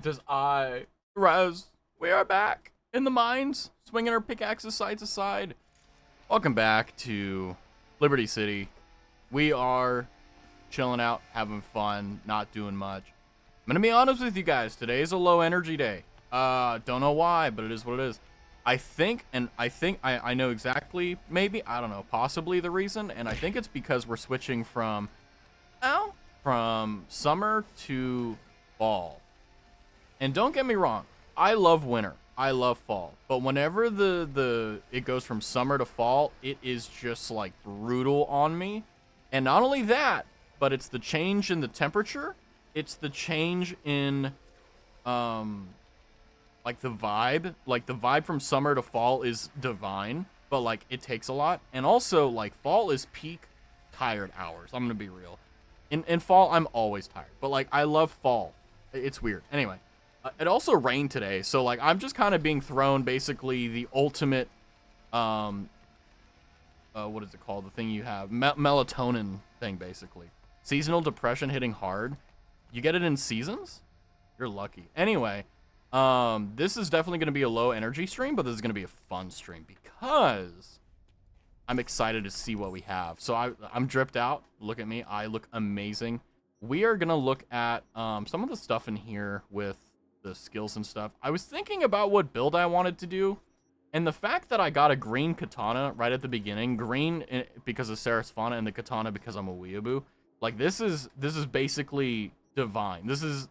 It says, Raz, we are back in the mines, swinging our pickaxes side to side. Welcome back to Liberty City. We are chilling out, having fun, not doing much. I'm gonna be honest with you guys. Today is a low energy day. Don't know why, but it is what it is. I think I know exactly, maybe, I don't know, possibly the reason, and I think it's because we're switching from summer to fall. And don't get me wrong, I love winter. I love fall. But whenever it goes from summer to fall, it is just like brutal on me. And not only that, but it's the change in the temperature. It's the change in like the vibe. Like the vibe from summer to fall is divine, but like it takes a lot. And also like fall is peak tired hours. I'm gonna be real. In fall, I'm always tired. But like I love fall. It's weird. Anyway. It also rained today, so like I'm just kind of being thrown basically the ultimate, what is it called? The thing you have, melatonin thing basically. Seasonal depression hitting hard. You get it in seasons? You're lucky. Anyway, this is definitely going to be a low energy stream, but this is going to be a fun stream because I'm excited to see what we have. So I'm dripped out. Look at me. I look amazing. We are going to look at some of the stuff in here with the skills and stuff. I was thinking about what build I wanted to do, and the fact that I got a green katana right at the beginning, green because of Sarasvana and the katana because I'm a weeaboo, like this is basically divine. This is,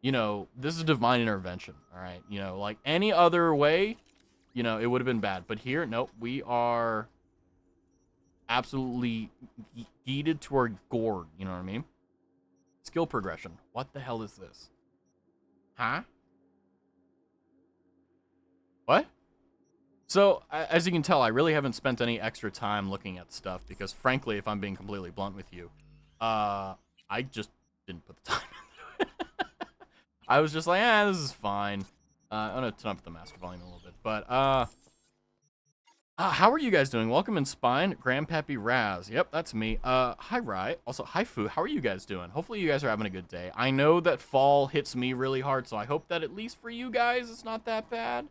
you know, this is divine intervention. All right, you know, like any other way, you know, it would have been bad, but here, nope, we are absolutely heated to our gourd. You know what I mean? Skill progression. What the hell is this? Huh? What? So, as you can tell, I really haven't spent any extra time looking at stuff because, frankly, if I'm being completely blunt with you, I just didn't put the time into it. I was just like, this is fine. I'm gonna turn up the master volume a little bit, but, how are you guys doing? Welcome in Spine, Grandpappy Raz. Yep, that's me. Hi, Rye. Also, hi, Fu. How are you guys doing? Hopefully you guys are having a good day. I know that fall hits me really hard, so I hope that at least for you guys, it's not that bad.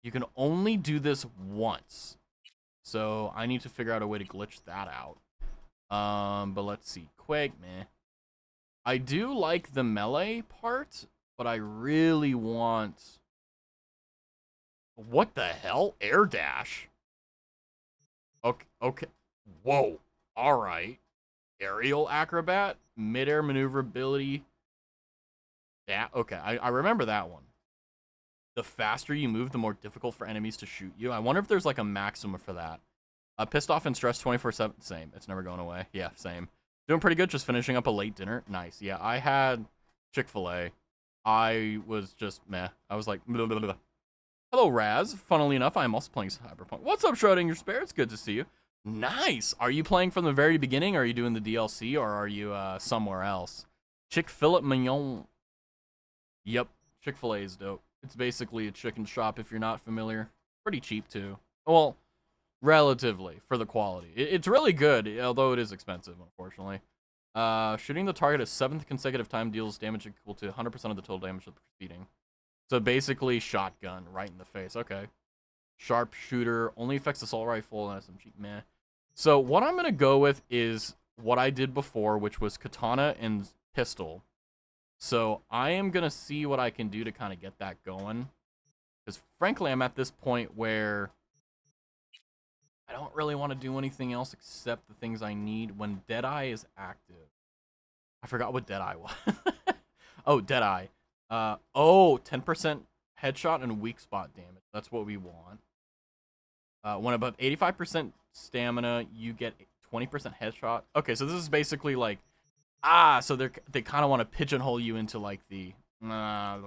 You can only do this once. So I need to figure out a way to glitch that out. But let's see. Quake, meh. I do like the melee part, but I really want... What the hell? Air dash? Okay, okay. Whoa. Alright. Aerial acrobat? Mid-air maneuverability? Yeah, okay. I remember that one. The faster you move, the more difficult for enemies to shoot you. I wonder if there's like a maximum for that. Pissed off and stressed 24/7. Same. It's never going away. Yeah, same. Doing pretty good. Just finishing up a late dinner. Nice. Yeah, I had Chick-fil-A. I was just meh. I was like, blah, blah, blah. Hello, Raz. Funnily enough, I am also playing Cyberpunk. What's up, Schrodinger Spare? It's good to see you. Nice. Are you playing from the very beginning? Or are you doing the DLC? Or are you somewhere else? Chick-fil-A Mignon. Yep. Chick-fil-A is dope. It's basically a chicken shop if you're not familiar. Pretty cheap, too. Well, relatively, for the quality. It's really good, although it is expensive, unfortunately. Shooting the target a 7th consecutive time deals damage equal to 100% of the total damage of the preceding. So basically, shotgun right in the face. Okay. Sharpshooter only affects assault rifle and SMG. Meh. So what I'm gonna go with is what I did before, which was katana and pistol. So I am gonna see what I can do to kind of get that going, because frankly, I'm at this point where I don't really want to do anything else except the things I need when Deadeye is active. I forgot what Deadeye was. Oh, Deadeye. 10% headshot and weak spot damage. That's what we want. When above 85% stamina, you get 20% headshot. Okay, so this is basically like, so they kind of want to pigeonhole you into like the, well,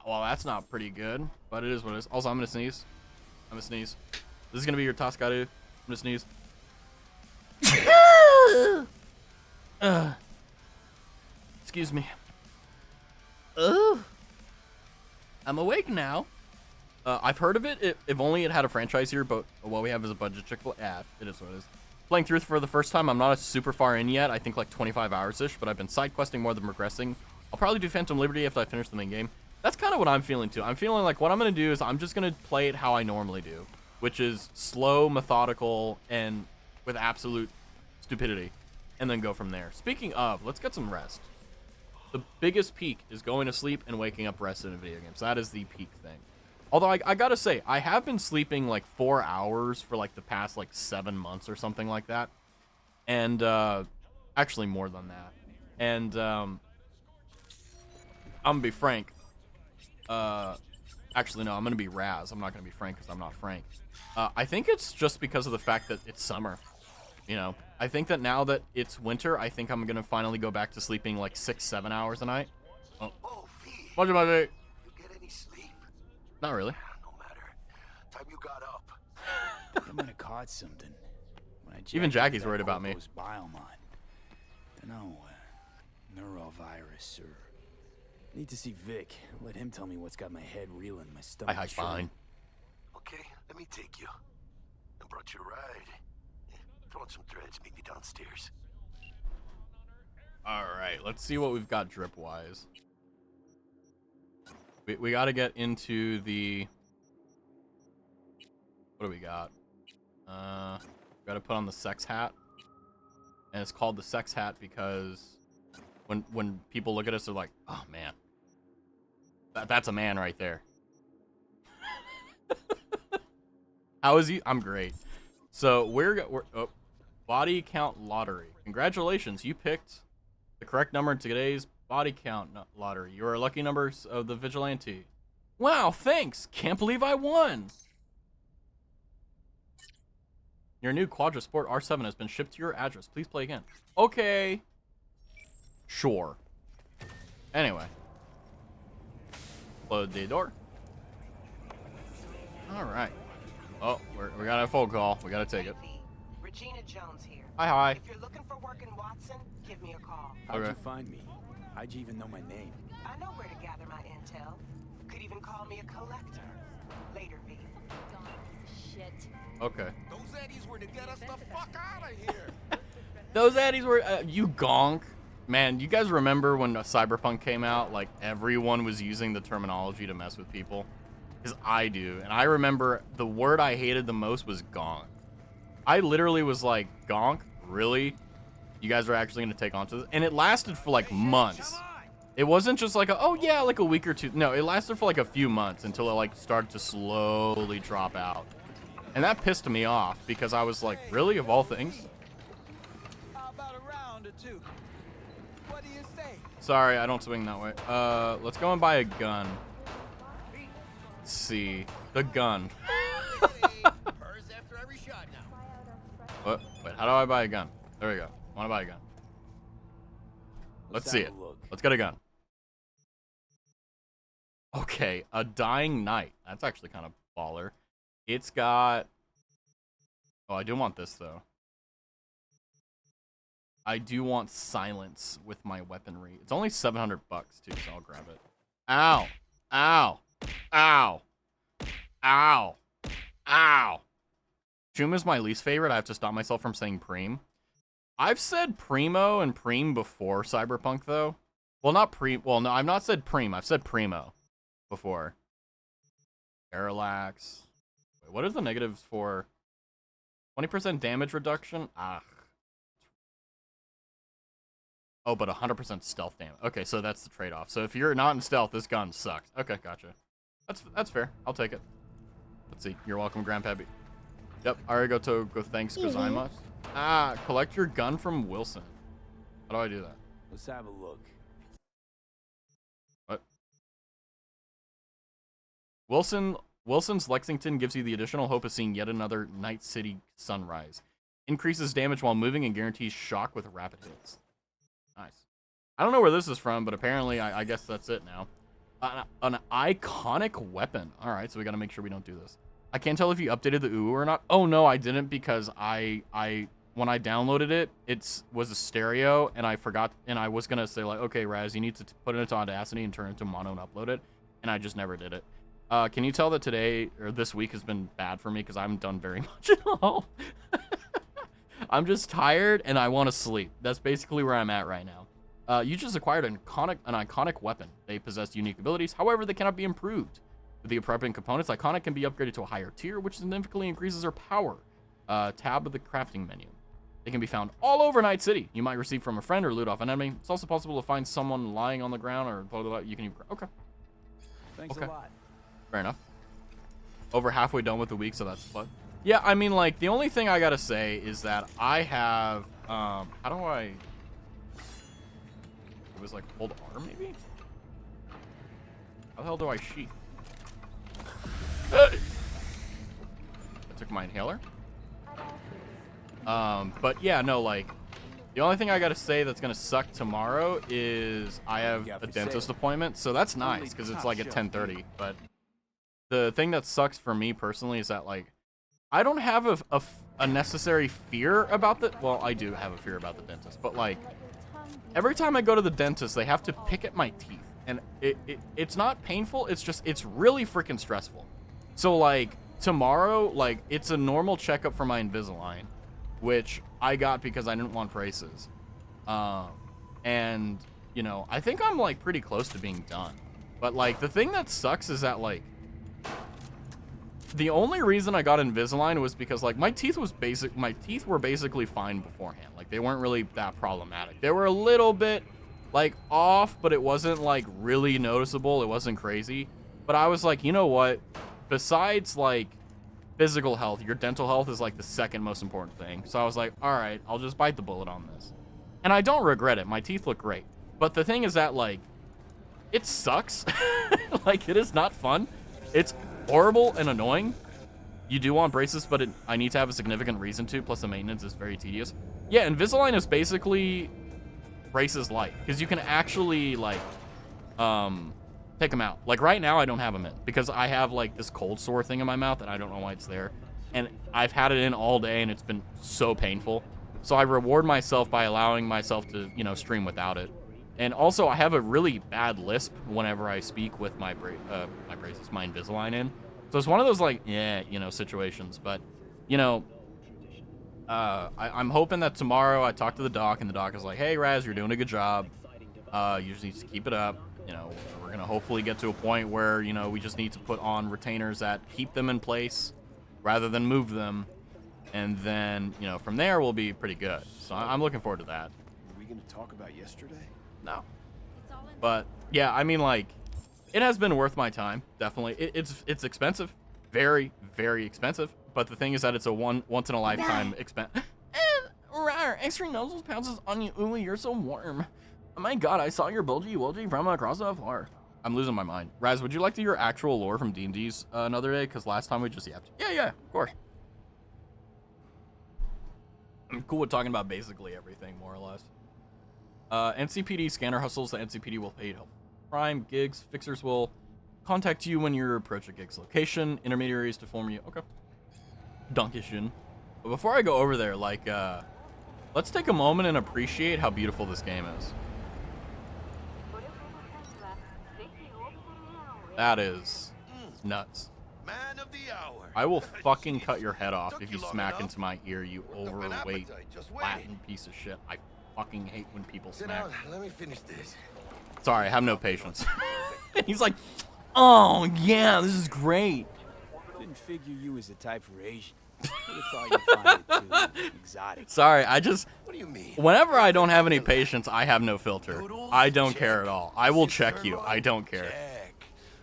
that's not pretty good, but it is what it is. Also, I'm gonna sneeze. I'm gonna sneeze. This is gonna be your Tascadu. I'm gonna sneeze. Excuse me. I'm awake now. I've heard of it. If only it had a franchise here, but what we have is a bunch of Chick-fil-A. It is what it is. playing through for the first time. I'm not super far in yet. I think like 25 hours-ish, but I've been side questing more than progressing. I'll probably do Phantom Liberty after I finish the main game. That's kind of what I'm feeling too. I'm feeling like what I'm going to do is I'm just going to play it how I normally do, which is slow, methodical, and with absolute stupidity, and then go from there. Speaking of, let's get some rest. The biggest peak is going to sleep and waking up rested in video games. That is the peak thing. Although I gotta say, I have been sleeping like 4 hours for like the past like 7 months or something like that. And actually more than that. And I'm gonna be frank. Actually no, I'm gonna be Raz. I'm not gonna be Frank because I'm not Frank. I think it's just because of the fact that it's summer. You know, I think that now that it's winter, I think I'm gonna finally go back to sleeping like 6-7 hours a night. Oh, what about it? You get any sleep? Not really. No matter. Time you got up. I'm gonna caught something. When I Even jacked Jackie's that worried about me. Corvo's Biomon. Dunno, neurovirus or... Need to see Vic. Let him tell me what's got my head reeling, my stomach Hi, fine. Okay, let me take you. I brought you a ride. Throw on some threads, meet me downstairs. All right, let's see what we've got drip-wise. We got to get into the... What do we got? We got to put on the sex hat. And it's called the sex hat because when people look at us, they're like, oh, man. That's a man right there. How is he? I'm great. So we're oh, body count lottery. Congratulations, you picked the correct number in today's body count lottery. You are lucky numbers of the vigilante. Wow, thanks. Can't believe I won. Your new Quadra Sport R7 has been shipped to your address. Please play again. Okay. Sure. Anyway. Close the door. All right. Oh, we got a phone call. We got to take it. Regina Jones here. Hi. If you're looking for work in Watson, give me a call. How'd Okay. you find me? How'd you even know my name? I know where to gather my intel. Could even call me a collector. Later, V. Shit. Okay. Those Eddies were to get us the fuck out of here. Those Eddies were... you gonk. Man, you guys remember when Cyberpunk came out? Like, everyone was using the terminology to mess with people. Because I do. And I remember the word I hated the most was gonk. I literally was like, gonk? Really? You guys are actually going to take on to this? And it lasted for like months. It wasn't just like, oh yeah, like a week or two. No, it lasted for like a few months until it like started to slowly drop out. And that pissed me off because I was like, really, of all things? How about a round or two? What do you say? Sorry, I don't swing that way. Let's go and buy a gun. Let's see. The gun. After every shot now. What? Wait, how do I buy a gun? There we go. I want to buy a gun. Let's see have it. a look. Let's get a gun. Okay, a dying night. That's actually kind of baller. It's got... Oh, I do want this, though. I do want silence with my weaponry. It's only 700 bucks, too, so I'll grab it. Ow. Ow. Ow. Ow. Ow. Chuma's my least favorite. I have to stop myself from saying Preem. I've said Primo and Preem before Cyberpunk, though. Well, not Preem. Well, no, I've not said Preem. I've said Primo before. Parallax. Wait, what are the negatives for? 20% damage reduction? Ah. Oh, but 100% stealth damage. Okay, so that's the trade-off. So if you're not in stealth, this gun sucks. Okay, gotcha. That's fair. I'll take it. Let's see. You're welcome, Grandpappy. Yep, arigato, go thanks, gozaimasu. Ah, collect your gun from Wilson. How do I do that? Let's have a look. What? Wilson's Lexington gives you the additional hope of seeing yet another Night City sunrise. Increases damage while moving and guarantees shock with rapid hits. Nice. I don't know where this is from, but apparently I guess that's it now. An iconic weapon. All right, so we got to make sure we don't do this. I can't tell if you updated the UU or not. Oh no, I didn't because I when I downloaded it, it was a stereo and I forgot, and I was gonna say like, okay, Raz, you need to put it into Audacity and turn it into mono and upload it, and I just never did it. Can you tell that today or this week has been bad for me because I haven't done very much at all? I'm just tired and I want to sleep. That's basically where I'm at right now. You just acquired an iconic weapon. They possess unique abilities. However, they cannot be improved. With the appropriate components, Iconic can be upgraded to a higher tier, which significantly increases their power. Tab of the crafting menu. They can be found all over Night City. You might receive from a friend or loot off an enemy. It's also possible to find someone lying on the ground or blah, blah, blah. You can even... Okay. Thanks Okay. a lot. Fair enough. Over halfway done with the week, so that's fun. Yeah, I mean, like, the only thing I gotta say is that I have, how do I... It was like hold R, maybe? How the hell do I sheath? I took my inhaler. But yeah, no, like, the only thing I gotta say that's gonna suck tomorrow is I have a dentist appointment, so that's nice because it's like at 10:30. But the thing that sucks for me personally is that, like, I don't have a necessary fear about the. Well, I do have a fear about the dentist, but like, every time I go to the dentist, they have to pick at my teeth, and it's not painful. It's really freaking stressful. So like tomorrow, like, it's a normal checkup for my Invisalign, which I got because I didn't want braces. And, you know, I think I'm, like, pretty close to being done. But, like, the thing that sucks is that, like, the only reason I got Invisalign was because, like, my teeth were basically fine beforehand. Like, they weren't really that problematic. They were a little bit, like, off, but it wasn't, like, really noticeable. It wasn't crazy. But I was like, you know what? Besides, like, physical health, your dental health is like the second most important thing. So I was like, all right, I'll just bite the bullet on this. And I don't regret it. My teeth look great. But the thing is that, like, it sucks. Like, it is not fun. It's horrible and annoying. You do want braces, but I need to have a significant reason to. Plus, the maintenance is very tedious. Yeah, Invisalign is basically braces light, because you can actually, like, take them out. Like, right now I don't have them in because I have, like, this cold sore thing in my mouth and I don't know why it's there, and I've had it in all day and it's been so painful. So I reward myself by allowing myself to, you know, stream without it. And also I have a really bad lisp whenever I speak with my braces, my Invisalign in. So it's one of those, like, yeah, you know, situations. But, you know, I'm hoping that tomorrow I talk to the doc and the doc is like, hey, Raz, you're doing a good job. You just need to keep it up. You know, we're going to hopefully get to a point where, you know, we just need to put on retainers that keep them in place rather than move them. And then, you know, from there we'll be pretty good. So I'm looking forward to that. Were we going to talk about yesterday? No. But, yeah, I mean, like, it has been worth my time, definitely. It's expensive. Very, very expensive. But the thing is that it's a once-in-a-lifetime expense. Extra nozzles pounces on you. Ooh, you're so warm. Oh my god, I saw your bulgy wulgy from across the floor. I'm losing my mind. Raz, would you like to hear actual lore from D&D's another day? Because last time we just yapped. Yeah, of course. I'm cool with talking about basically everything, more or less. NCPD scanner hustles. The NCPD will pay to help crime. Gigs. Fixers will contact you when you approach a gig's location. Intermediaries to form you. Okay. Dunkishin. But before I go over there, like, let's take a moment and appreciate how beautiful this game is. That is nuts. Man of the hour. I will fucking cut your head off if you smack into my ear, you overweight Latin piece of shit. I fucking hate when people Sit smack. down. Let me finish this. Sorry, I have no patience. He's like, oh yeah, this is great. Didn't figure you was the type for Asian. Would have thought you'd find it too exotic. Sorry, I just, What do you mean? whenever I don't have any patience, I have no filter. Noodles? I don't Check. care at all. I will check you. Sirloin? I don't care. Check.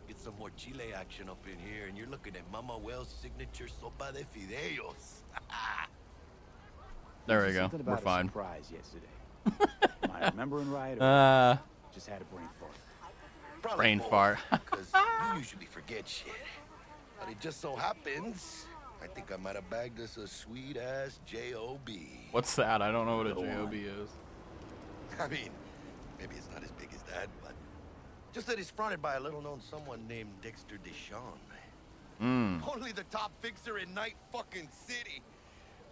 Get some more Chile action up in here, and you're looking at Mama Wells' signature sopa de fideos. There we go. Something We're about a fine. surprise yesterday. Am I remembering right? Or just had a brain fart. Brain fart. Because you usually forget shit. But it just so happens, I think I might have bagged us a sweet-ass J.O.B. What's that? I don't know what a JOB is. I mean, maybe it's not as big as that, but just that it's fronted by a little-known someone named Dexter Deshawn. Only the top fixer in Night fucking City.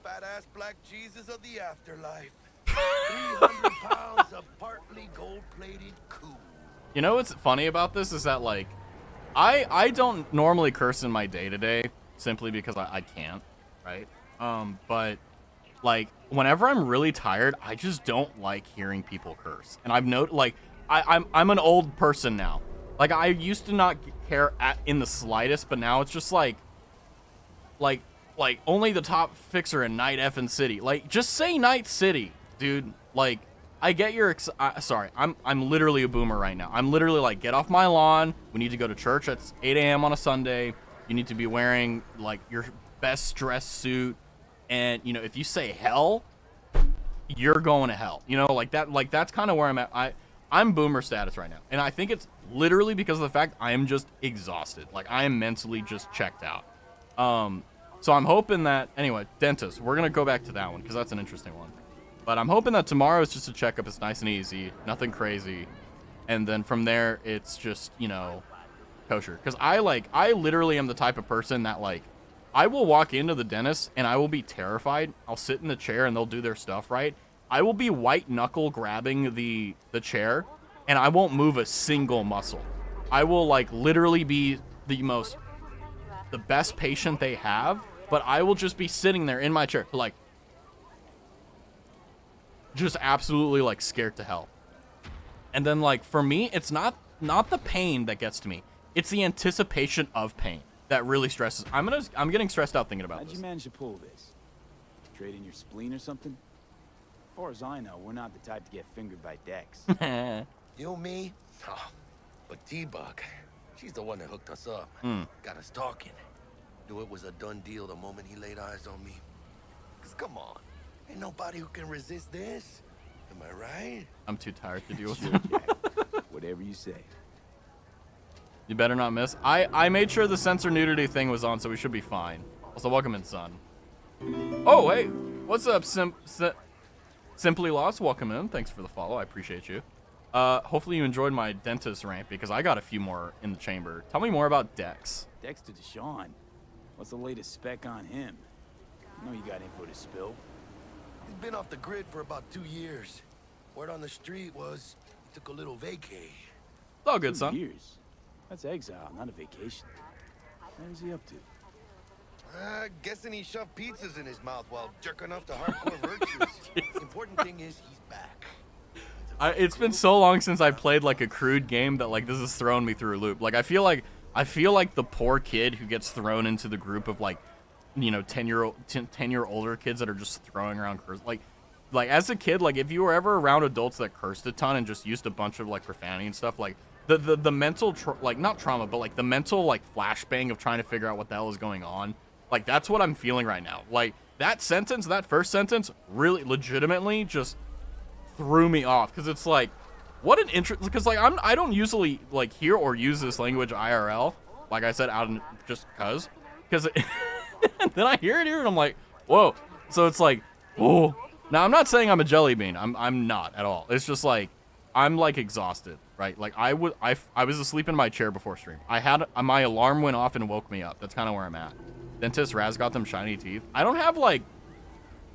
Fat-ass black Jesus of the afterlife. 300 pounds of partly gold-plated cool. You know what's funny about this is that, like, I don't normally curse in my day-to-day simply because I can't, right? But like whenever I'm really tired, I just don't like hearing people curse. And I've noted, like, I'm an old person now. Like, I used to not care in the slightest, but now it's just like only the top fixer in Night effing City. Like, just say Night City, dude. Like, I get your sorry, I'm literally a boomer right now. I'm literally like, get off my lawn. We need to go to church at 8 a.m. on a Sunday. You need to be wearing like your best dress suit. And, you know, if you say hell, you're going to hell. You know, like that, like that's kind of where I'm at. I'm boomer status right now. And I think it's literally because of the fact I am just exhausted. Like, I am mentally just checked out. So I'm hoping that, anyway, dentist, we're going to go back to that one because that's an interesting one. But I'm hoping that tomorrow is just a checkup. It's nice and easy, nothing crazy. And then from there, it's just, you know, kosher. Because I literally am the type of person that, like, I will walk into the dentist and I will be terrified. I'll sit in the chair and they'll do their stuff right. I will be white knuckle grabbing the chair and I won't move a single muscle. I will, like, literally be the best patient they have, but I will just be sitting there in my chair, like, just absolutely, like, scared to hell. And then, like, for me, it's not the pain that gets to me. It's the anticipation of pain that really stresses. I'm getting stressed out thinking about How'd this. you manage to pull this? Trade in your spleen or something? As far as I know, we're not the type to get fingered by Dex. You, me? Oh, but T-Bug, she's the one that hooked us up. Got us talking. Knew it was a done deal the moment he laid eyes on me. Cause come on, ain't nobody who can resist this. Am I right? I'm too tired to deal with Sure, it. Jack. Whatever you say. You better not miss. I made sure the censor nudity thing was on, so we should be fine. Also, welcome in, son. Oh, hey. What's up, Simply Lost? Welcome in. Thanks for the follow. I appreciate you. Hopefully you enjoyed my dentist rant, because I got a few more in the chamber. Tell me more about Dex. Dexter Deshawn. What's the latest spec on him? I know you got info to spill. He's been off the grid for about 2 years. Word on the street was he took a little vacay. It's all good, 2 son. years? That's exile, not a vacation. What is he up to? Guessing he shoved pizzas in his mouth while jerking off to hardcore virtues. The important thing is he's back. It's been so long since I played like a crude game that like this has thrown me through a loop. Like I feel like the poor kid who gets thrown into the group of like, you know, 10-year older kids that are just throwing around curse. Like as a kid, like if you were ever around adults that cursed a ton and just used a bunch of like profanity and stuff, like the mental like not trauma, but like the mental like flashbang of trying to figure out what the hell is going on. Like that's what I'm feeling right now. Like that first sentence really legitimately just threw me off, because it's like, what an interest, because like I don't usually like hear or use this language IRL, like I said, out in just because then I hear it here and I'm like, whoa. So it's like, oh, now I'm not saying I'm a jelly bean. I'm not at all. It's just like I'm like exhausted, right? Like I was asleep in my chair before stream. My alarm went off and woke me up. That's kind of where I'm at. Dentist Raz got them shiny teeth. I don't have like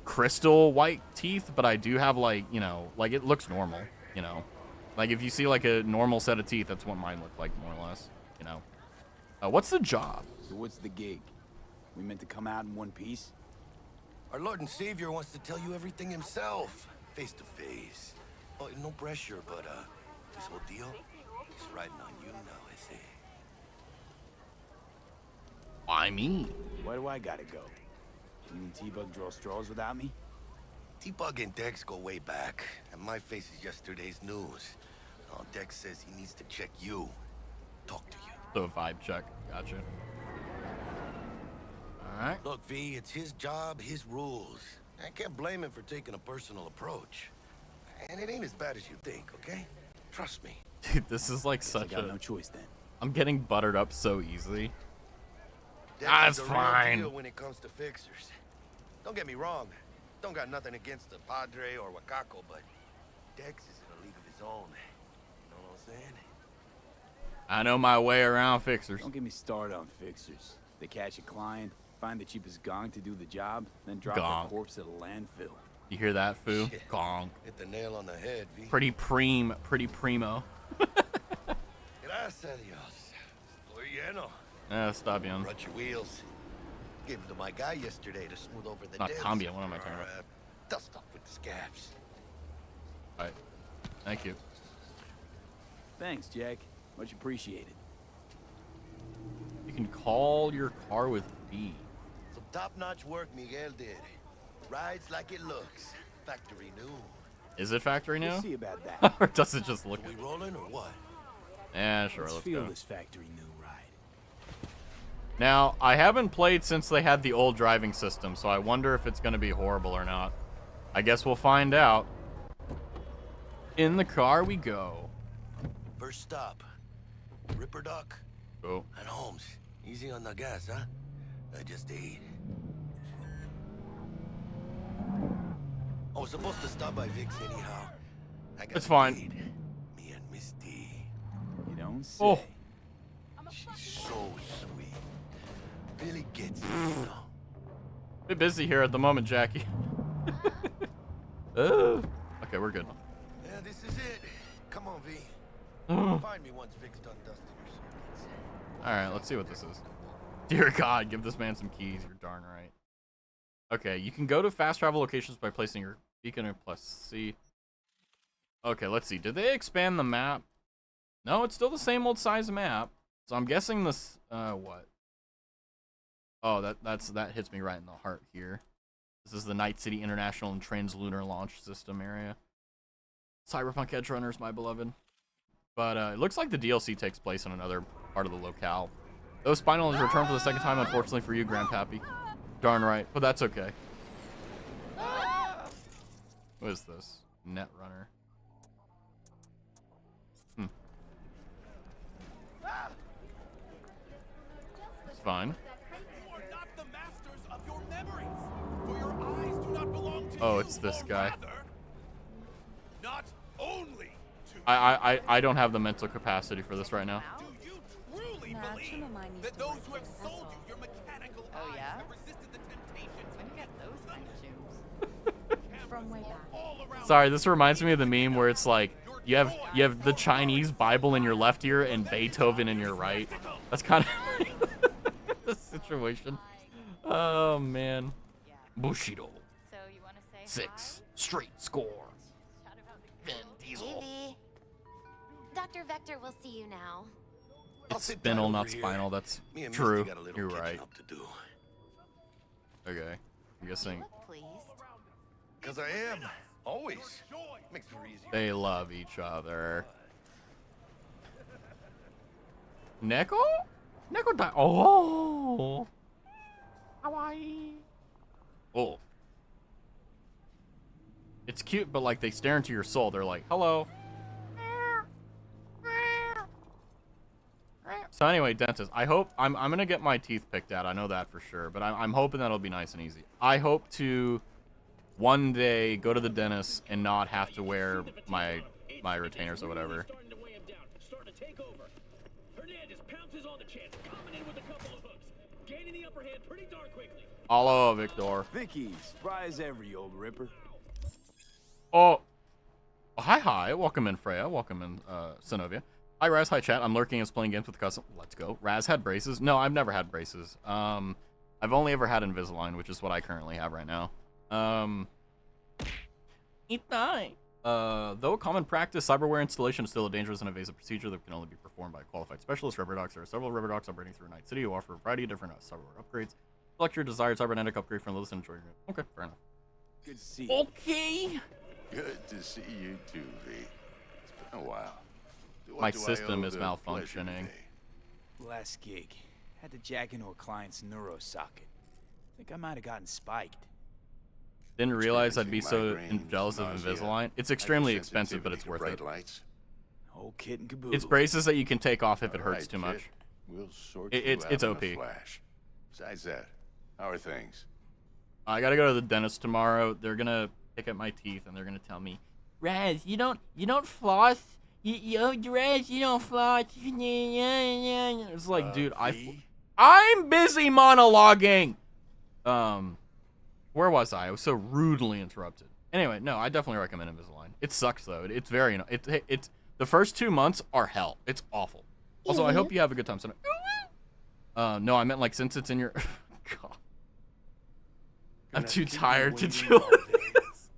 crystal white teeth, but I do have like, you know, like it looks normal, you know, like if you see like a normal set of teeth, that's what mine look like, more or less, you know. What's the job? So what's the gig? We meant to come out in one piece? Our Lord and Savior wants to tell you everything himself, face to face. Oh, no pressure, but this whole deal is riding on you now, I say. I mean, Why do I gotta go? You and T-Bug draw straws without me? T-Bug and Dex go way back, and my face is yesterday's news. Oh, Dex says he needs to check you. Talk to you. the vibe check. Gotcha. All right. Look, V, it's his job, his rules. I can't blame him for taking a personal approach. And it ain't as bad as you think, okay? Trust me. Dude, this is like I such got a... no choice then. I'm getting buttered up so easily. Dex That's is the real fine. deal when it comes to fixers. Don't get me wrong. Don't got nothing against the Padre or Wakako, but Dex is in a league of his own. You know what I'm saying? I know my way around fixers. Don't get me started on fixers. They catch a client, find the cheapest gong to do the job, then drop Gong. the corpse at a landfill. You hear that, Foo? Shit. Gong. Hit the nail on the head, V. Pretty primo. Gracias a Dios. Estoy lleno. Stop, young. Rut your wheels. Gave him to my guy yesterday to smooth over the Not dents. Cambia, what am I talking about? Dust off with the scabs. All right. Thank you. Thanks, Jack. Much appreciated. You can call your car with B. Some top-notch work Miguel did. Rides like it looks. Factory new. Is it factory We'll new? see about that. Or does it just look? We rolling or what? Yeah, sure. Let's Let's feel go. this factory new ride. Now, I haven't played since they had the old driving system, so I wonder if it's going to be horrible or not. I guess we'll find out. In the car we go. First stop. Ripper Doc Oh, and Holmes. Easy on the gas, huh? I just ate. I was supposed to stop by Vic's anyhow. I got It's fine. paid. Me and Miss D. You don't say. Oh. She's so sweet. Really gets it, you know. bit busy here at the moment, Jackie. Okay, we're good. Yeah, this is it. Come on, V. Find me once Vic's done dusting her circuits. All right, let's see what this is. Dear God, give this man some keys. You're darn right. Okay, you can go to fast travel locations by placing your beacon in plus C. Okay, let's see. Did they expand the map? No, it's still the same old size map. So I'm guessing this. What? Oh, that hits me right in the heart here. This is the Night City International and Translunar Launch System area. Cyberpunk Edge Runners, my beloved. But it looks like the DLC takes place in another part of the locale. Though Spinal has returned for the second time, unfortunately for you, Grandpappy. Darn right, but that's okay. What is this? Netrunner. It's fine. You are not the masters of your memories, for your eyes do not belong to Oh, you, it's this or guy. rather, not only to I don't have the mental capacity for this right now. do you truly Nah, believe Chimamai needs that to those work who have there, sold that's you your mechanical Oh, eyes yeah? have resisted the temptations When you get those kind of shoes. From way back. all around? Sorry, this reminds me of the meme where it's like you have the Chinese Bible in your left ear and Beethoven in your right. That's kind of the situation. Oh man. Yeah. Bushido. So you want to say 6. Straight score. Hi? Shout about the Vin Diesel. Maybe. Dr. Vector will see you now. I'll It's sit spinal, tight not over here. spinal. That's Me and true. Misty got a little You're catching right. up to do. Okay. I'm guessing Look pleased. Cause I am. Always. Makes for easier. they love each other. Neko? Neko died. Oh. Hawaii. Oh. It's cute, but like they stare into your soul. They're like, hello. So anyway, dentist, I hope I'm gonna get my teeth picked out. I know that for sure, but I'm hoping that'll be nice and easy. I hope to one day go to the dentist and not have to wear my retainers or whatever. Starting to weigh him down, starting to take over. Hernandez pounces on the chance, coming in with a couple of hooks, gaining the upper hand pretty darn quickly. Hello, Victor. Vicky, spry as ever, you old ripper. Oh, hi. Welcome in, Freya. Welcome in, Sinovia. Hi, Raz. Hi, chat. I'm lurking as playing games with the custom. Let's go. Raz had braces. No, I've never had braces. I've only ever had Invisalign, which is what I currently have right now. Though a common practice, cyberware installation is still a dangerous and invasive procedure that can only be performed by qualified specialists. Rubber docs. There are several rubber docs operating through Night City who offer a variety of different cyberware upgrades. Select your desired cybernetic upgrade from the list and enjoy your. Okay, fair enough. Good to see you. Okay. Good to see you too, V. It's been a while. What My do I system owe is the pleasure malfunctioning. today? Last gig. Had to jack into a client's neuro socket. Think I might have gotten spiked. Didn't realize I'd be so Experiencing jealous of migraines, nausea, Invisalign. It's extremely hypersensitivity expensive, but it's to worth bright it. Lights. Whole kit and caboodle. It's braces that you can take off if it All hurts right, too much. kid. We'll sort It's you out in a OP. flash. Besides that, how are things? I gotta go to the dentist tomorrow. They're gonna pick up my teeth and they're gonna tell me, Raz, you don't floss. Raz, you don't floss. It's like, dude, I'm busy monologuing. Where was I? I was so rudely interrupted. Anyway, no, I definitely recommend Invisalign. It sucks though. It's very it's the first 2 months are hell. It's awful. Also, I hope you have a good time tonight. No, I meant like since it's in your God. I'm Gonna too keep you tired to waiting deal all with day. this.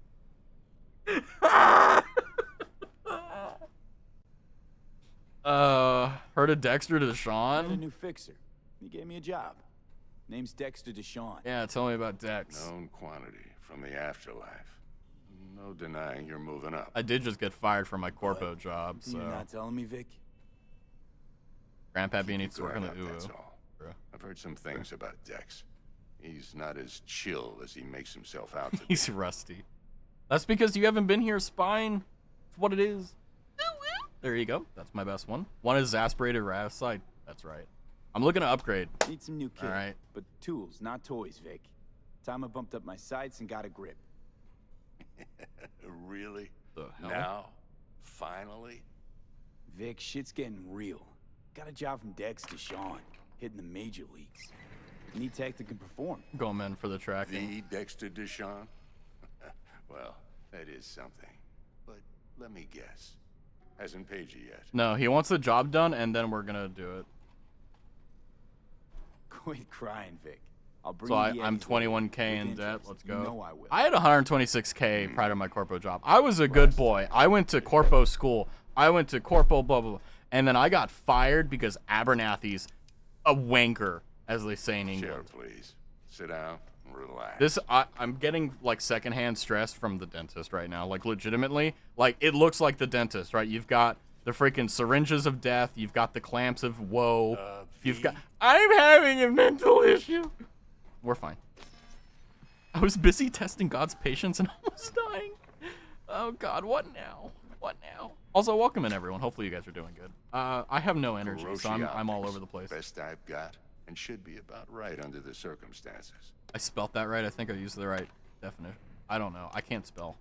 Heard of Dexter Got a Deshawn? new fixer. He gave me a job. Name's Dexter Deshawn. Yeah, tell me about Dex. Known quantity from the afterlife. No denying you're moving up. I did just get fired from my corpo job, so. You're not telling me, Vic? Grandpappy needs to work on the Guard up, that's UU. all. Bro. I've heard some things about Dex. He's not as chill as he makes himself out to be. He's rusty. That's because you haven't been here, Spine. It's what it is. There you go. That's my best one. One is aspirated Rasite. That's right. I'm looking to upgrade. Need some new kit. All right. But tools, not toys, Vic. Time I bumped up my sights and got a grip. Really? The hell? Now? Finally? Vic, shit's getting real. Got a job from Dex Deshawn, hitting the major leagues. Need tech that can perform. Going in for the tracking. The Dexter Deshawn? Well, that is something. But let me guess. Hasn't paid you yet. No, he wants the job done, and then we're gonna do it. Quit crying, Vic. I'll bring So you the I'm Eddies later. 21K in With debt. interest. Let's You go. know I will. I had 126K prior to my corpo job. I was a good boy. I went to corpo school. I went to corpo blah, blah, blah. And then I got fired because Abernathy's a wanker, as they say in Chair, England. please. Sit down and relax. This I'm getting like secondhand stress from the dentist right now. Like legitimately, like it looks like the dentist, right? You've got the freaking syringes of death. You've got the clamps of woe. You've got. I'm having a mental issue. We're fine. I was busy testing God's patience and almost dying. Oh God, what now? What now? Also, welcome in everyone. Hopefully you guys are doing good. I have no energy, so I'm all Kuroshi over the place. Best I've got, and should be about right under the circumstances. I spelt that right. I think I used the right definition. I don't know. I can't spell.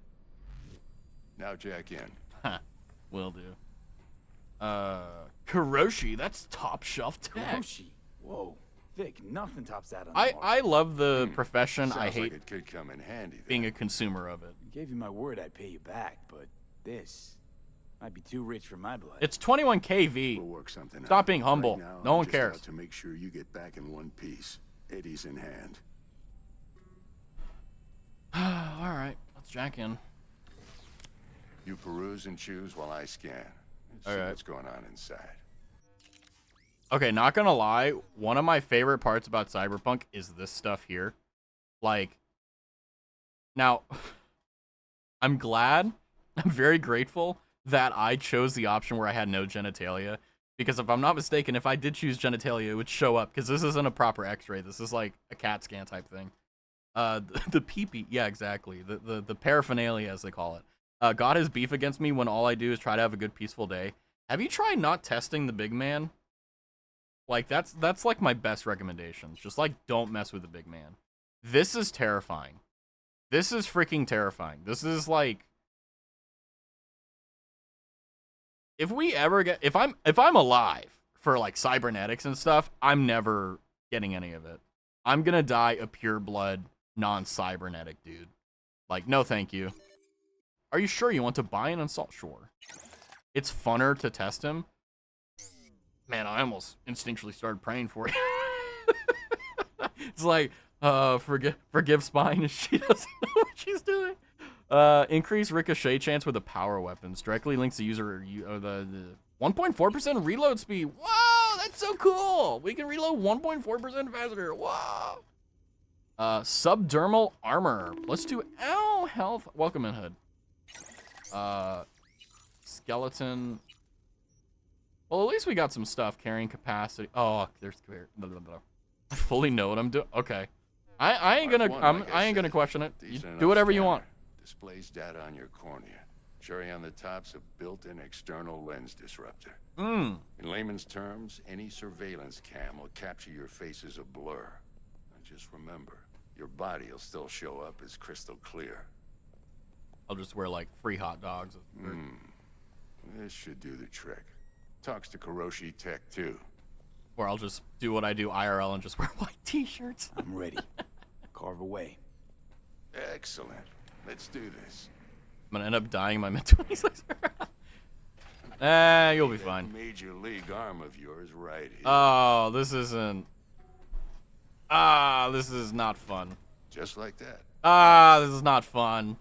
Now jack in. Ha. Will do. Kuroshi, that's top shelf tech. Kuroshi. Whoa. Vic, nothing tops that on the market. I love the profession. Sounds I hate like it could come in handy. Then. being a consumer of it. Gave you my word I'd pay you back, but this might be too rich for my blood. It's 21K V. We'll work something Stop out. being humble. Right now, No I'm one just cares. out to make sure you get back in one piece. Eddie's in hand. All right, let's jack in. You peruse and choose while I scan. See All right. what's going on inside. Okay, not gonna lie, one of my favorite parts about Cyberpunk is this stuff here. Like, now, I'm very grateful that I chose the option where I had no genitalia. Because if I'm not mistaken, if I did choose genitalia, it would show up. Because this isn't a proper x-ray. This is like a CAT scan type thing. The pee-pee, yeah, exactly. The paraphernalia, as they call it. God has beef against me when all I do is try to have a good, peaceful day. Have you tried not testing the big man? Like, that's like my best recommendation. Just, like, don't mess with the big man. This is terrifying. This is freaking terrifying. This is, like... If I'm alive for, like, cybernetics and stuff, I'm never getting any of it. I'm gonna die a pure blood, non-cybernetic dude. Like, no thank you. Are you sure you want to buy an assault? Sure. It's funner to test him. Man, I almost instinctually started praying for you. It's like, forgive Spine. She doesn't know what she's doing. Increase ricochet chance with the power weapons. Directly links the user the 1.4% reload speed. Whoa, that's so cool. We can reload 1.4% faster. Whoa. Subdermal armor. Let's do health. Welcome in, Hood. Skeleton. Well, at least we got some stuff. Carrying capacity. Oh, there's blah, blah, blah. I fully know what I'm doing. Okay. I ain't gonna question it. You do whatever you want. Displays data on your cornea. Cherry on the top's a built-in external lens disruptor. Mm. In layman's terms, any surveillance cam will capture your face as a blur. And just remember, your body will still show up as crystal clear. I'll just wear like free hot dogs. This should do the trick. Talks to Kuroshi Tech too. Or I'll just do what I do IRL and just wear white t-shirts. I'm ready. Carve away. Excellent. Let's do this. I'm gonna end up dying in my mid-20s. You'll be fine. Major league arm of yours right here. Oh, this isn't... this is not fun. just like that. Ah, this is not fun.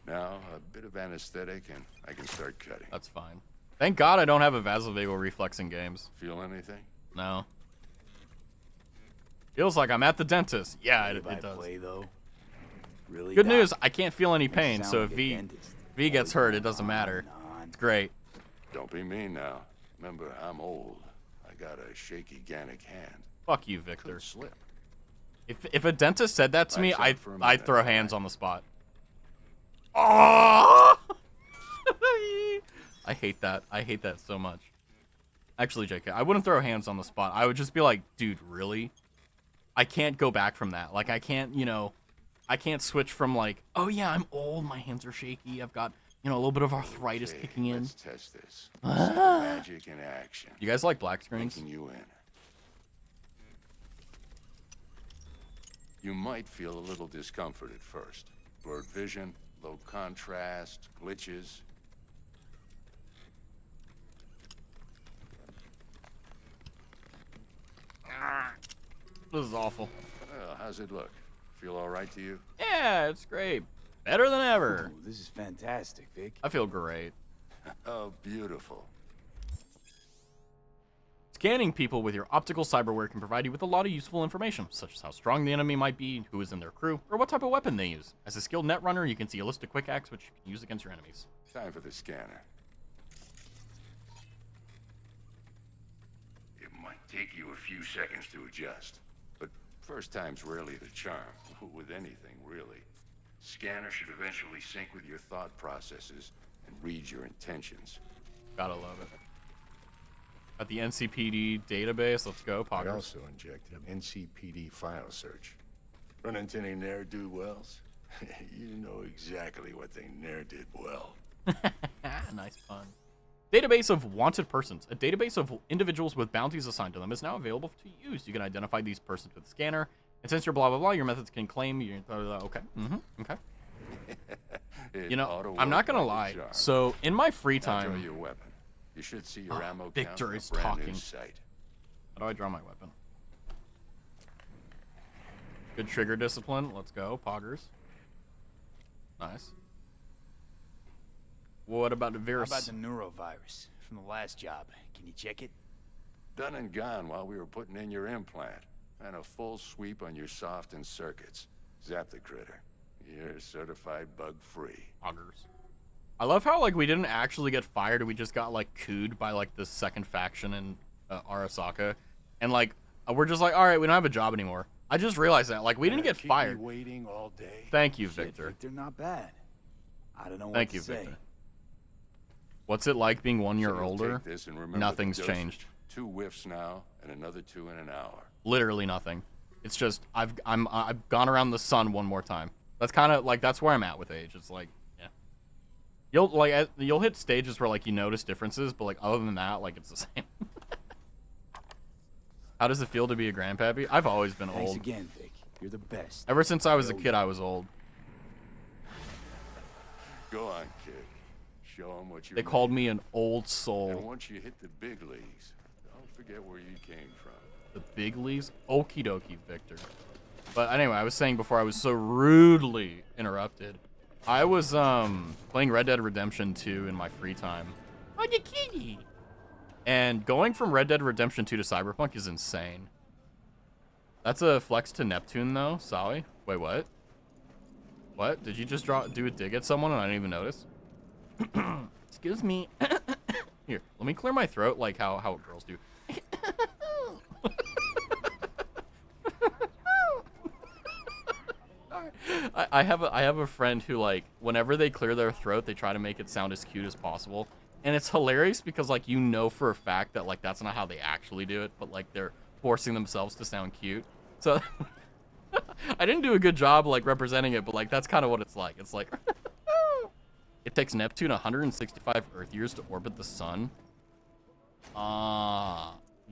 Now, a bit of anesthetic and I can start cutting. That's fine. Thank God I don't have a vasovagal reflex in games. Feel anything? No. Feels like I'm at the dentist. Yeah, it By does. play, though. Really, Good Doc? news, I can't feel any You pain, sound so like if a V dentist. gets hurt, it doesn't matter. It's great. Don't be mean now. Remember, I'm old. I got a shaky Gannic hand. Fuck you, Victor. Could slip. If a dentist said that to me, Lights out I'd for a I'd minute, throw alright? hands on the spot. Oh! I hate that. I hate that so much. Actually, JK, I wouldn't throw hands on the spot. I would just be like, dude, really? I can't go back from that. Like, I can't, you know, I can't switch from like, oh yeah, I'm old, my hands are shaky, I've got, you know, a little bit of arthritis Okay, kicking in. Let's test this. See the magic in action. You guys like black screens? Taking you in. You might feel a little discomfort at first. Blurred vision, low contrast, glitches. This is awful. Well, how's it look? Feel all right to you? Yeah, it's great. Better than ever. Ooh, this is fantastic, Vic. I feel great. Oh, beautiful. Scanning people with your optical cyberware can provide you with a lot of useful information, such as how strong the enemy might be, who is in their crew, or what type of weapon they use. As a skilled net runner, you can see a list of quick acts which you can use against your enemies. Time for the scanner. It might take you a few seconds to adjust, but first time's rarely the charm, with anything, really. Scanner should eventually sync with your thought processes and read your intentions. Gotta love it. At the NCPD database, let's go, I Poggers. also injected NCPD file search. Run into any ne'er-do-wells? You know exactly what they ne'er did well. Nice pun. Database of wanted persons. A database of individuals with bounties assigned to them is now available to use. You can identify these persons with a scanner. And since you're blah, blah, blah, your methods can claim your... okay. Okay. You know, I'm not going to lie. So, in my free Now draw time... your weapon. You should see your ammo Victor count on is a brand new talking. sight. How do I draw my weapon? Good trigger discipline. Let's go, Poggers. Nice. What about the How virus? about the neurovirus from the last job? Can you check it? Done and gone while we were putting in your implant. And a full sweep on your soft and circuits. Zap the critter. You're certified bug-free. Poggers. I love how, like, we didn't actually get fired. We just got, like, cooed by, like, the second faction in Arasaka. And, like, we're just like, all right, we don't have a job anymore. I just realized that. Like, we didn't get Keep me fired. waiting all day. Thank you, Shit, Victor. Victor, not bad. I don't know what Thank to you, say. Victor. What's it like being 1 year So you'll older? take this and remember Nothing's the dosage. changed. 2 whiffs now, and another 2 in an hour. Literally nothing. It's just I've gone around the sun one more time. That's kind of like that's where I'm at with age. It's like, yeah. You'll hit stages where like you notice differences, but like other than that, like it's the same. How does it feel to be a grandpappy? I've always been Thanks old. again, Vic. You're the best. Ever since I was a kid, I was old. Go on, kid. Show them what you're They called made me an old of. soul. And once you hit the big leagues, don't forget where you came from. The big leagues? Okie dokie, Victor. But anyway, I was saying before I was so rudely interrupted. I was playing Red Dead Redemption 2 in my free time. On your kitty. And going from Red Dead Redemption 2 to Cyberpunk is insane. That's a flex to Neptune though, Sawi. Wait, what? What? Did you just do a dig at someone and I didn't even notice? Excuse me. Here, let me clear my throat like how girls do. I have a friend who, like, whenever they clear their throat, they try to make it sound as cute as possible. And it's hilarious because, like, you know for a fact that, like, that's not how they actually do it, but, like, they're forcing themselves to sound cute. So I didn't do a good job, like, representing it, but, like, that's kind of what it's like. It's like it takes Neptune 165 Earth years to orbit the sun.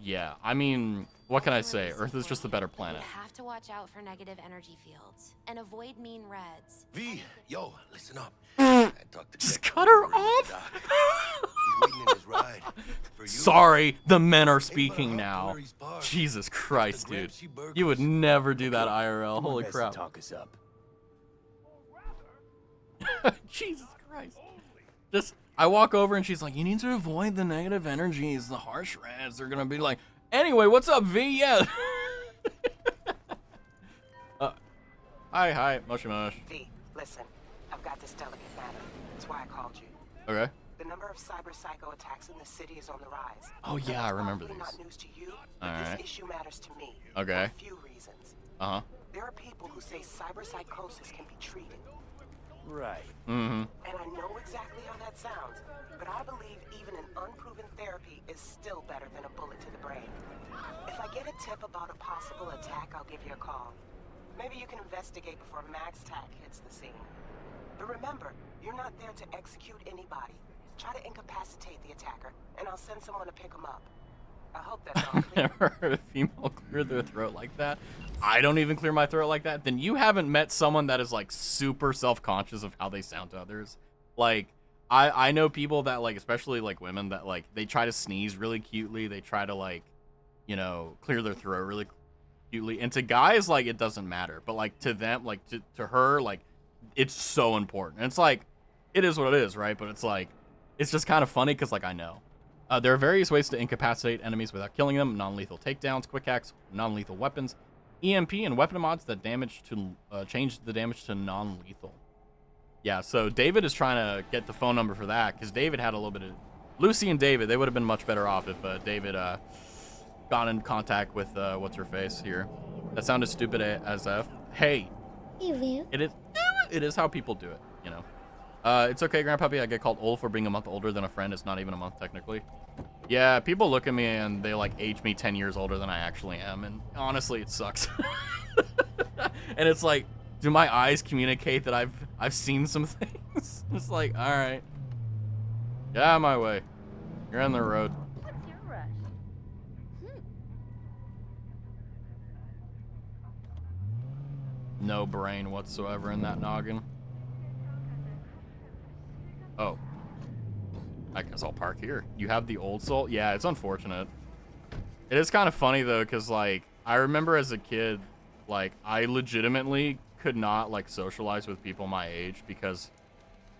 Yeah, I mean, what can I say? Earth is just a better You planet. have to watch out for negative energy fields and avoid mean reds. V, yo, listen up. I talked to Just Dex cut her over at the off? dock. He's waiting in his ride for you. Sorry, the men are Hey, speaking but now. where he's parked. Jesus Christ, dude. Gramsci You would Burgers. never do that Okay, IRL. do my Holy best to crap. talk us up. Jesus Christ. Just, I walk over and she's like, you need to avoid the negative energies, the harsh reds. They're gonna be like, anyway, what's up, V? Yeah. Hi, Mushy Mush. V, listen. I've got this delicate matter. That's why I called you. Okay. The number of cyber psycho attacks in the city is on the rise. Oh, yeah, I remember Probably these. not news to you, but Alright. this issue matters to me. Okay. For a few reasons. Uh-huh. There are people who say cyber psychosis can be treated. Right. Mm-hmm. And I know exactly how that sounds, but I believe even an unproven therapy is still better than a bullet to the brain. If I get a tip about a possible attack, I'll give you a call. Maybe you can investigate before Max Tack hits the scene. But remember, you're not there to execute anybody. Try to incapacitate the attacker, and I'll send someone to pick him up. I hope that's all clear. Never heard a female clear their throat like that. I don't even clear my throat like that. Then you haven't met someone that is like super self-conscious of how they sound to others. Like, I know people that like, especially like women that like, they try to sneeze really cutely. They try to like, you know, clear their throat really cutely. And to guys, like, it doesn't matter. But like to them, like to her, like, it's so important. And it's like, it is what it is, right? But it's like, it's just kind of funny because like I know. There are various ways to incapacitate enemies without killing them. Non-lethal takedowns, quick hacks, non-lethal weapons, EMP, and weapon mods that change the damage to non-lethal. Yeah, so David is trying to get the phone number for that because David had a little bit of... Lucy and David, they would have been much better off if David got in contact with what's-her-face here. That sounded stupid as F. Hey, it is how people do it, you know. It's okay, Grandpuppy. I get called old for being a month older than a friend. It's not even a month, technically. Yeah, people look at me and they, like, age me 10 years older than I actually am. And honestly, it sucks. And it's like, do my eyes communicate that I've seen some things? It's like, all right. Get out of my way. You're on the road. What's your rush? No brain whatsoever in that noggin. Oh. I guess I'll park here. You have the old soul? Yeah, it's unfortunate. It is kind of funny, though, because, like, I remember as a kid, like, I legitimately could not, like, socialize with people my age because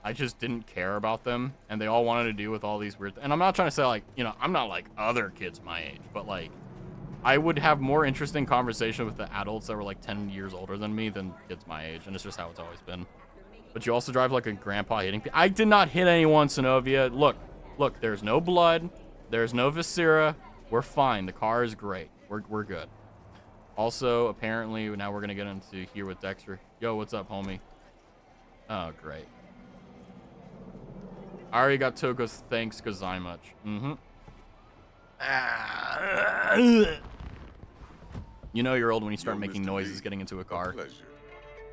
I just didn't care about them, and they all wanted to do with all these weird... And I'm not trying to say, like, you know, I'm not like other kids my age, but, like, I would have more interesting conversation with the adults that were, like, 10 years older than me than kids my age, and it's just how it's always been. But you also drive like a grandpa hitting people. I did not hit anyone, Sinovia. Look, there's no blood. There's no viscera. We're fine. The car is great. We're good. Also, apparently, now we're going to get into here with Dexter. Yo, what's up, homie? Oh, great. I already got Togo's thanks, much. Mm-hmm. You know you're old when you start making Mr. noises Lee. getting into a car. Pleasure.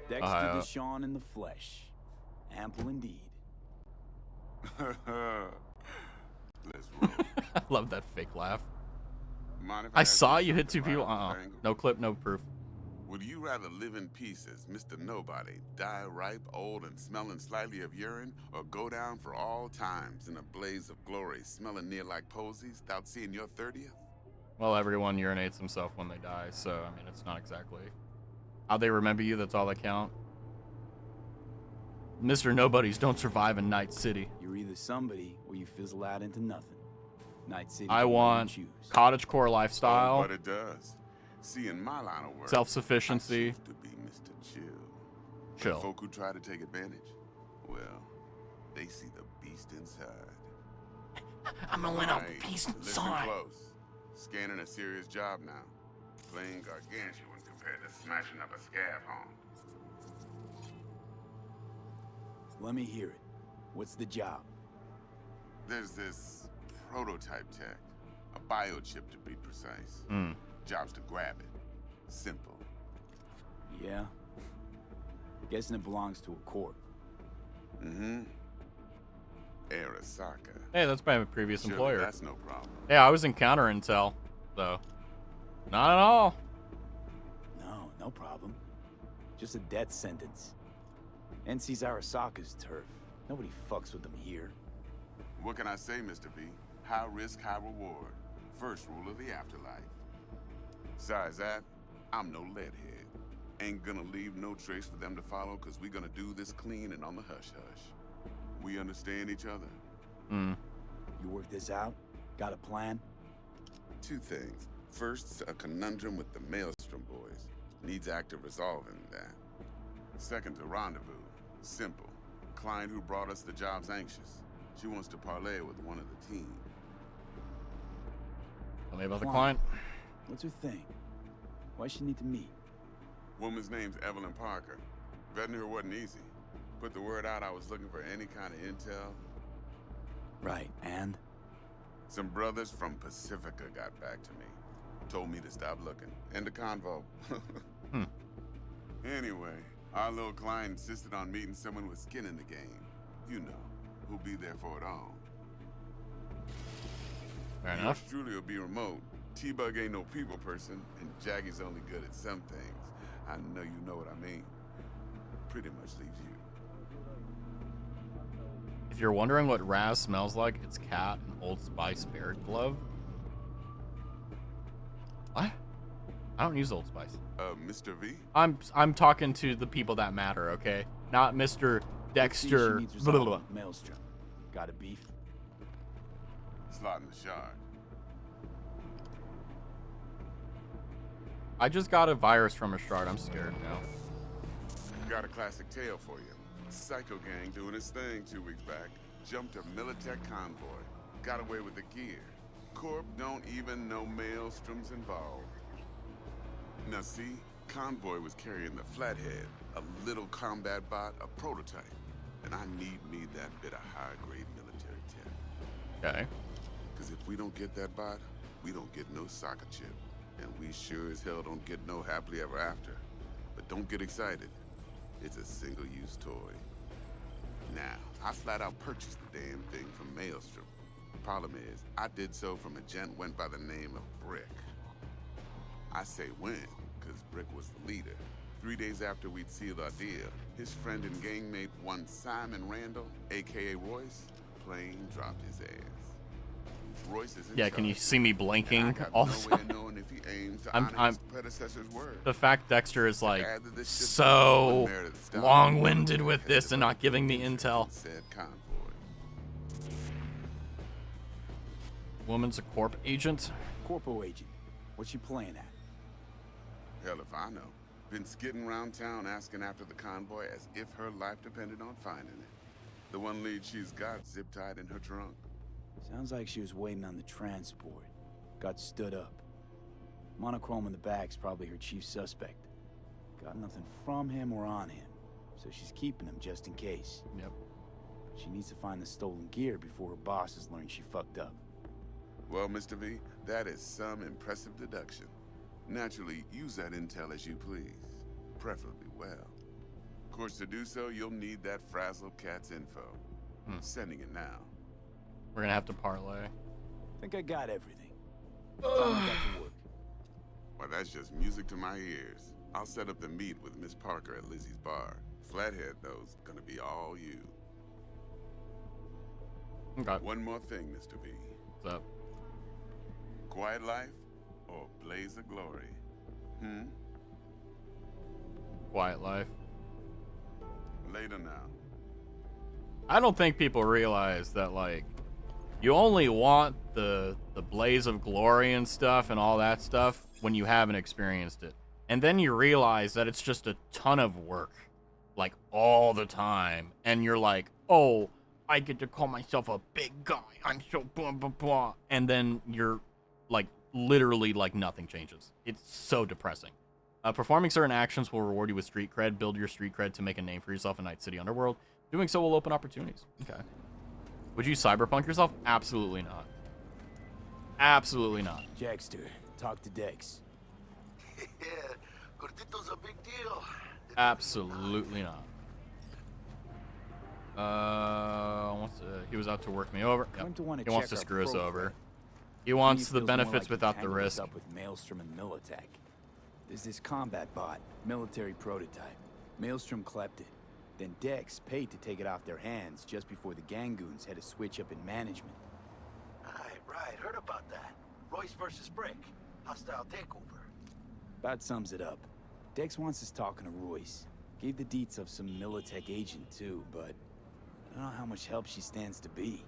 Dexter Deshawn in the flesh. Ample indeed. Let's roll. I love that fake laugh. Mind if I ask saw you you hit something 2 people. about Triangle? No clip, no proof. Would you rather live in pieces, Mr. Nobody, die ripe, old, and smelling slightly of urine, or go down for all times in a blaze of glory, smelling near like posies, without seeing your 30th? Well, everyone urinates himself when they die, so, I mean, it's not exactly how they remember you. That's all that count. Mr. Nobodies don't survive in Night City. You're either somebody or you fizzle out into nothing. Night City. I don't let you want choose. cottagecore Oh, lifestyle, but it does. See, in my line of work, self-sufficiency. I choose to be Mr. Chill. Chill. Folk who try to take advantage, well, they see the beast inside. I'm gonna let out Right, the beast listen inside. close. Scanning a serious job now. Playing gargantuan compared to smashing up a scav home. Let me hear it. What's the job? There's this prototype tech, a biochip to be precise. Job's to grab it. Simple. Yeah? Guessing it belongs to a corp. Mm-hmm. Arasaka. Hey, that's my previous Surely employer. that's no problem. Yeah, I was in counter intel. So, not at all. No, no problem. Just a death sentence. NC's Arasaka's turf. Nobody fucks with them here. What can I say, Mr. V? High risk, high reward. First rule of the afterlife. Besides that, I'm no leadhead. Ain't gonna leave no trace for them to follow, cause we gonna do this clean and on the hush-hush. We understand each other? You work this out? Got a plan? Two things. First, a conundrum with the Maelstrom boys. Needs active resolving that. Second, a rendezvous. Simple. Client who brought us the job's anxious. She wants to parlay with one of the team. Tell me about the client. What's her thing? Why she need to meet? Woman's name's Evelyn Parker. Vetting her wasn't easy. Put the word out I was looking for any kind of intel. Right, and? Some brothers from Pacifica got back to me. Told me to stop looking. End of convo. Anyway, our little client insisted on meeting someone with skin in the game. You know, who'll be there for it all. Fair enough. Yours truly will be remote. T-Bug ain't no people person, and Jaggy's only good at some things. I know you know what I mean. Pretty much leaves you. If you're wondering what Raz smells like, it's cat and Old Spice beard glove. What? I don't use Old Spice. Mr. V? I'm talking to the people that matter, okay? Not Mr. Dexter. She needs resolving with Maelstrom. Got a beef? Slot in the shard. I just got a virus from a shard. I'm scared now. Got a classic tale for you. Psycho gang doing his thing 2 weeks back. Jumped a Militech convoy. Got away with the gear. Corp don't even know Maelstrom's involved. Now see, convoy was carrying the Flathead, a little combat bot, a prototype. And I need me that bit of high-grade military tech. Okay. Because if we don't get that bot, we don't get no soccer chip. And we sure as hell don't get no happily ever after. But don't get excited. It's a single-use toy. Now, I flat out purchased the damn thing from Maelstrom. Problem is, I did so from a gent went by the name of Brick. I say when, because Brick was the leader. 3 days after we'd sealed our deal, his friend and gangmate, one Simon Randall, a.k.a. Royce, plain dropped his ass. Royce is in Yeah, can you charge, see me and I blinking got all no the way time? of knowing if he aims to I'm honor his predecessor's word. the fact Dexter is like Add to this shit so what Meredith Stout long-winded with headed this and not up giving me the intel. said convoy. Woman's a corp agent. Corpo agent. What's she playing at? Hell if I know. Been skidding around town asking after the convoy as if her life depended on finding it. The one lead she's got zip-tied in her trunk. Sounds like she was waiting on the transport. Got stood up. Monochrome in the back's probably her chief suspect. Got nothing from him or on him, so she's keeping him just in case. Yep. But she needs to find the stolen gear before her bosses learn she fucked up. Well, Mr. V, that is some impressive deduction. Naturally, use that intel as you please. Preferably well. Of course, to do so, you'll need that Frazzle Cat's info. Sending it now. We're gonna have to parlay. Think I got everything. Finally got to work. Well, that's just music to my ears. I'll set up the meet with Miss Parker at Lizzie's bar. Flathead, though's gonna be all you. Okay. One more thing, Mr. V. What's up? Quiet life or blaze of glory? Quiet life. Later now. I don't think people realize that, like, you only want the blaze of glory and stuff and all that stuff when you haven't experienced it. And then you realize that it's just a ton of work, like, all the time. And you're like, oh, I get to call myself a big guy. I'm so blah, blah, blah. And then you're, like, literally, like, nothing changes. It's so depressing. Performing certain actions will reward you with street cred. Build your street cred to make a name for yourself in Night City Underworld. Doing so will open opportunities. Okay. Would you cyberpunk yourself? Absolutely not. Absolutely not. Jackster, talk to Dex. Yeah, Gordito's a big deal. Absolutely not. He was out to work me over. Yep. Going to want He to wants check to our screw us profile. over. He wants To the me, it feels more benefits like you without the tangled us risk. up with Maelstrom and Militech. There's this combat bot, military prototype. Maelstrom clept it. Then Dex paid to take it off their hands just before the Gangoons had a switch up in management. Right. Heard about that. Royce versus Brick. Hostile takeover. About sums it up. Dex wants us talking to Royce. Gave the deets of some Militech agent too, but I don't know how much help she stands to be.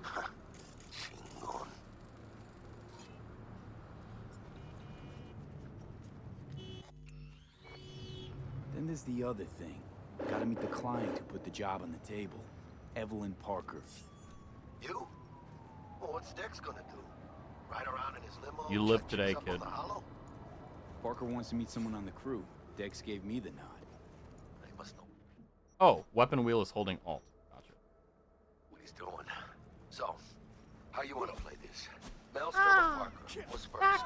Chingon. Then there's the other thing. Gotta meet the client who put the job on the table. Evelyn Parker. You? Well, what's Dex gonna do? Ride around in his limo? You live check today, chicks up kid. on the hollow? Parker wants to meet someone on the crew. Dex gave me the nod. They must know Oh, weapon wheel is holding alt. Gotcha. what he's doing. So, how you want to play this? Maelstrom or Parker? What's first?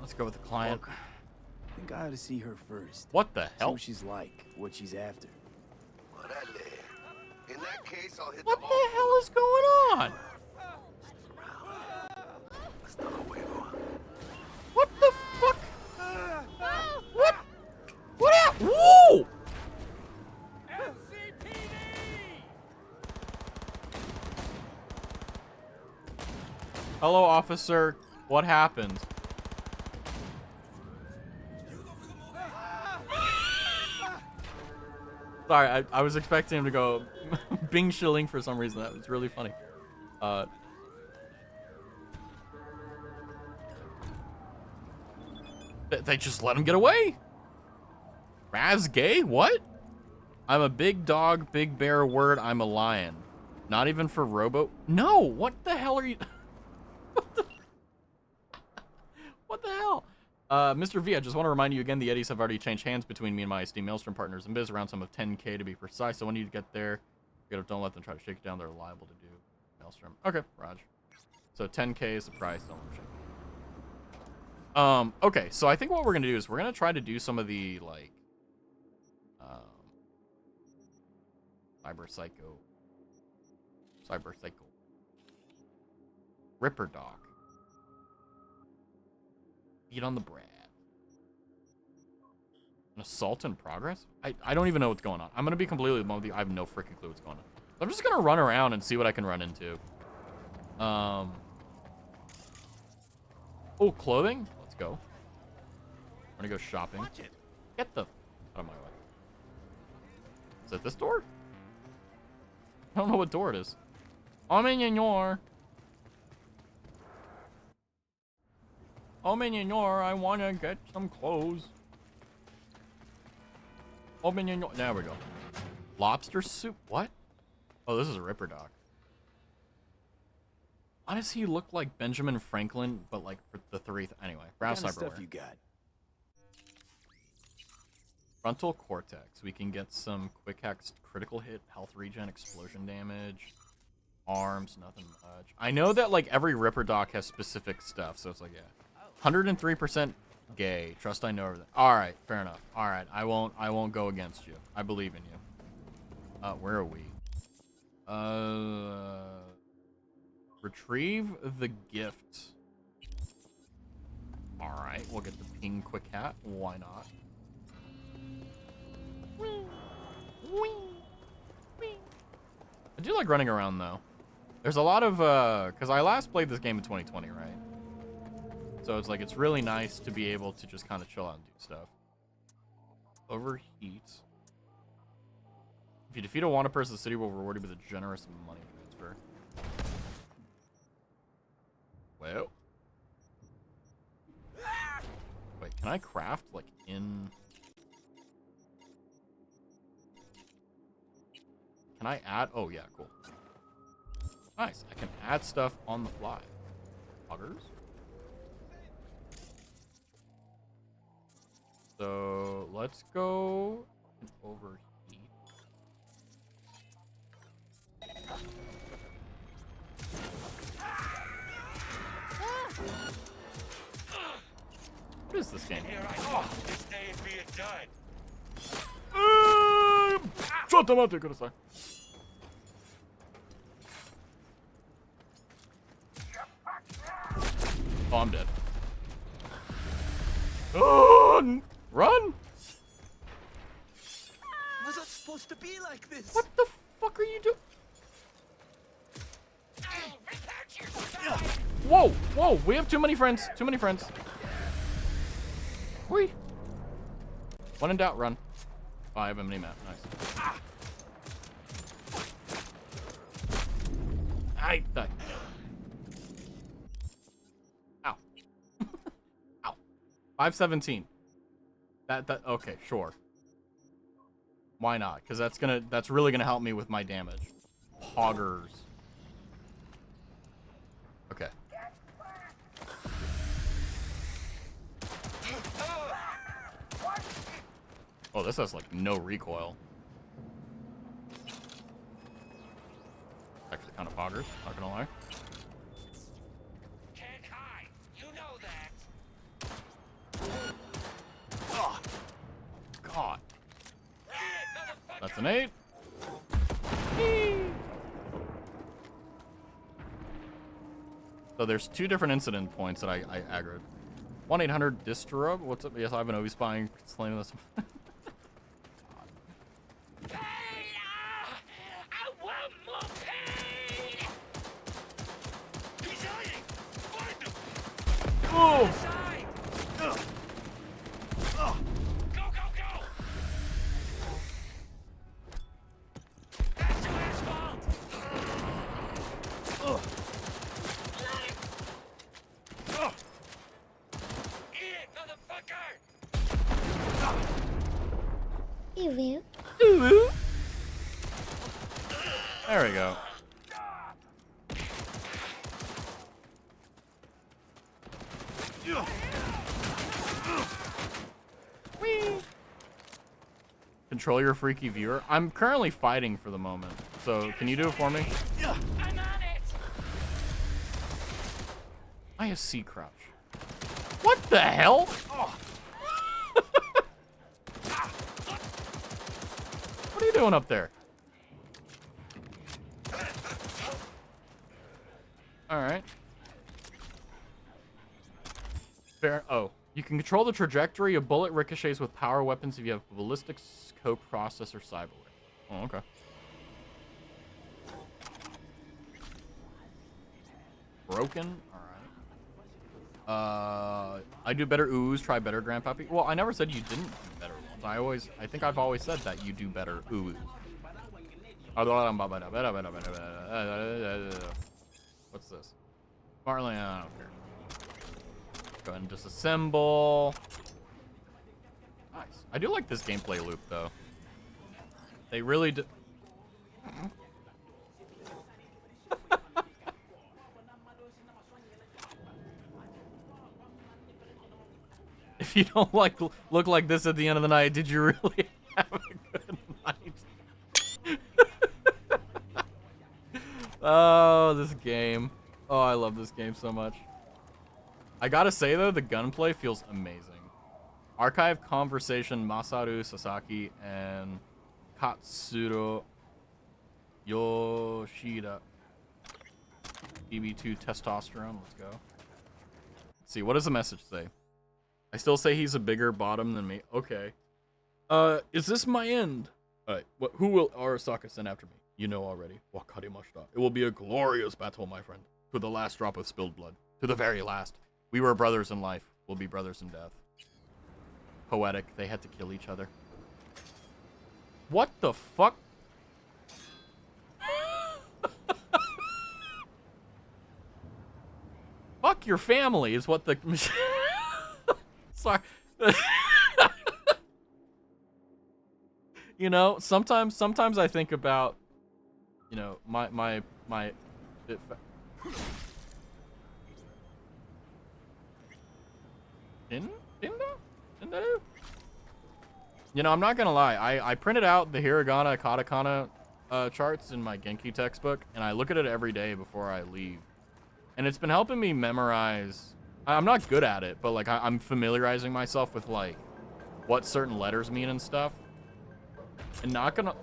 Let's go with the client. Parker. I think I ought to see her first. What the See hell? what she's like, what she's after. In that case, I'll hit What the the hell is going on? What the fuck? What? What happened? Whoa! Hello, officer. What happened? Sorry, I was expecting him to go Bing Shilling for some reason. That was really funny. They just let him get away? Raz gay? What? I'm a big dog, big bear word, I'm a lion. Not even for Robo. No, what the hell are you? What the hell? Mr. V, I just want to remind you again, the Eddies have already changed hands between me and my esteemed Maelstrom partners in biz, around sum of 10K to be precise. So when you get there, don't let them try to shake it down. They're liable to do Maelstrom. Okay, Raj. So 10K is the price. Don't let them shake it. Okay, so I think what we're gonna do is we're gonna try to do some of the like Cyber Psycho Ripper Doc. Beat on the Brad. An assault in progress? I don't even know what's going on. I'm gonna be completely blunt with you. I have no freaking clue what's going on. I'm just gonna run around and see what I can run into. Oh, clothing? Let's go. I'm gonna go shopping. Get the out of my way. Is it this door? I don't know what door it is. I'm in your. I wanna get some clothes. There we go. Lobster soup? What? Oh, this is a Ripper Doc. Why does he look like Benjamin Franklin, but like for the three? Anyway, brown What kind of cyberware. stuff you got? Frontal cortex. We can get some quick hacks, critical hit, health regen, explosion damage. Arms, nothing much. I know that like every Ripper Doc has specific stuff, so it's like, yeah. 103% gay. Trust I know everything. All right, fair enough. All right, I won't go against you. I believe in you. Where are we? Retrieve the gift. All right, we'll get the ping quick hat. Why not? I do like running around though. There's a lot of because I last played this game in 2020, right? So it's like it's really nice to be able to just kind of chill out and do stuff. Overheat. If you defeat a wanted person, the city will reward you with a generous money transfer. Well. Wait, can I craft like in? Can I add? Oh yeah, cool. Nice. I can add stuff on the fly. Poggers. So let's go and overheat. What is this game? This day is being done. Oh, I'm dead. Oh, run! Was it supposed to be like this? What the fuck are you doing? Whoa, whoa, we have too many friends. Too many friends. Whee. When in doubt, run. Oh, I have a mini map. Nice. I died. Ow. Ow. 517. That okay, sure. Why not? Because that's really gonna help me with my damage. Poggers. Okay. Oh, this has like no recoil. Actually kind of poggers, not gonna lie. Can't hide. You know that. Oh, God. That's an 8. So there's 2 different incident points that I aggroed. 1-800-DISTRUB. What's up? Yes, I have an OV spying. Explaining this. Oh! Go, go, go! That's your fault! Eat, motherfucker! Ew. There we go. Whee! Control your freaky viewer. I'm currently fighting for the moment, so can you do it for me? I'm on it! ISC crouch. What the hell? Oh. What are you doing up there? All right. Fair. Oh, you can control the trajectory of bullet ricochets with power weapons if you have ballistic scope processor cyberware. Oh, okay. Broken. All right. I do better oohs. Try better, Grandpappy. Well, I never said you didn't do better ones. I think I've always said that you do better oohs. What's this? Smartly, I don't care. Go ahead and disassemble. Nice. I do like this gameplay loop, though. They really do. If you don't look like this at the end of the night, did you really have a good night? Oh, this game. Oh, I love this game so much. I gotta say, though, the gunplay feels amazing. Archive Conversation, Masaru Sasaki and Katsuro Yoshida. BB2 testosterone, let's go. Let's see, what does the message say? I still say he's a bigger bottom than me. Okay. Is this my end? Alright, who will Arasaka send after me? You know already. Wakarimashita. It will be a glorious battle, my friend. To the last drop of spilled blood. To the very last. We were brothers in life. We'll be brothers in death. Poetic. They had to kill each other. What the fuck? Fuck your family is what the... Sorry. You know, sometimes I think about, you know, my You know, I'm not gonna lie. I printed out the hiragana, katakana charts in my Genki textbook, and I look at it every day before I leave. And it's been helping me memorize. I'm not good at it, but like I'm familiarizing myself with like what certain letters mean and stuff. And not gonna.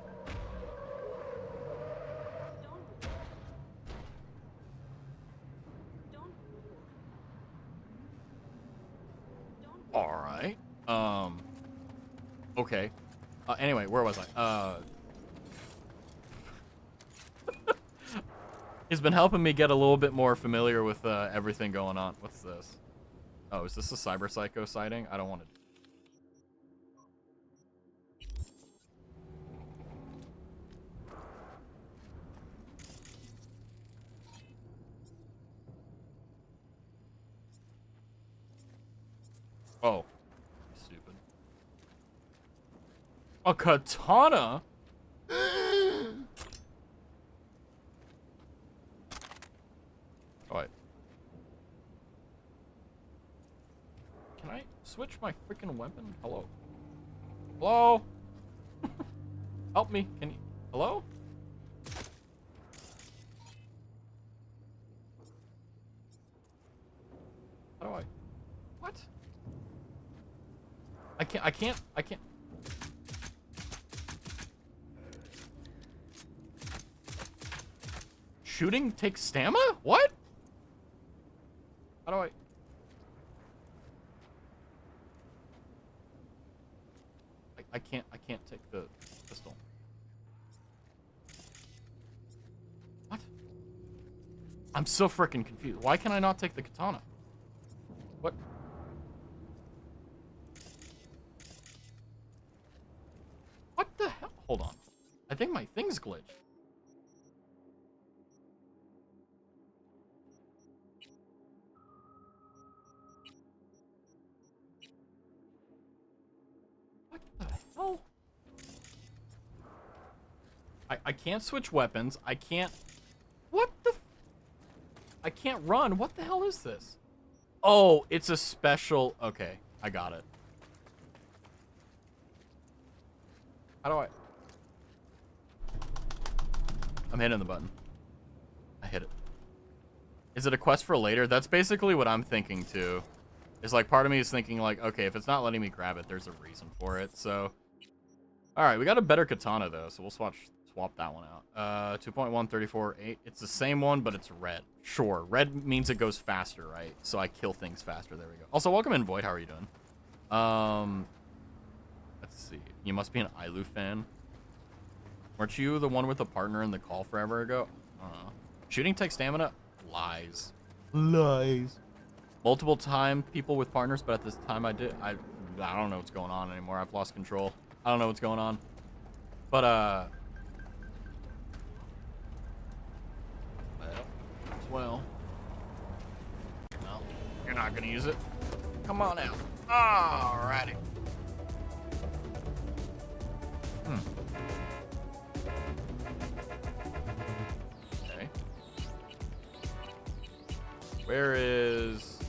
Okay. Anyway, where was I? He's been helping me get a little bit more familiar with everything going on. What's this? Oh, is this a Cyber Psycho sighting? I don't want to. Oh. Stupid. A katana? Oh, wait. Can I switch my freaking weapon? Hello? Hello? Help me. Can you... Hello? How do I... What? I can't... Shooting takes stamina? What? How do I... I can't take the pistol. What? I'm so freaking confused. Why can I not take the katana? What? What the hell? Hold on. I think my thing's glitched. What the hell? I can't switch weapons. I can't... What the... I can't run. What the hell is this? Oh, it's a special... Okay, I got it. How do I... I'm hitting the button. I hit it. Is it a quest for later? That's basically what I'm thinking, too. It's like, part of me is thinking, like, okay, if it's not letting me grab it, there's a reason for it, so... Alright, we got a better katana, though, so we'll swap that one out. 2.134.8. It's the same one, but it's red. Sure, red means it goes faster, right? So I kill things faster. There we go. Also, welcome in, Void. How are you doing? Let's see. You must be an Ailu fan. Weren't you the one with the partner in the call forever ago? I don't know. Shooting takes stamina? Lies. Lies. Multiple time people with partners, but at this time I don't know what's going on anymore. I've lost control. I don't know what's going on. But, well. No, you're not gonna use it. Come on out. Alrighty. Okay. Where is...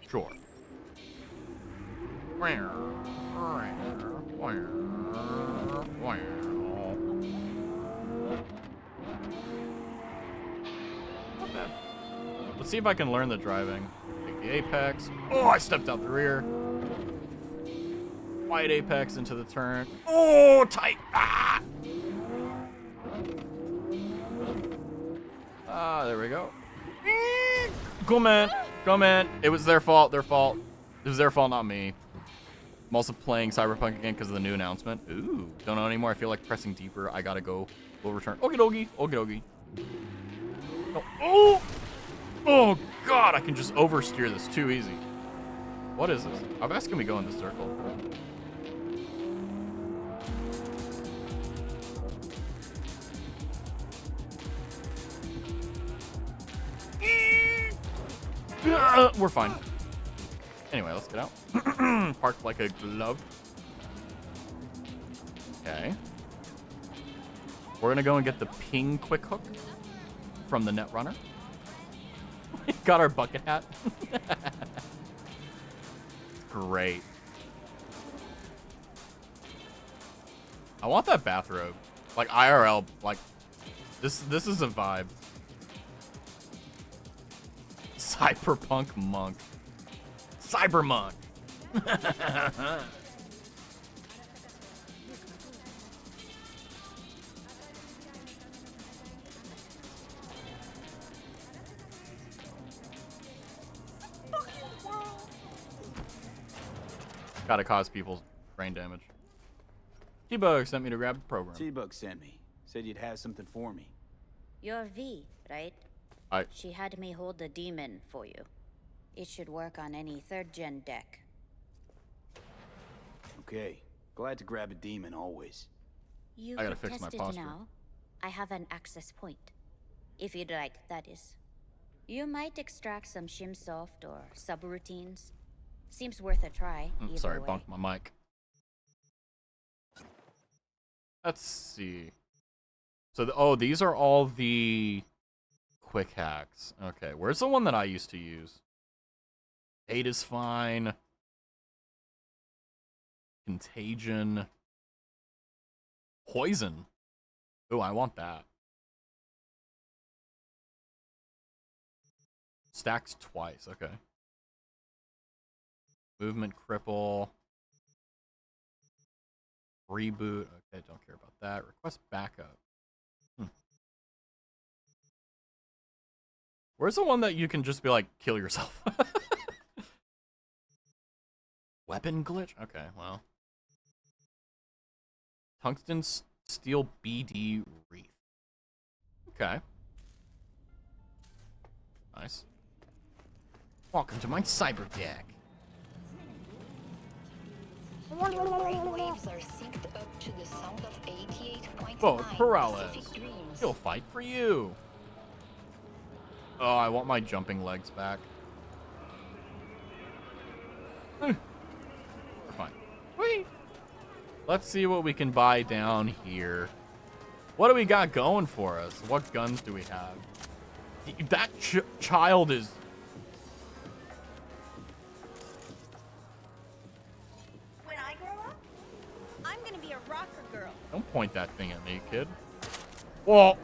Sure. Not bad. Let's see if I can learn the driving. Take the apex. Oh, I stepped out the rear. Wide apex into the turn. Oh, tight. Ah! Ah, there we go. Go, man. Go, man. It was their fault. Their fault. It was their fault, not me. I'm also playing Cyberpunk again because of the new announcement. Ooh, don't know anymore. I feel like pressing deeper. I gotta go. We'll return. Okie dokie. Okie dokie. Oh, oh! Oh, God. I can just oversteer this too easy. What is this? How fast can we go in this circle? We're fine. Anyway, let's get out. Parked like a glove. Okay. We're gonna go and get the ping quick hook from the Netrunner. Got our bucket hat. Great. I want that bathrobe. Like IRL, like this is a vibe. Cyberpunk monk. Cybermonk. Gotta cause people brain damage. T-Bug sent me to grab a program. T-Bug sent me. Said you'd have something for me. You're V, right? She had me hold the demon for you. It should work on any 3rd-gen deck. Okay. Glad to grab a demon always. You I gotta could fix my test it posture. now. I have an access point. If you'd like, that is. You might extract some shimsoft or subroutines. Seems worth a try. Either Sorry, way. bumped my mic. Let's see. So, these are all the quick hacks. Okay, where's the one that I used to use? 8 is fine. Contagion. Poison. Ooh, I want that. Stacks twice, okay. Movement cripple. Reboot. Okay, don't care about that. Request backup. Where's the one that you can just be like, kill yourself? Weapon glitch? Okay, well. Tungsten steel BD wreath. Okay. Nice. Welcome to my cyber deck. Brainwaves are synced up to the sound of 88.9 Whoa, Perales. Pacific Dreams. He'll fight for you. Oh, I want my jumping legs back. We're fine. Whee! Let's see what we can buy down here. What do we got going for us? What guns do we have? That child is... When I grow up, I'm gonna be a rocker girl. Don't point that thing at me, kid. Whoa!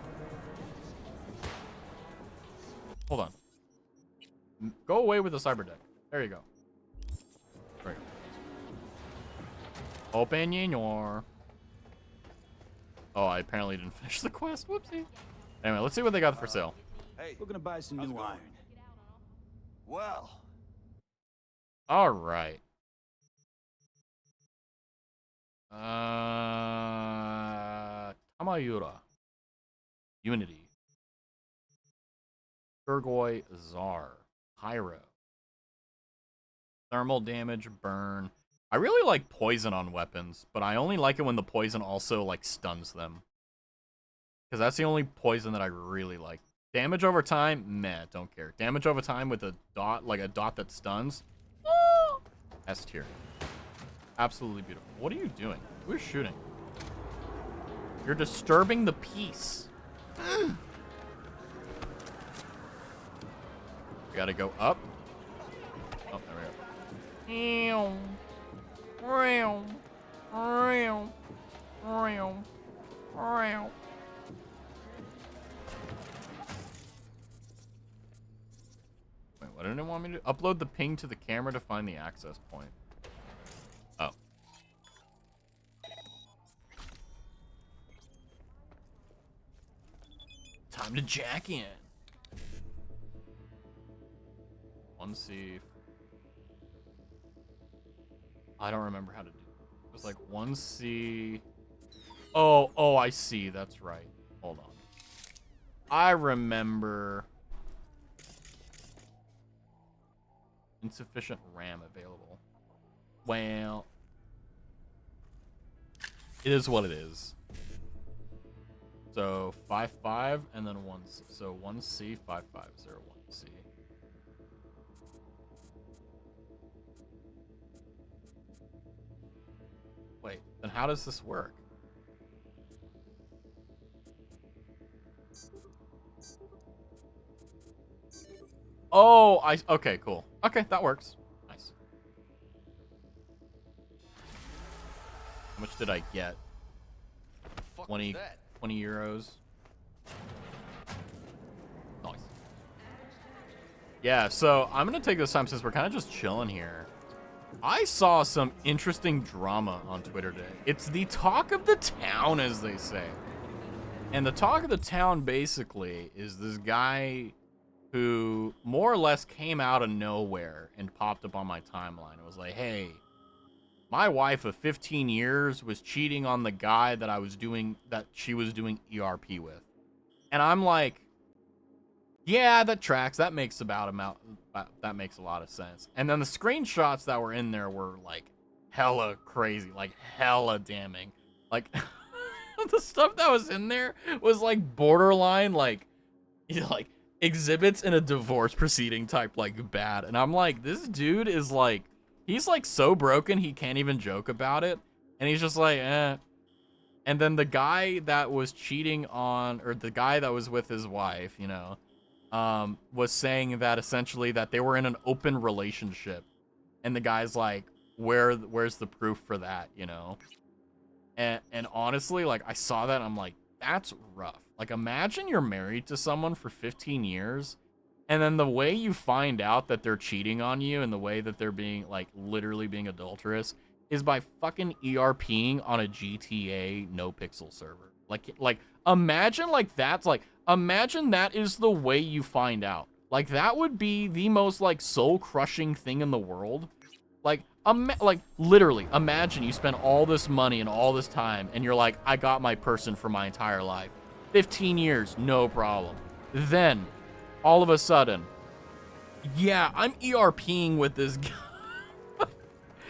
Hold on. Go away with the cyber deck. There you go. There you go. Open your... Oh, I apparently didn't finish the quest. Whoopsie. Anyway, let's see what they got for sale. Hey, we're gonna buy some new iron. Well. All right. Tamayura. Unity. Turgoy Czar. Pyro. Thermal damage, burn. I really like poison on weapons, but I only like it when the poison also, like, stuns them. Because that's the only poison that I really like. Damage over time, meh, don't care. Damage over time with a dot, like a dot that stuns. S tier. Absolutely beautiful. What are you doing? Who is shooting? You're disturbing the peace. We gotta go up. Oh, there we go. Wait, what did it want me to upload the ping to the camera to find the access point? Oh. Time to jack in. 1C. I don't remember how to do it. It was like 1C. Oh, I see. That's right. Hold on. I remember. Insufficient RAM available. Well, it is what it is. So 5.5 and then 1. So 1C 5.5 0 1C. Wait, then how does this work? Oh, okay, cool. Okay, that works. Nice. How much did I get? 20 euros. Nice. Yeah, so I'm gonna take this time since we're kind of just chilling here. I saw some interesting drama on Twitter today. It's the talk of the town, as they say. And the talk of the town basically is this guy who more or less came out of nowhere and popped up on my timeline. It was like, hey, my wife of 15 years was cheating on the guy that she was doing ERP with. And I'm like, yeah, that tracks. That makes that makes a lot of sense. And then the screenshots that were in there were like hella crazy, like hella damning. Like the stuff that was in there was like borderline like exhibits in a divorce proceeding type like bad. And I'm like, this dude is like, he's like so broken he can't even joke about it. And he's just like, eh. And then the guy that was cheating on, or the guy that was with his wife, you know, was saying that essentially that they were in an open relationship. And the guy's like, where's the proof for that, you know? And honestly, like, I saw that and I'm like, that's rough. Like, imagine you're married to someone for 15 years, and then the way you find out that they're cheating on you and the way that they're being, like, literally being adulterous is by fucking ERPing on a GTA no-pixel server. Like, imagine, like, that's, like, imagine that is the way you find out. Like, that would be the most, like, soul-crushing thing in the world. Like, literally, imagine you spend all this money and all this time, and you're like, I got my person for my entire life. 15 years, no problem. Then, all of a sudden, yeah, I'm ERPing with this guy.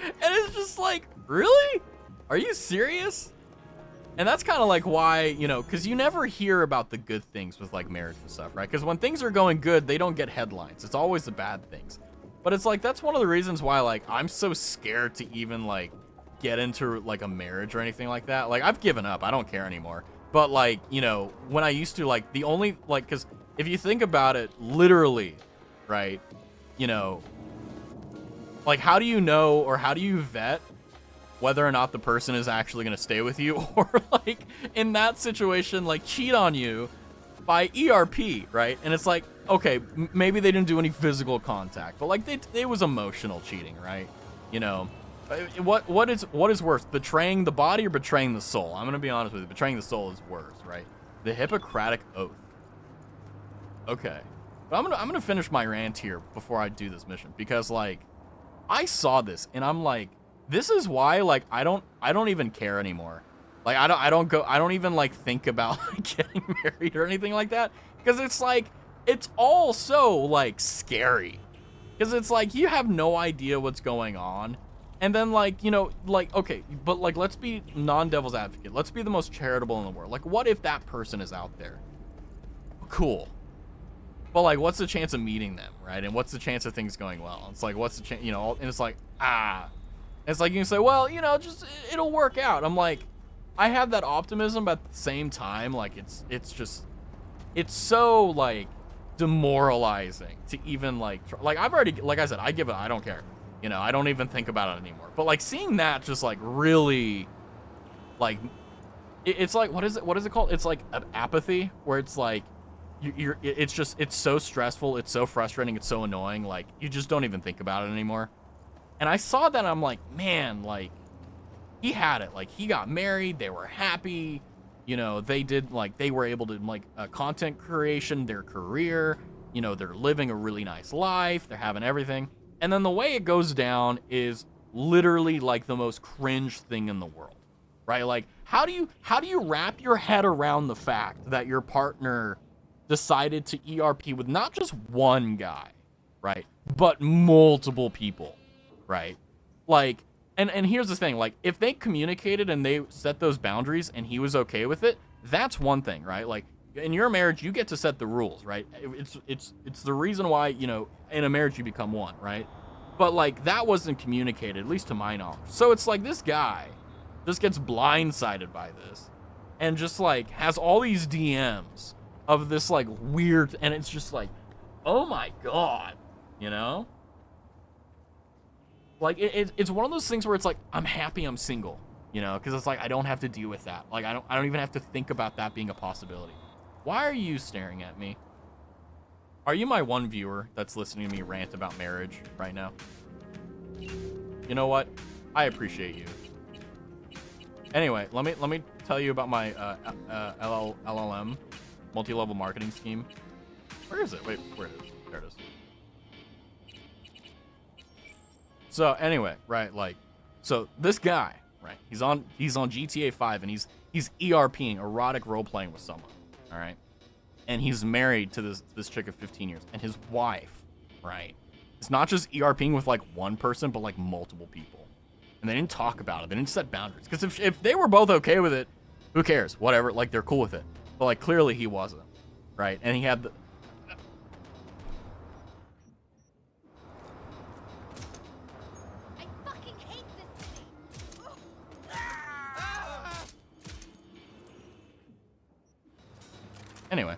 And it's just like, really? Are you serious? And that's kind of like why, you know, because you never hear about the good things with, like, marriage and stuff, right? Because when things are going good, they don't get headlines. It's always the bad things. But it's like, that's one of the reasons why, like, I'm so scared to even, like, get into, like, a marriage or anything like that. Like, I've given up. I don't care anymore. But, like, you know, when I used to, like, the only, like, because if you think about it, literally, right, you know, like, how do you know, or how do you vet whether or not the person is actually going to stay with you, or, like, in that situation, like, cheat on you by ERP, right? And it's like, okay, maybe they didn't do any physical contact, but, like, it was emotional cheating, right? You know, what is worse, betraying the body or betraying the soul? I'm gonna be honest with you, betraying the soul is worse, right? The Hippocratic Oath. Okay, but I'm gonna finish my rant here before I do this mission, because, like, I saw this and I'm like, this is why, like, I don't even care anymore. Like, I don't even, like, think about, like, getting married or anything like that, because it's like, it's all so, like, scary, because it's like, you have no idea what's going on. And then, like, you know, like, okay, but, like, let's be non-devil's advocate. Let's be the most charitable in the world. Like, what if that person is out there? Cool. But, like, what's the chance of meeting them, right? And what's the chance of things going well? It's like, what's the chance, you know? And it's like, it's like, you can say, well, you know, just, it'll work out. I'm like, I have that optimism, but at the same time, like, it's just, it's so, like, demoralizing to even, like, like, I've already, like I said, I give it, I don't care. You know, I don't even think about it anymore. But, like, seeing that just, like, really, like, it's like, what is it called? It's like apathy, where it's like, it's just, it's so stressful, it's so frustrating, it's so annoying, like, you just don't even think about it anymore. And I saw that, and I'm like, man, like, he had it. Like, he got married, they were happy, you know, they did, like, they were able to, like, content creation, their career, you know, they're living a really nice life, they're having everything. And then the way it goes down is literally, like, the most cringe thing in the world, right? Like, how do you wrap your head around the fact that your partner decided to ERP with not just one guy, right, but multiple people, right? Like, and here's the thing, like, if they communicated and they set those boundaries and he was okay with it, that's one thing, right? Like, in your marriage, you get to set the rules, right? It's the reason why, you know, in a marriage you become one, right? But, like, that wasn't communicated, at least to my knowledge. So it's like, this guy just gets blindsided by this and just, like, has all these DMs of this, like, weird, and it's just like, oh my god, you know? Like, it's one of those things where it's like, I'm happy I'm single, you know, because it's like, I don't have to deal with that. Like, I don't even have to think about that being a possibility. Why are you staring at me? Are you my one viewer that's listening to me rant about marriage right now? You know what? I appreciate you. Anyway, let me tell you about my LLM, multi-level marketing scheme. Where is it? Wait, where it is? There it is. So anyway, right, like, So this guy, right? He's on GTA 5 and he's ERPing, erotic role playing with someone. All right. And he's married to this chick of 15 years. And his wife, right? It's not just ERPing with like one person, but like multiple people. And they didn't talk about it. They didn't set boundaries. Because if they were both okay with it, who cares? Whatever. Like, they're cool with it. But like, clearly he wasn't. Right? And he had the... I fucking hate this city. Anyway.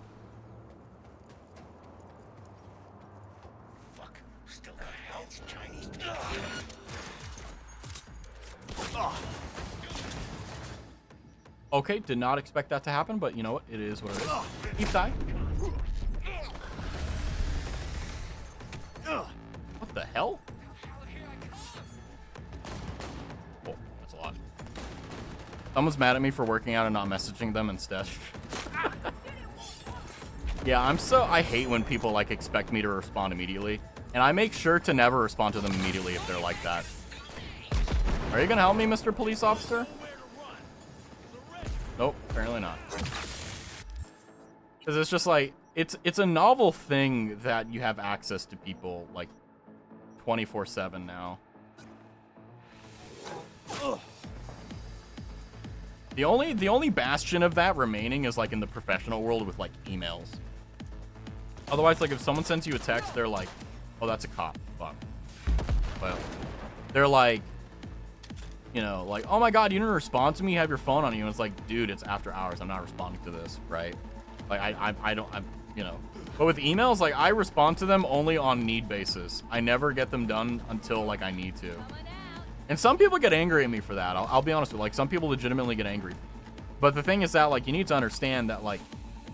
Fuck. Still got health, Chinese. Okay, did not expect that to happen, but you know what? It is what it is. Keep die. What the hell? Oh, that's a lot. Someone's mad at me for working out and not messaging them instead. Yeah, I hate when people like expect me to respond immediately. And I make sure to never respond to them immediately if they're like that. Are you gonna help me, Mr. Police Officer? Nope, apparently not. Because it's just like, it's a novel thing that you have access to people like 24/7 now. Ugh. The only bastion of that remaining is like in the professional world with like emails. Otherwise, like if someone sends you a text, they're like, oh, that's a cop. Fuck. Well, they're like, you know, like, oh my God, you didn't respond to me. You have your phone on you. And it's like, dude, it's after hours. I'm not responding to this, right? Like, I'm, you know. But with emails, like, I respond to them only on need basis. I never get them done until, like, I need to. And some people get angry at me for that. I'll be honest with you. Like, some people legitimately get angry. But the thing is that, like, you need to understand that, like,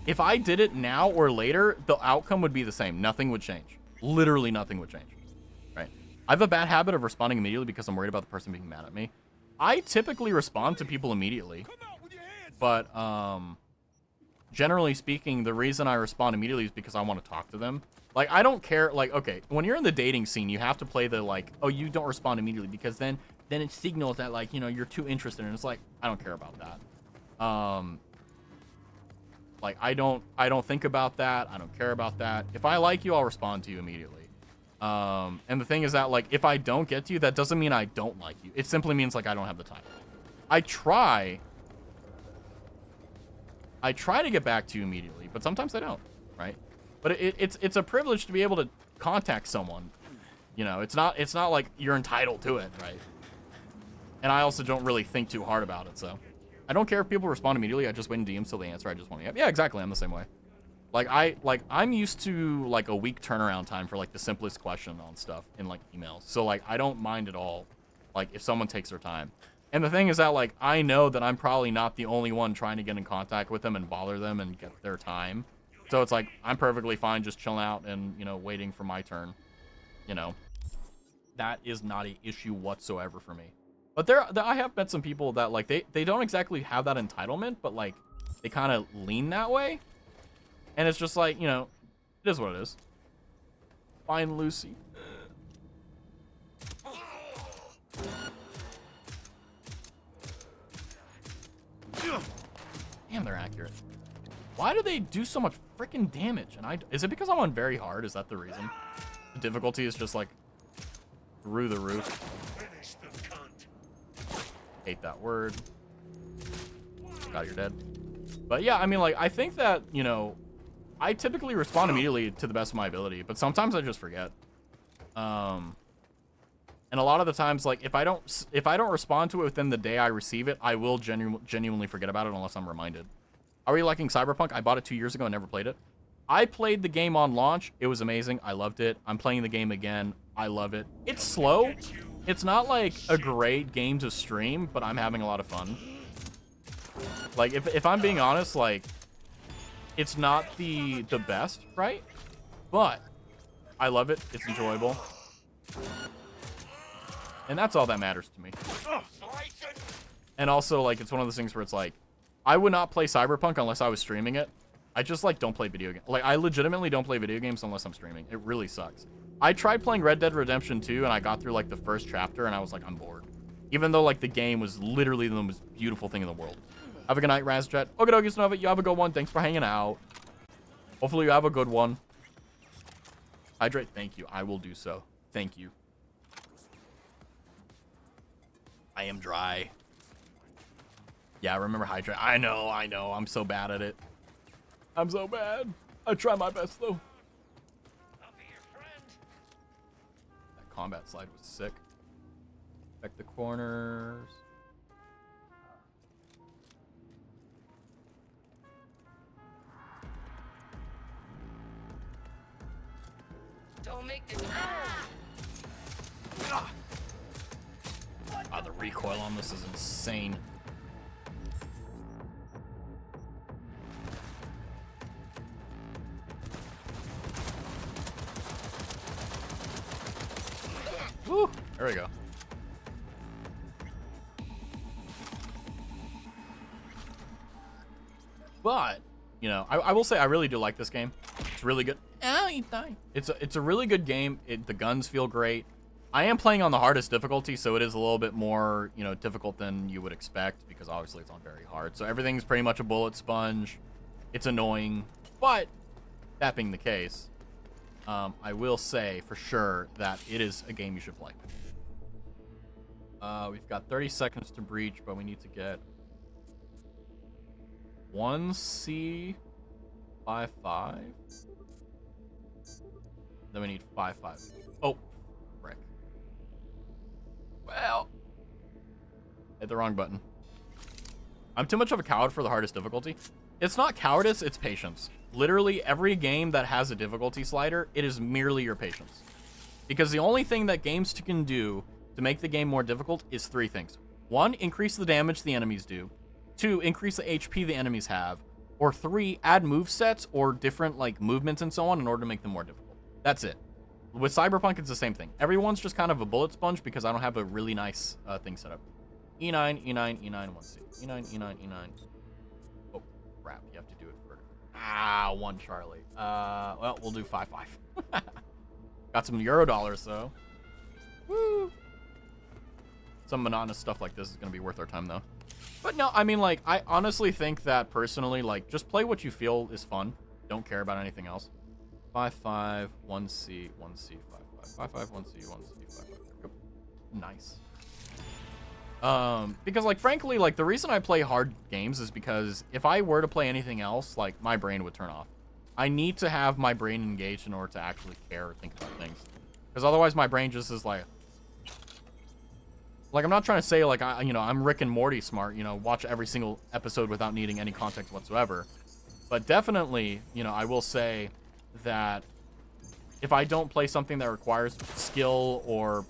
if I did it now or later, the outcome would be the same. Nothing would change. Literally nothing would change, right? I have a bad habit of responding immediately because I'm worried about the person being mad at me. I typically respond to people immediately, but generally speaking, the reason I respond immediately is because I want to talk to them. Like, I don't care. Like, okay, when you're in the dating scene, you have to play the, like, oh, you don't respond immediately because then it signals that, like, you know, you're too interested. And it's like, I don't care about that. Like, I don't think about that. I don't care about that. If I like you, I'll respond to you immediately. And the thing is that, like, if I don't get to you, that doesn't mean I don't like you. It simply means, like, I don't have the time. I try to get back to you immediately, but sometimes I don't, right? But it's a privilege to be able to contact someone. You know, it's not like you're entitled to it, right? And I also don't really think too hard about it, so. I don't care if people respond immediately. I just wait in DMs till they answer. I just want to. Yeah, exactly. I'm the same way. I'm used to like a week turnaround time for like the simplest question on stuff in like emails. So like I don't mind at all, like if someone takes their time. And the thing is that like I know that I'm probably not the only one trying to get in contact with them and bother them and get their time. So it's like I'm perfectly fine just chilling out and, you know, waiting for my turn. You know, that is not an issue whatsoever for me. But I have met some people that, like, they don't exactly have that entitlement, but, like, they kind of lean that way. And it's just like, you know, it is what it is. Fine, Lucy. Damn, they're accurate. Why do they do so much freaking damage? And is it because I'm on very hard? Is that the reason? The difficulty is just, like, through the roof. Hate that word. God, you're dead. But yeah, I mean, like, I think that, you know, I typically respond immediately to the best of my ability, but sometimes I just forget. And a lot of the times, like, if I don't respond to it within the day I receive it, I will genuinely forget about it unless I'm reminded. Are we liking Cyberpunk? I bought it 2 years ago and never played it. I played the game on launch. It was amazing. I loved it. I'm playing the game again. I love it. It's slow. It's not like a great game to stream, but I'm having a lot of fun. Like, if I'm being honest, like, it's not the best, right? But I love it. It's enjoyable. And that's all that matters to me. And also, like, it's one of those things where it's like, I would not play Cyberpunk unless I was streaming it. I just, like, don't play video games. Like, I legitimately don't play video games unless I'm streaming. It really sucks. I tried playing Red Dead Redemption 2, and I got through, like, the first chapter, and I was like, I'm bored. Even though, like, the game was literally the most beautiful thing in the world. Have a good night, Razjet. Okie dokie, Snova. You have a good one. Thanks for hanging out. Hopefully you have a good one. Hydrate. Thank you. I will do so. Thank you. I am dry. Yeah, remember hydrate. I know. I'm so bad at it. I'm so bad. I try my best, though. I'll be your friend. That combat slide was sick. Check the corners. Don't make this. Ah, the recoil on this is insane. Woo! There we go. But, you know, I will say I really do like this game. It's really good. Oh, he died. It's a really good game. The guns feel great. I am playing on the hardest difficulty, so it is a little bit more, you know, difficult than you would expect because obviously it's on very hard. So everything's pretty much a bullet sponge. It's annoying, but that being the case, I will say for sure that it is a game you should play. We've got 30 seconds to breach, but we need to get 1C 5-5. Then we need 5-5. Oh, frick. Well, hit the wrong button. I'm too much of a coward for the hardest difficulty. It's not cowardice, it's patience. Literally every game that has a difficulty slider, it is merely your patience. Because the only thing that games can do to make the game more difficult is 3 things. 1, increase the damage the enemies do. 2, increase the HP the enemies have. Or 3, add movesets or different like movements and so on in order to make them more difficult. That's it. With Cyberpunk, it's the same thing. Everyone's just kind of a bullet sponge because I don't have a really nice thing set up. E9, E9, E9, 1C. E9, E9, E9. Oh, crap. You have to do it for... Ah, 1 Charlie. Well, we'll do 5-5. Got some Euro dollars, though. Woo! Some monotonous stuff like this is going to be worth our time, though. But no, I mean, like, I honestly think that, personally, like, just play what you feel is fun. Don't care about anything else. 5-5, 1C, 1C, 5-5. 5-5, 1C, 1C, 5-5. Nice. Because, like, frankly, like, the reason I play hard games is because if I were to play anything else, like, my brain would turn off. I need to have my brain engaged in order to actually care or think about things. Because otherwise my brain just is like... Like, I'm not trying to say, like, I'm Rick and Morty smart, you know, watch every single episode without needing any context whatsoever. But definitely, you know, I will say that if I don't play something that requires skill or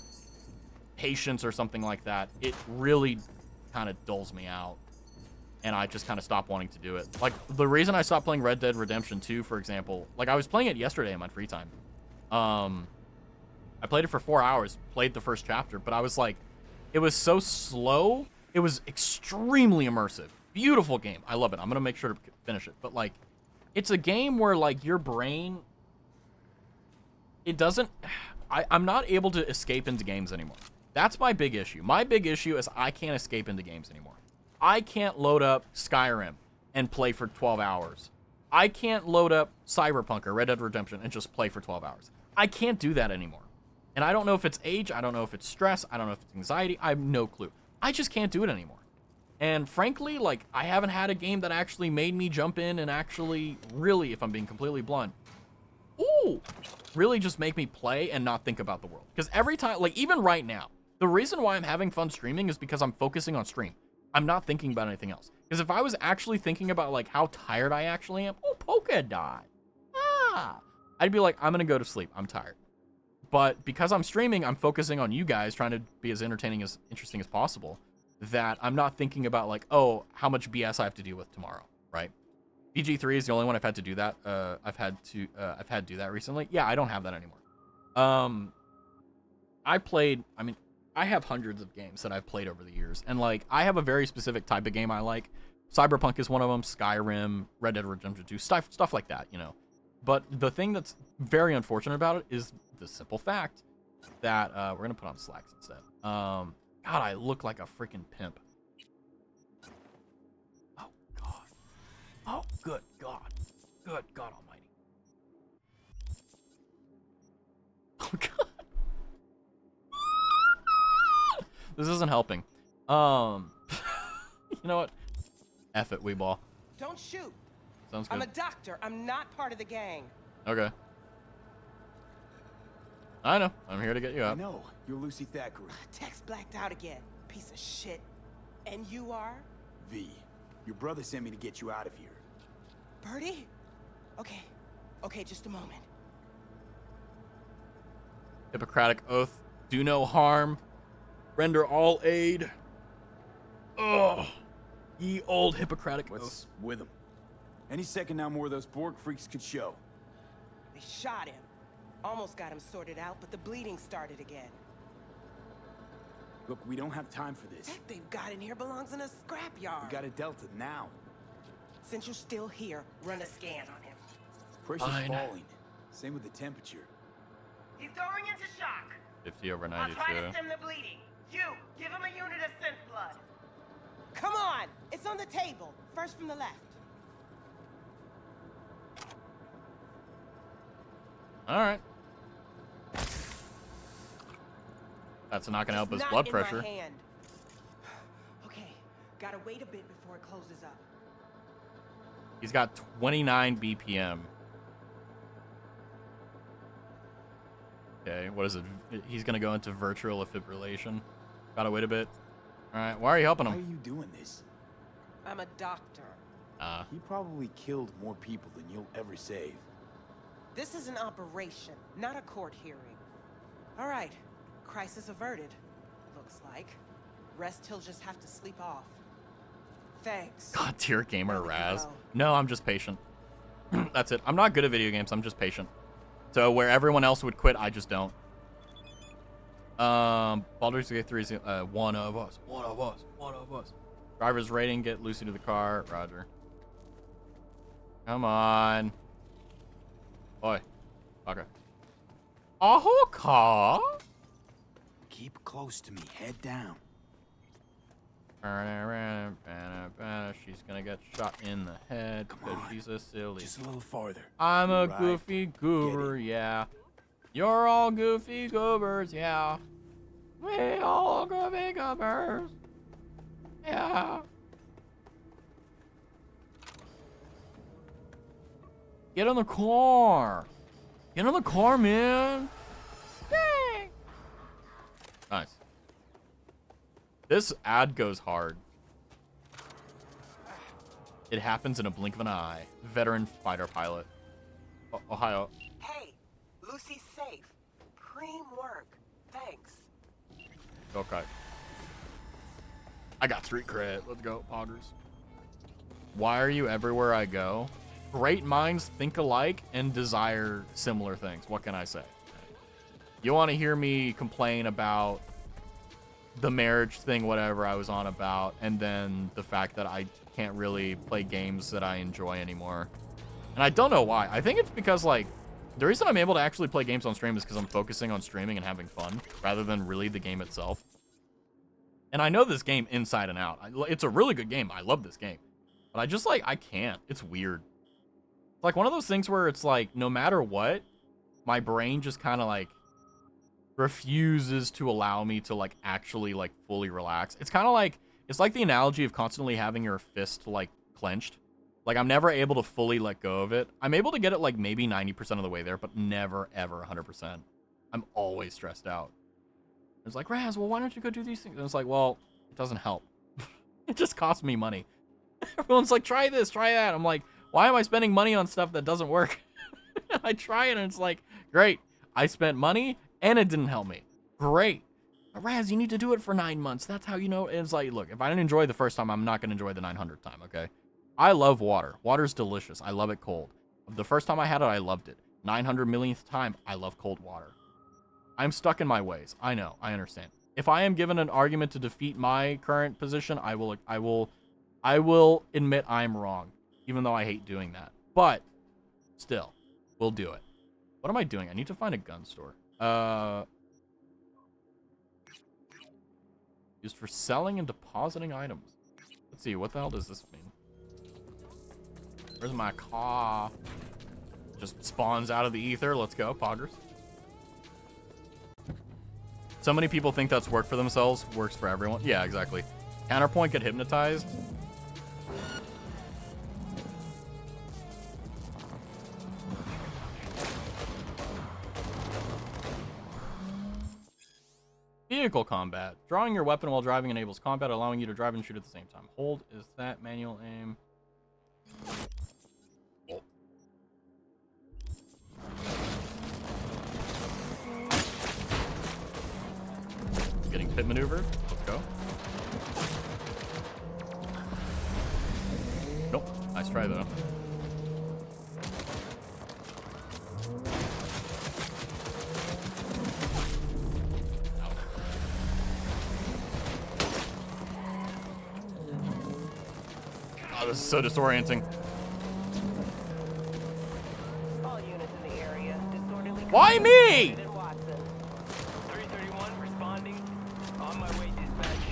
patience or something like that, it really kind of dulls me out. And I just kind of stop wanting to do it. Like, the reason I stopped playing Red Dead Redemption 2, for example, like, I was playing it yesterday in my free time. I played it for 4 hours, played the first chapter, but I was like, it was so slow. It was extremely immersive. Beautiful game. I love it. I'm going to make sure to finish it. But, like, it's a game where, like, your brain, it doesn't... I'm not able to escape into games anymore. That's my big issue. My big issue is I can't escape into games anymore. I can't load up Skyrim and play for 12 hours. I can't load up Cyberpunk or Red Dead Redemption and just play for 12 hours. I can't do that anymore. And I don't know if it's age, I don't know if it's stress, I don't know if it's anxiety, I have no clue. I just can't do it anymore. And frankly, like, I haven't had a game that actually made me jump in and actually, really, if I'm being completely blunt, really just make me play and not think about the world. Because every time, like, even right now, the reason why I'm having fun streaming is because I'm focusing on stream. I'm not thinking about anything else. Because if I was actually thinking about, like, how tired I actually am, Polka died. I'd be like, I'm gonna go to sleep, I'm tired. But because I'm streaming, I'm focusing on you guys, trying to be as entertaining, as interesting as possible, that I'm not thinking about, like, oh, how much BS I have to deal with tomorrow, right? BG3 is the only one I've had to do that. I've had to do that recently. Yeah, I don't have that anymore. I have hundreds of games that I've played over the years, and, like, I have a very specific type of game I like. Cyberpunk is one of them, Skyrim, Red Dead Redemption 2, stuff like that, you know. But the thing that's very unfortunate about it is the simple fact that we're gonna put on slacks instead. God, I look like a freaking pimp. Oh, God. Oh, good God. Good God almighty. Oh, God. This isn't helping. You know what? F it, Weeball. Don't shoot. Sounds good. I'm a doctor. I'm not part of the gang. Okay. I know. I'm here to get you I out. know. You're Lucy Thackeray. Text blacked out again. Piece of shit. And you are? V. Your brother sent me to get you out of here. Birdie? Okay. Okay, just a moment. Hippocratic oath. Do no harm. Render all aid. Ugh. Ye old Hippocratic oath. What's with him? Any second now more of those Borg freaks could show. They shot him. Almost got him sorted out, but the bleeding started again. Look, we don't have time for this. Tech they've got in here belongs in a scrapyard. We got a Delta now. Since you're still here, run a scan on him. Pressure's Fine. falling. Same with the temperature. He's going into shock. 50 over I'll 92. try to stem the bleeding. You, give him a unit of synth blood. Come on! It's on the table. First from the left. Alright. That's not gonna help his It's blood not in my pressure. hand. Okay, gotta wait a bit before it closes up. He's got 29 BPM. Okay, what is it? He's gonna go into virtual fibrillation. Gotta wait a bit. Alright, why are you helping Why are him? you doing this? I'm a doctor. He probably killed more people than you'll ever save. This is an operation, not a court hearing. All right, crisis averted, looks like. Rest he'll just have to sleep off. Thanks. God tier gamer Gotta Raz. go. No, I'm just patient. That's it. I'm not good at video games, I'm just patient. So where everyone else would quit, I just don't. Baldur's Gate 3 is one of us. One of us. One of us. Driver's rating, get Lucy to the car. Roger. Come on. Boy. Okay. Oh, car. Keep close to me. Head down. She's gonna get shot in the head because she's a silly. Just a little farther. I'm a Right. goofy goober, yeah. You're all goofy goobers, yeah. We all goofy goobers. Yeah. Get in the car. Get in the car, man. Yay. Nice. This ad goes hard. It happens in a blink of an eye. Veteran fighter pilot. Ohio. Hey, Lucy's safe. Preem work. Thanks. Okay. I got street cred. Let's go, Poggers. Why are you everywhere I go? Great minds think alike and desire similar things. What can I say? You want to hear me complain about the marriage thing, whatever I was on about, and then the fact that I can't really play games that I enjoy anymore. And I don't know why. I think it's because, like, the reason I'm able to actually play games on stream is because I'm focusing on streaming and having fun rather than really the game itself. And I know this game inside and out. It's a really good game. I love this game. But I just, like, I can't. It's weird. It's like one of those things where it's like, no matter what, my brain just kind of, like, refuses to allow me to, like, actually, like, fully relax. It's kind of like, it's like the analogy of constantly having your fist, like, clenched. Like, I'm never able to fully let go of it. I'm able to get it, like, maybe 90% of the way there, but never, ever 100%. I'm always stressed out. It's like, Raz, well, why don't you go do these things? And it's like, well, it doesn't help. It just costs me money. Everyone's like, try this, try that. I'm like, why am I spending money on stuff that doesn't work? I try it, and it's like, great. I spent money, and it didn't help me. Great. Raz, you need to do it for 9 months. That's how you know. And it's like, look, if I didn't enjoy the first time, I'm not going to enjoy the 900th time, okay? I love water. Water's delicious. I love it cold. The first time I had it, I loved it. 900 millionth time, I love cold water. I'm stuck in my ways. I know. I understand. If I am given an argument to defeat my current position, I will admit I'm wrong, even though I hate doing that. But still, we'll do it. What am I doing? I need to find a gun store. Used for selling and depositing items. Let's see, what the hell does this mean? Where's my car? Just spawns out of the ether. Let's go, poggers. So many people think that's work for themselves. Works for everyone. Yeah, exactly. Counterpoint, get hypnotized. Vehicle combat. Drawing your weapon while driving enables combat, allowing you to drive and shoot at the same time. Hold is that. Manual aim. Oh. Getting pit maneuvered. Let's go. Nope. Nice try, though. Oh, this is so disorienting. All units in the area, disorderly. Why me? 331 responding. On my way, dispatch.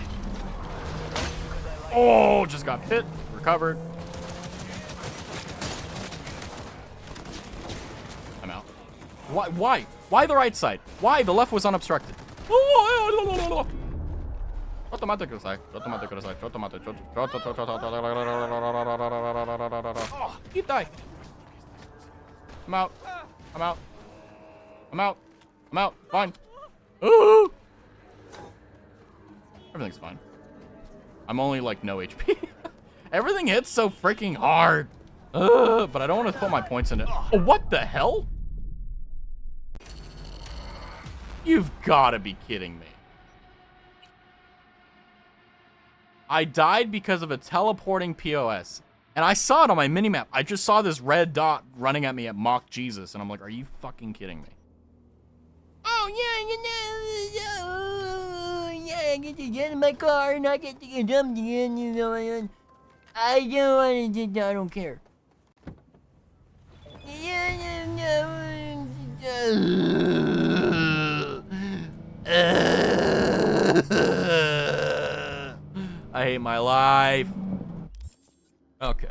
Oh, just got hit. Recovered. I'm out. Why? Why? Why the right side? Why? The left was unobstructed. Automatic side. Automatic side. Automatic. Oh, you die. I'm out. I'm out. I'm out. I'm out. Fine. Ooh. Everything's fine. I'm only like no HP. Everything hits so freaking hard. But I don't want to put my points in it. Oh, what the hell? You've got to be kidding me. I died because of a teleporting POS. And I saw it on my minimap. I just saw this red dot running at me at Mock Jesus. And I'm like, are you fucking kidding me? Oh, yeah, I get to get in my car and I get to get dumped again, you know, and I don't want to, I don't care. I hate my life. Okay.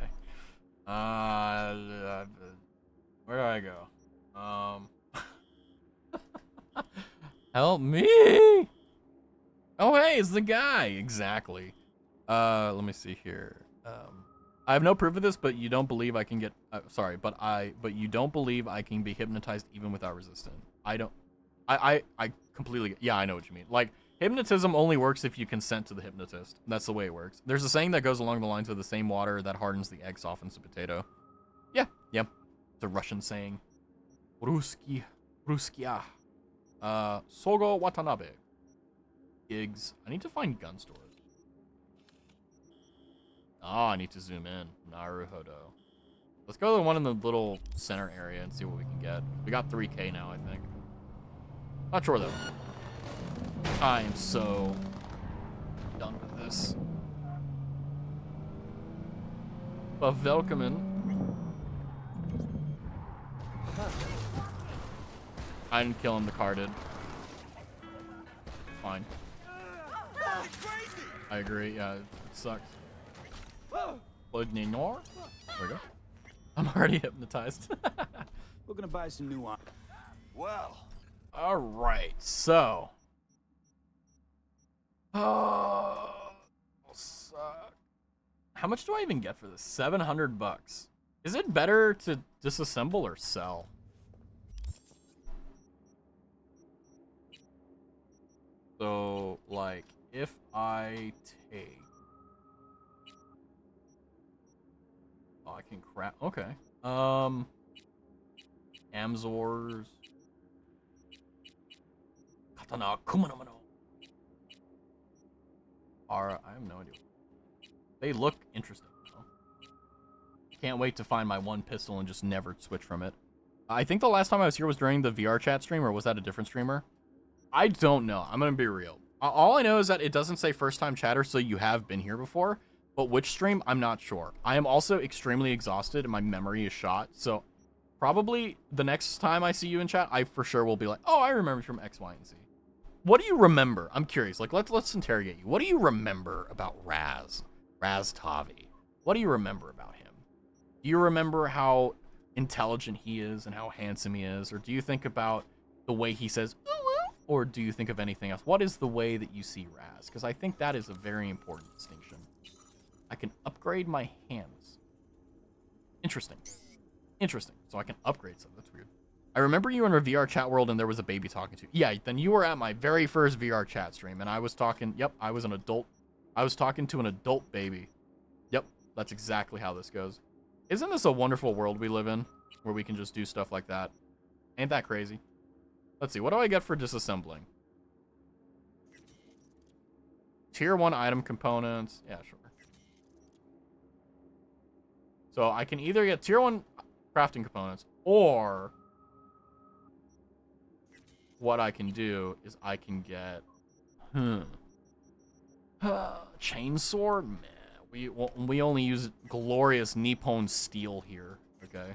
Where do I go? Help me! Oh, hey, it's the guy. Exactly. Let me see here. I have no proof of this, but you don't believe I can get. Sorry, but you don't believe I can be hypnotized even without resistance. I completely. Yeah, I know what you mean. Like, hypnotism only works if you consent to the hypnotist. That's the way it works. There's a saying that goes along the lines of the same water that hardens the egg softens the potato. Yeah, yeah. It's a Russian saying. Ruskia. Sogo Watanabe. Gigs. I need to find gun stores. Oh, I need to zoom in. Naruhodo. Let's go to the one in the little center area and see what we can get. We got 3K now, I think. Not sure, though. I am so done with this. But Velkomen. I didn't kill him, the car did. Fine. I agree, yeah, it sucks. Blood Ninor? There we go. I'm already hypnotized. We're gonna buy some new wine. Well. Alright, so. Oh, suck. How much do I even get for this? 700 bucks. Is it better to disassemble or sell? So, like, if I take... Oh, I can crap. Okay. Amzors. Katana Kumanomono. I have no idea. They look interesting, though. Can't wait to find my one pistol and just never switch from it. I think the last time I was here was during the VR chat stream, or was that a different streamer? I don't know. I'm gonna be real. All I know is that it doesn't say first time chatter, so you have been here before. But which stream, I'm not sure. I am also extremely exhausted and my memory is shot. So probably the next time I see you in chat, I for sure will be like, oh, I remember from X, Y, and Z. what do you remember? I'm curious. Like, let's interrogate you. What do you remember about Raz Tavi? What do you remember about him? Do you remember how intelligent he is and how handsome he is? Or do you think about the way he says, ooh, ooh? Or do you think of anything else? What is the way that you see Raz? Because I think that is a very important distinction. I can upgrade my hands. Interesting. Interesting. So I can upgrade some. That's weird. I remember you in a VR chat world and there was a baby talking to you. Yeah, then you were at my very first VR chat stream and I was talking, yep, I was an adult. I was talking to an adult baby. Yep, that's exactly how this goes. Isn't this a wonderful world we live in where we can just do stuff like that? Ain't that crazy? Let's see, what do I get for disassembling? Tier 1 item components. Yeah, sure. So I can either get tier 1 crafting components, or what I can do is I can get chainsword. Man, we only use glorious Nippon steel here. Okay.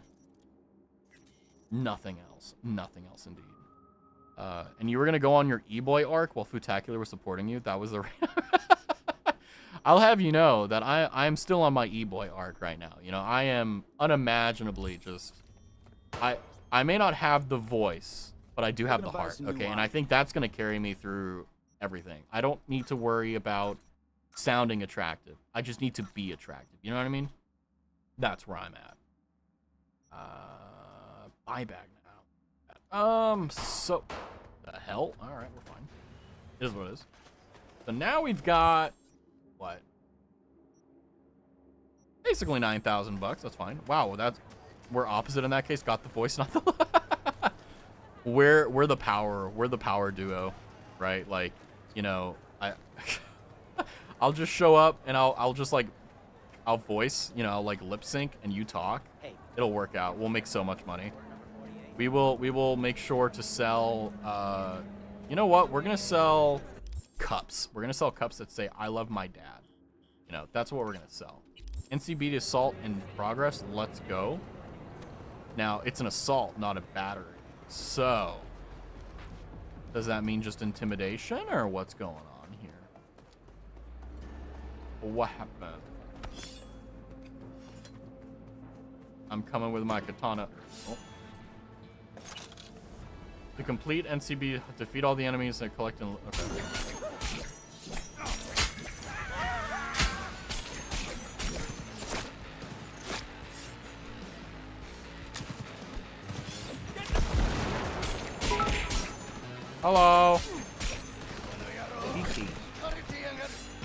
Nothing else. Nothing else indeed. And you were gonna go on your E-boy arc while Futacular was supporting you. That was the. I'll have you know that I'm still on my E-boy arc right now. You know, I am unimaginably just. I may not have the voice, but I do have the heart. Okay, and I think that's gonna carry me through everything. I don't need to worry about sounding attractive. I just need to be attractive. You know what I mean? That's where I'm at. Buyback now. So the hell? All right, we're fine. It is what it is. So now we've got what? Basically $9,000. That's fine. Wow, we're opposite in that case. Got the voice, not the. We're the power duo, right? Like, you know, I'll just show up and I'll just like, I'll voice, you know, I'll like lip sync and you talk. It'll work out. We'll make so much money. We will make sure to sell, you know what? We're going to sell cups. We're going to sell cups that say, I love my dad. You know, that's what we're going to sell. NCB assault in progress. Let's go. Now, it's an assault, not a battery. So, does that mean just intimidation or what's going on here? What happened? I'm coming with my katana. Oh. To complete NCB, defeat all the enemies and collect and... Okay. Hello.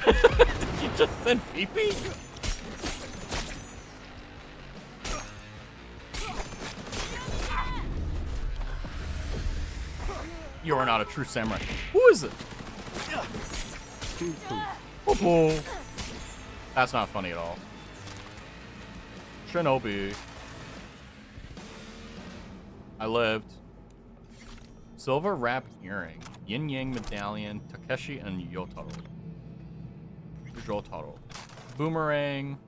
Did you just send pee-pee? You are not a true samurai. Who is it? Oh, that's not funny at all. Shinobi. I lived. Silver wrap earring. Yin Yang medallion. Takeshi and Yotaro. Boomerang.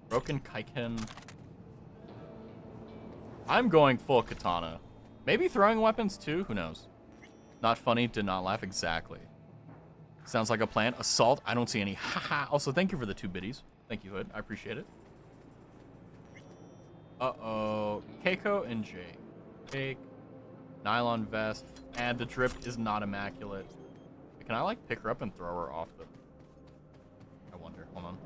Broken Kaiken. I'm going full katana. Maybe throwing weapons too? Who knows? Not funny, did not laugh. Exactly. Sounds like a plan. Assault, I don't see any. Haha. Also, thank you for the 2 biddies. Thank you, Hood. I appreciate it. Uh-oh. Keiko and Jake. Jake. Nylon vest. And the drip is not immaculate. Can I, like, pick her up and throw her off the... I wonder. Hold on.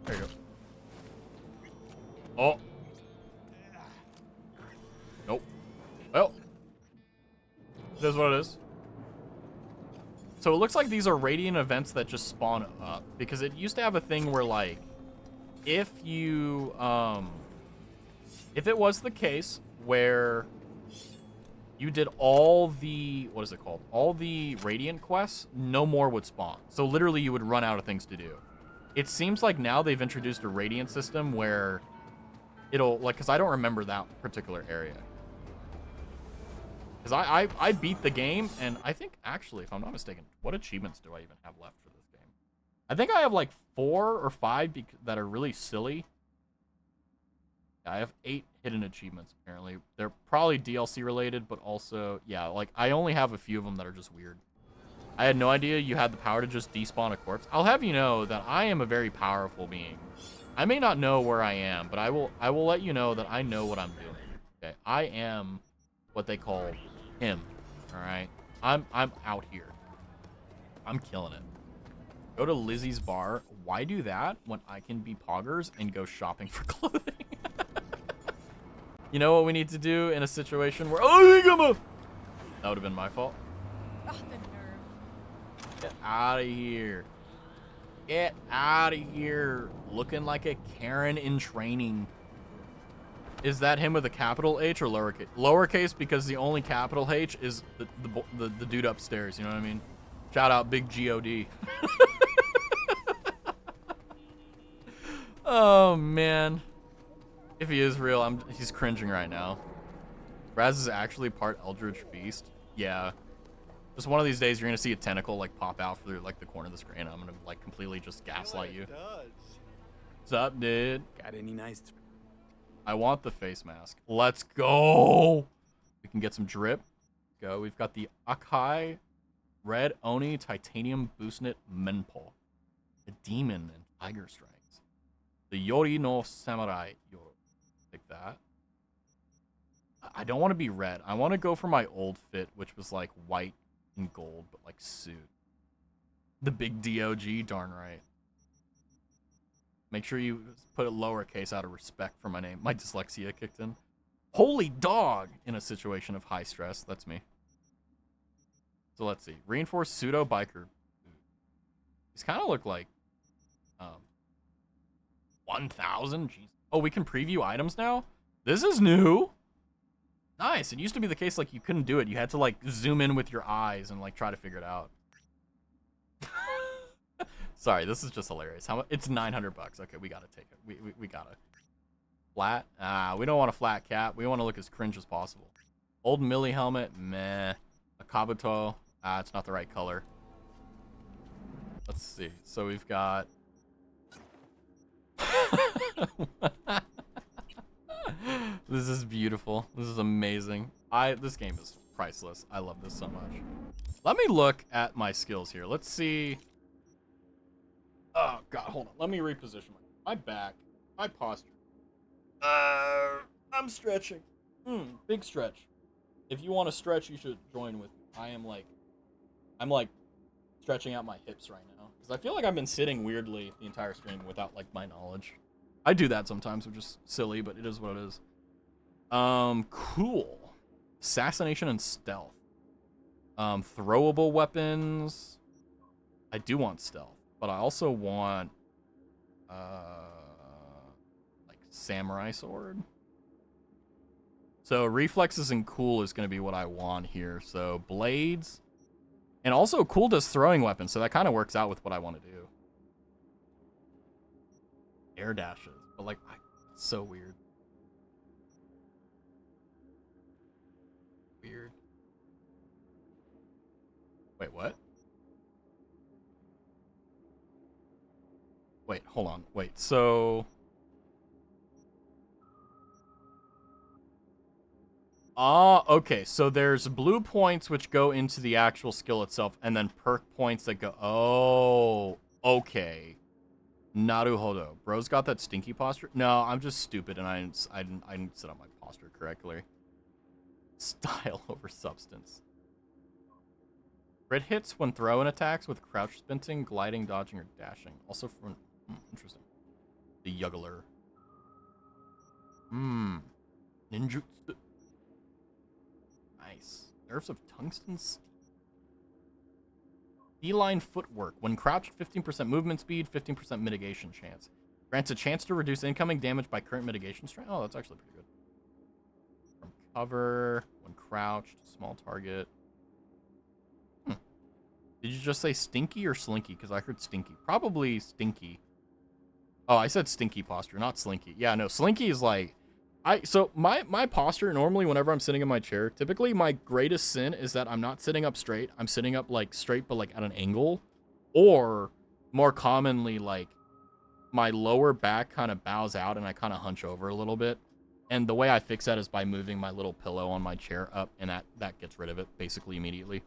There you go. Oh. Nope. Well. It is what it is. So it looks like these are radiant events that just spawn up. Because it used to have a thing where, like, if you, if it was the case where you did all the, what is it called? All the radiant quests, no more would spawn. So literally you would run out of things to do. It seems like now they've introduced a radiant system where it'll, like, because I don't remember that particular area. Because I beat the game, and I think, actually, if I'm not mistaken, what achievements do I even have left for this game? I think I have, like, 4 or 5 that are really silly. I have 8 hidden achievements, apparently. They're probably DLC related, but also, yeah, like, I only have a few of them that are just weird. I had no idea you had the power to just despawn a corpse. I'll have you know that I am a very powerful being. I may not know where I am, but I will let you know that I know what I'm doing. Okay, I am what they call him. All right, I'm out here. I'm killing it. Go to Lizzie's bar. Why do that when I can be poggers and go shopping for clothing? You know what we need to do in a situation where that would have been my fault. Oh, the nerve. Get out of here. Get out of here. Looking like a Karen in training. Is that him with a capital H or lowercase? Lowercase because the only capital H is the dude upstairs. You know what I mean? Shout out Big God. Oh, man. If he is real, he's cringing right now. Raz is actually part Eldritch Beast. Yeah. Just one of these days, you're going to see a tentacle, like, pop out through, like, the corner of the screen. I'm going to, like, completely just gaslight you. What's up, dude? Got any nice... I want the face mask. Let's go! We can get some drip. Go. We've got the Akai Red Oni Titanium Boostnet Menpo. The Demon and Tiger Strikes. The Yori no Samurai Yoro. Like that. I don't want to be red. I want to go for my old fit, which was like white and gold, but like suit. The big DOG, darn right. Make sure you put it lowercase out of respect for my name. My dyslexia kicked in. Holy dog! In a situation of high stress. That's me. So let's see. Reinforced pseudo biker. These kind of look like 1,000. Jeez. Oh, we can preview items now? This is new. Nice. It used to be the case like you couldn't do it. You had to like zoom in with your eyes and like try to figure it out. Sorry, this is just hilarious. How much? It's $900. Okay, we gotta take it. We gotta. Flat? We don't want a flat cap. We want to look as cringe as possible. Old Millie helmet? Meh. A Kabuto? It's not the right color. Let's see. So we've got... This is beautiful. This is amazing. This game is priceless. I love this so much. Let me look at my skills here. Let's see. Oh god, hold on. Let me reposition my back, my posture. I'm stretching. Big stretch. If you want to stretch, you should join with me. I'm like stretching out my hips right now because I feel like I've been sitting weirdly the entire stream without like my knowledge. I do that sometimes, which is silly, but it is what it is. Cool. Assassination and stealth. Throwable weapons. I do want stealth, but I also want like samurai sword. So reflexes and cool is going to be what I want here. So blades. And also cool does throwing weapons, so that kind of works out with what I want to do. Air dashes, but like, it's so weird. Weird. Wait, what? Wait, hold on. Wait, so... okay, so there's blue points which go into the actual skill itself, and then perk points that go... Oh, okay. Naruhodo. Bro's got that stinky posture? No, I'm just stupid, and I didn't set up my posture correctly. Style over substance. Crit hits when throwing attacks with crouch sprinting, gliding, dodging, or dashing. Also from... interesting. The Juggler. Ninjutsu. Nice. Nerves of tungsten steel. Feline footwork. When crouched, 15% movement speed, 15% mitigation chance. Grants a chance to reduce incoming damage by current mitigation strength. Oh, that's actually pretty good. From cover, when crouched, small target. Did you just say stinky or slinky? Because I heard stinky. Probably stinky. Oh, I said stinky posture, not slinky. Yeah, no, slinky is like... So my posture, normally whenever I'm sitting in my chair, typically my greatest sin is that I'm not sitting up straight. I'm sitting up like straight, but like at an angle. Or more commonly, like my lower back kind of bows out and I kind of hunch over a little bit. And the way I fix that is by moving my little pillow on my chair up, and that gets rid of it basically immediately.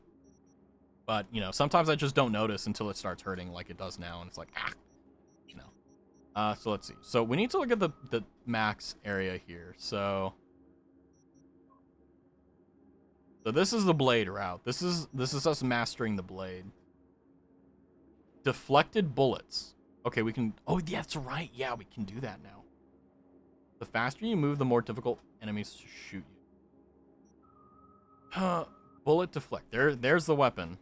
But, you know, sometimes I just don't notice until it starts hurting like it does now, and it's like, you know. So let's see. So we need to look at the max area here. So this is the blade route. This is us mastering the blade. Deflected bullets. Okay, we can... Oh, yeah, that's right. Yeah, we can do that now. The faster you move, the more difficult enemies to shoot you. Bullet deflect. There's the weapon.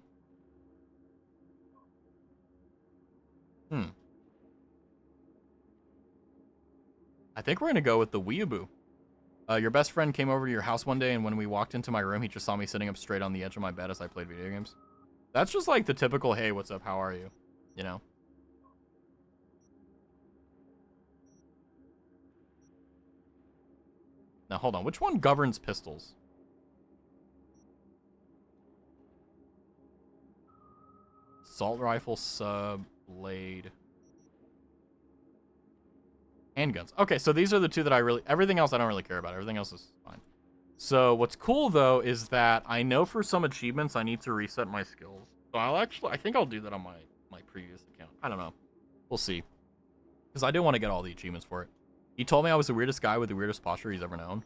I think we're going to go with the weeaboo. Your best friend came over to your house one day, and when we walked into my room, he just saw me sitting up straight on the edge of my bed as I played video games. That's just like the typical, hey, what's up, how are you? You know? Now, hold on. Which one governs pistols? Assault rifle, sub, blade. Handguns. Okay, so these are the two that I really... Everything else I don't really care about. Everything else is fine. So what's cool, though, is that I know for some achievements I need to reset my skills. So I think I'll do that on my previous account. I don't know. We'll see. Because I do want to get all the achievements for it. He told me I was the weirdest guy with the weirdest posture he's ever known.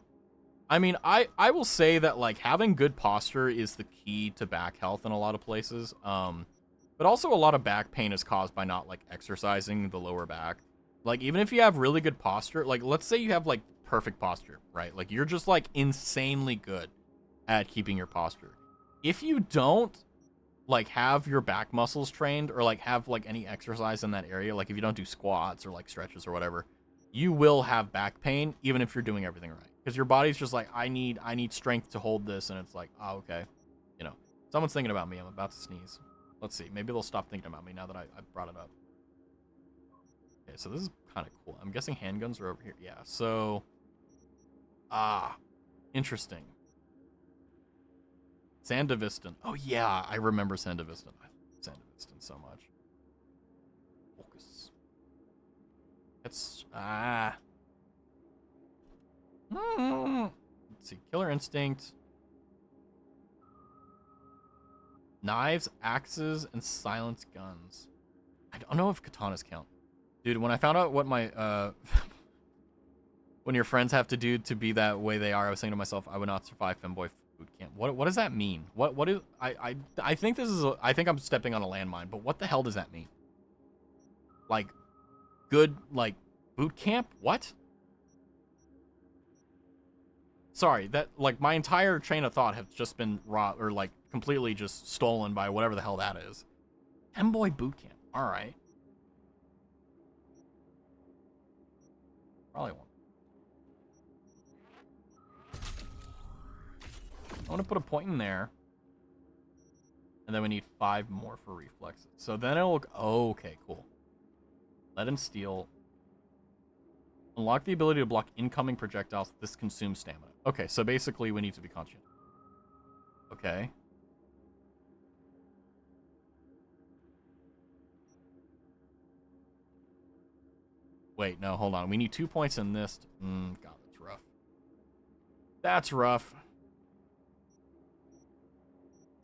I mean, I will say that, like, having good posture is the key to back health in a lot of places. But also a lot of back pain is caused by not, like, exercising the lower back. Like, even if you have really good posture, like, let's say you have, like, perfect posture, right? Like, you're just, like, insanely good at keeping your posture. If you don't, like, have your back muscles trained or, like, have, like, any exercise in that area, like, if you don't do squats or, like, stretches or whatever, you will have back pain even if you're doing everything right. Because your body's just like, I need strength to hold this, and it's like, oh, okay. You know, someone's thinking about me. I'm about to sneeze. Let's see. Maybe they'll stop thinking about me now that I brought it up. Okay, so this is kind of cool. I'm guessing handguns are over here. Yeah, so... interesting. Sandevistan. Oh, yeah, I remember Sandevistan. I love Sandevistan so much. Focus. It's... Let's see. Killer Instinct. Knives, axes, and silence guns. I don't know if katanas count. Dude, when I found out what my, when your friends have to do to be that way they are, I was saying to myself, I would not survive femboy boot camp. What does that mean? What is, I think this is, I think I'm stepping on a landmine, but what the hell does that mean? Like, good, like, boot camp? What? Sorry, that, like, my entire train of thought has just been raw, or, like, completely just stolen by whatever the hell that is. Femboy boot camp. Alright. Probably won't. I want to put a point in there. And then we need 5 more for reflexes. So then it'll look... Oh, okay, cool. Lead and steel. Unlock the ability to block incoming projectiles. This consumes stamina. Okay, so basically we need to be conscient. Okay. Wait, no, hold on. We need 2 points in this. God, that's rough. That's rough.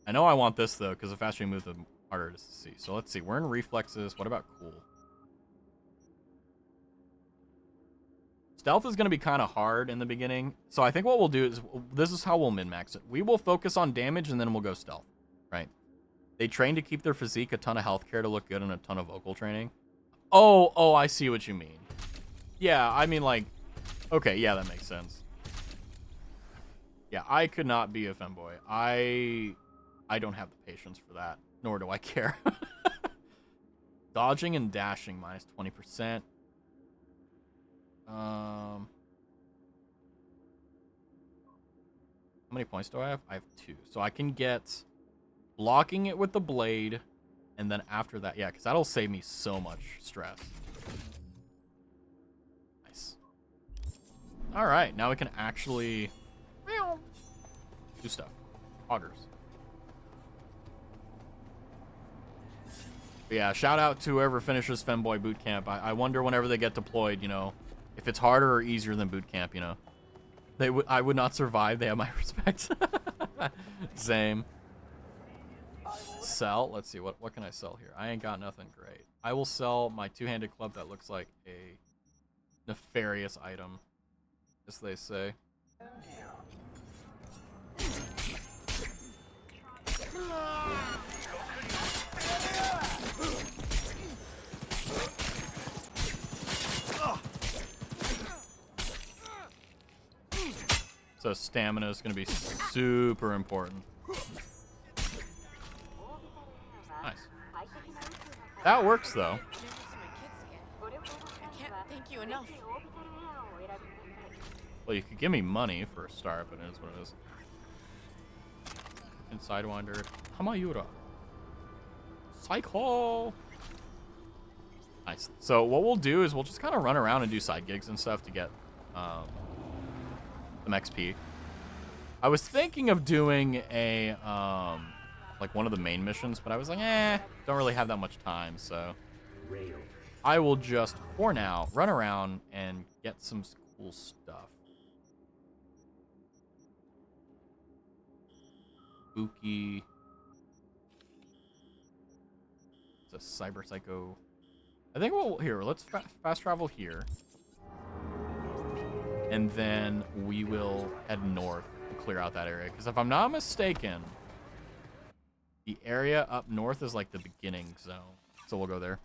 I know I want this, though, because the faster you move, the harder it is to see. So let's see. We're in reflexes. What about cool? Stealth is going to be kind of hard in the beginning. So I think what we'll do is, this is how we'll min-max it. We will focus on damage, and then we'll go stealth, right? They train to keep their physique, a ton of healthcare to look good, and a ton of vocal training. Oh, I see what you mean. Yeah, I mean, like, okay, yeah, that makes sense. Yeah, I could not be a femboy. I don't have the patience for that, nor do I care. Dodging and dashing, minus 20%. How many points do I have? I have 2. So I can get blocking it with the blade, and then after that, yeah, because that'll save me so much stress. Nice. All right, now we can actually do stuff. Augers. But yeah, shout out to whoever finishes Femboy Bootcamp. I wonder whenever they get deployed, you know, if it's harder or easier than Bootcamp, you know. I would not survive. They have my respect. Same. Sell. Let's see. What can I sell here? I ain't got nothing great. I will sell my two-handed club that looks like a nefarious item, as they say. So stamina is going to be super important. Nice. That works though. I can't thank you enough. Well, you could give me money for a start, but it is what it is. And Sidewinder. Hamayura. Cycle. Nice. So what we'll do is we'll just kind of run around and do side gigs and stuff to get some XP. I was thinking of doing a like one of the main missions, but I was like, don't really have that much time, so I will just, for now, run around and get some cool stuff. Spooky. It's a cyber psycho. I think let's fast travel here. And then we will head north and clear out that area. Because if I'm not mistaken, the area up north is like the beginning zone. So we'll go there.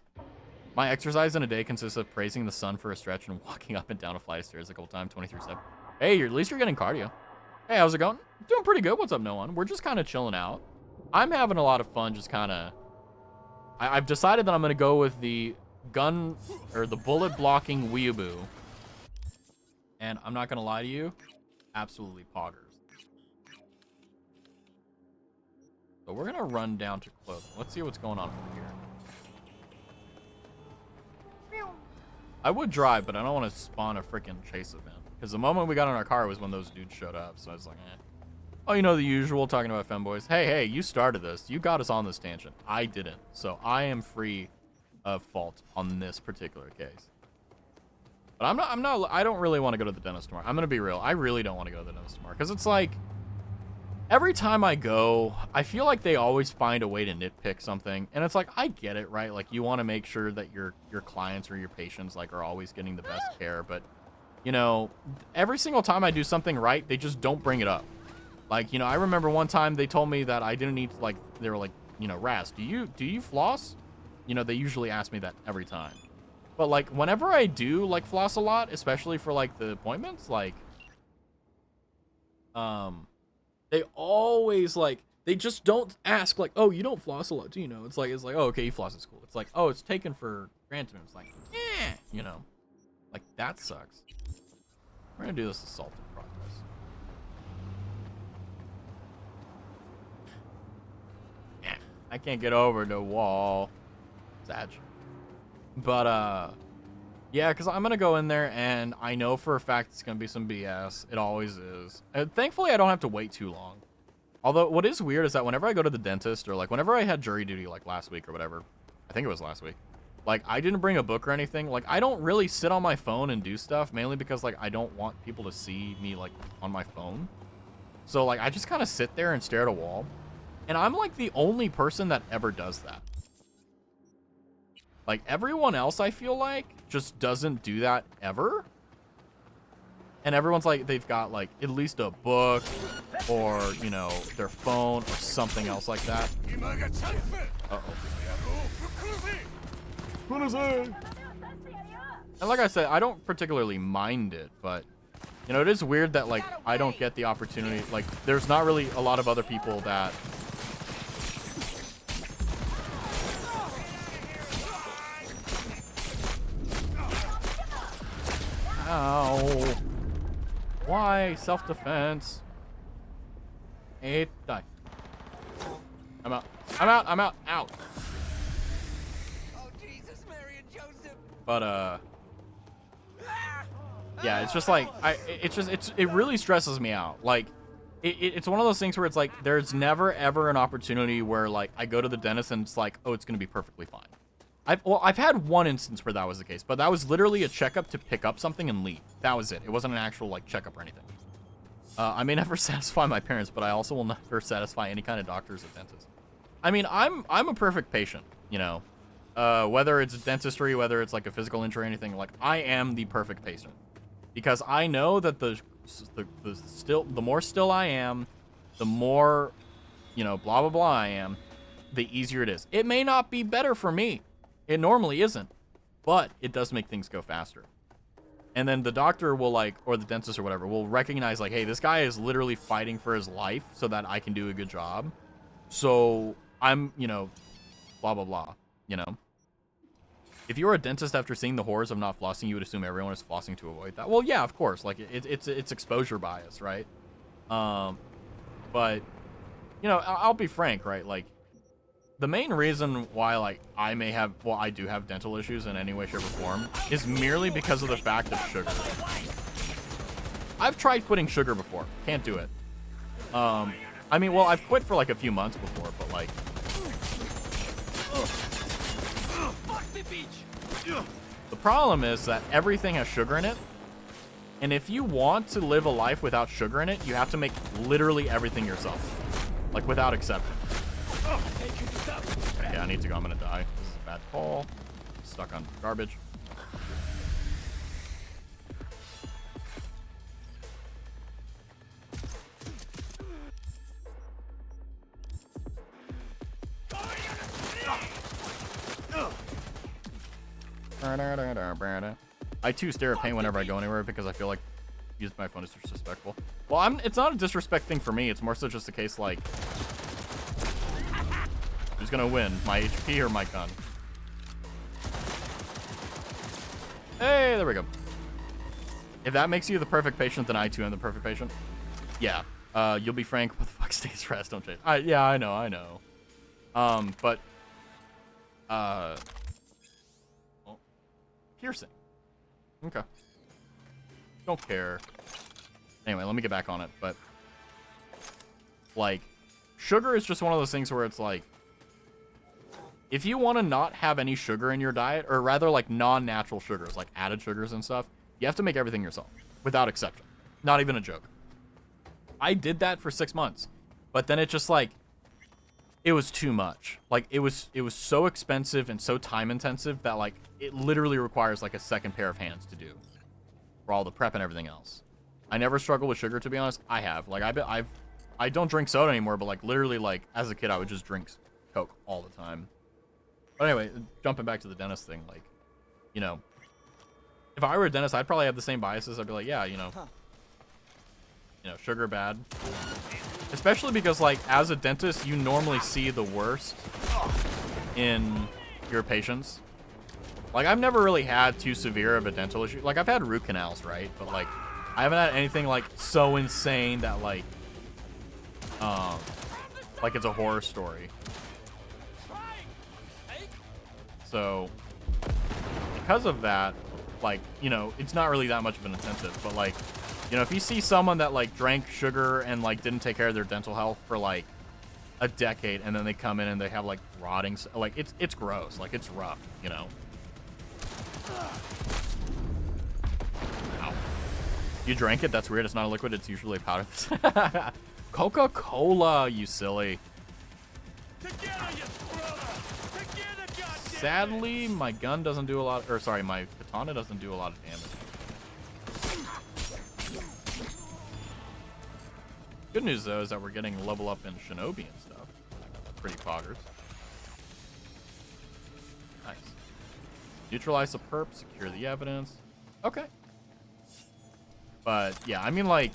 My exercise in a day consists of praising the sun for a stretch and walking up and down a flight of stairs a couple times, 23 steps. Hey, at least you're getting cardio. Hey, how's it going? Doing pretty good. What's up, no one? We're just kind of chilling out. I'm having a lot of fun just kind of... I've decided that I'm going to go with the gun, or the bullet blocking weeaboo. And I'm not going to lie to you, absolutely poggers. So we're going to run down to clothing. Let's see what's going on over here. I would drive, but I don't want to spawn a freaking chase event. Because the moment we got in our car was when those dudes showed up. So I was like, Oh, you know the usual, talking about femboys. Hey, you started this. You got us on this tangent. I didn't. So I am free of fault on this particular case. But I don't really want to go to the dentist tomorrow. I'm going to be real. I really don't want to go to the dentist tomorrow. Because it's like, every time I go, I feel like they always find a way to nitpick something. And it's like, I get it, right? Like, you want to make sure that your clients or your patients, like, are always getting the best care. But, you know, every single time I do something right, they just don't bring it up. Like, you know, I remember one time they told me that I didn't need to, like, they were like, you know, Raz, do you floss? You know, they usually ask me that every time. But, like, whenever I do, like, floss a lot, especially for, like, the appointments, like, they always, like, they just don't ask, like, oh, you don't floss a lot, do you know? It's like, oh, okay, you floss at school. It's like, oh, it's taken for granted. It's like, you know, like, that sucks. We're gonna do this assault in progress. I can't get over the wall. Sad. But, yeah, because I'm going to go in there, and I know for a fact it's going to be some BS. It always is. And thankfully, I don't have to wait too long. Although, what is weird is that whenever I go to the dentist, or, like, whenever I had jury duty, like, last week or whatever, I think it was last week, like, I didn't bring a book or anything. Like, I don't really sit on my phone and do stuff, mainly because, like, I don't want people to see me, like, on my phone. So, like, I just kind of sit there and stare at a wall. And I'm, like, the only person that ever does that. Like, everyone else, I feel like, just doesn't do that ever. And everyone's like, they've got, like, at least a book or, you know, their phone or something else like that. Uh-oh. What is it? And like I said, I don't particularly mind it, but, you know, it is weird that, like, I don't get the opportunity. Like, there's not really a lot of other people that... Ow. Why? Self-defense. Hey, die. I'm out. Out. Oh, Jesus, Mary and Joseph. But, yeah, it's just like, it really stresses me out. Like, it's one of those things where it's like, there's never ever an opportunity where, like, I go to the dentist and it's like, oh, it's going to be perfectly fine. I've had one instance where that was the case, but that was literally a checkup to pick up something and leave. That was it. It wasn't an actual, like, checkup or anything. I may never satisfy my parents, but I also will never satisfy any kind of doctors or dentist. I mean, I'm a perfect patient, you know. Whether it's dentistry, whether it's like a physical injury or anything, like I am the perfect patient. Because I know that the more still I am, the more, you know, blah blah blah I am, the easier it is. It may not be better for me. It normally isn't. But it does make things go faster. And then the doctor will like, or the dentist or whatever, will recognize like, hey, this guy is literally fighting for his life so that I can do a good job. So I'm, you know, blah, blah, blah, you know. If you were a dentist after seeing the horrors of not flossing, you would assume everyone is flossing to avoid that. Well, yeah, of course. Like, it's exposure bias, right? But, you know, I'll be frank, right? Like, the main reason why, like, I do have dental issues in any way, shape, or form is merely because of the fact of sugar. I've tried quitting sugar before. Can't do it. I mean, well, I've quit for, like, a few months before, but, like... The problem is that everything has sugar in it, and if you want to live a life without sugar in it, you have to make literally everything yourself. Like, without exception. Yeah, I need to go. I'm gonna die. This is a bad call. Stuck on garbage. I too stare at paint whenever I go anywhere because I feel like using my phone is disrespectful. Well, it's not a disrespect thing for me. It's more so just a case like, who's gonna win, my HP or my gun? Hey, there we go. If that makes you the perfect patient, then I too am the perfect patient. Yeah. You'll be frank. What the fuck stays rest? Don't change. Yeah, I know. But well, piercing. Okay. Don't care. Anyway, let me get back on it. But like, sugar is just one of those things where it's like, if you want to not have any sugar in your diet, or rather like non-natural sugars, like added sugars and stuff, you have to make everything yourself, without exception. Not even a joke. I did that for 6 months, but then it just like, it was too much. Like it was so expensive and so time intensive that like it literally requires like a second pair of hands to do for all the prep and everything else. I never struggled with sugar, to be honest. I have. Like I don't drink soda anymore, but like literally like as a kid I would just drink Coke all the time. But anyway, jumping back to the dentist thing, like, you know, if I were a dentist, I'd probably have the same biases. I'd be like, yeah, you know, sugar bad. Especially because, like, as a dentist, you normally see the worst in your patients. Like, I've never really had too severe of a dental issue. Like, I've had root canals, right? But, like, I haven't had anything, like, so insane that, like it's a horror story. So, because of that, like, you know, it's not really that much of an incentive. But, like, you know, if you see someone that, like, drank sugar and, like, didn't take care of their dental health for, like, a decade, and then they come in and they have, like, rotting, like, it's gross. Like, it's rough, you know? Ow. You drank it? That's weird. It's not a liquid. It's usually powder. Coca-Cola, you silly. Sadly, my gun doesn't do a lot, or sorry, my katana doesn't do a lot of damage. Good news, though, is that we're getting level up in Shinobi and stuff. Pretty poggers. Nice. Neutralize the perp, secure the evidence. Okay. But, yeah, I mean, like,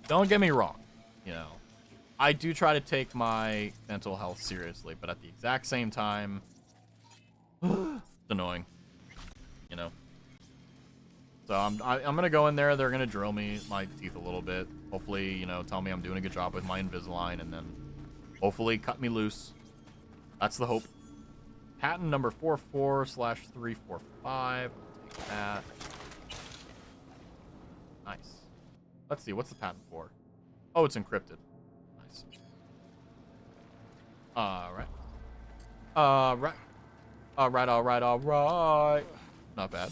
don't get me wrong, you know. I do try to take my mental health seriously, but at the exact same time, it's annoying, you know. So I'm gonna go in there. They're gonna drill me my teeth a little bit. Hopefully, you know, tell me I'm doing a good job with my Invisalign, and then hopefully cut me loose. That's the hope. Patent number 44/345. Take that. Nice. Let's see. What's the patent for? Oh, it's encrypted. Nice. All right. Not bad.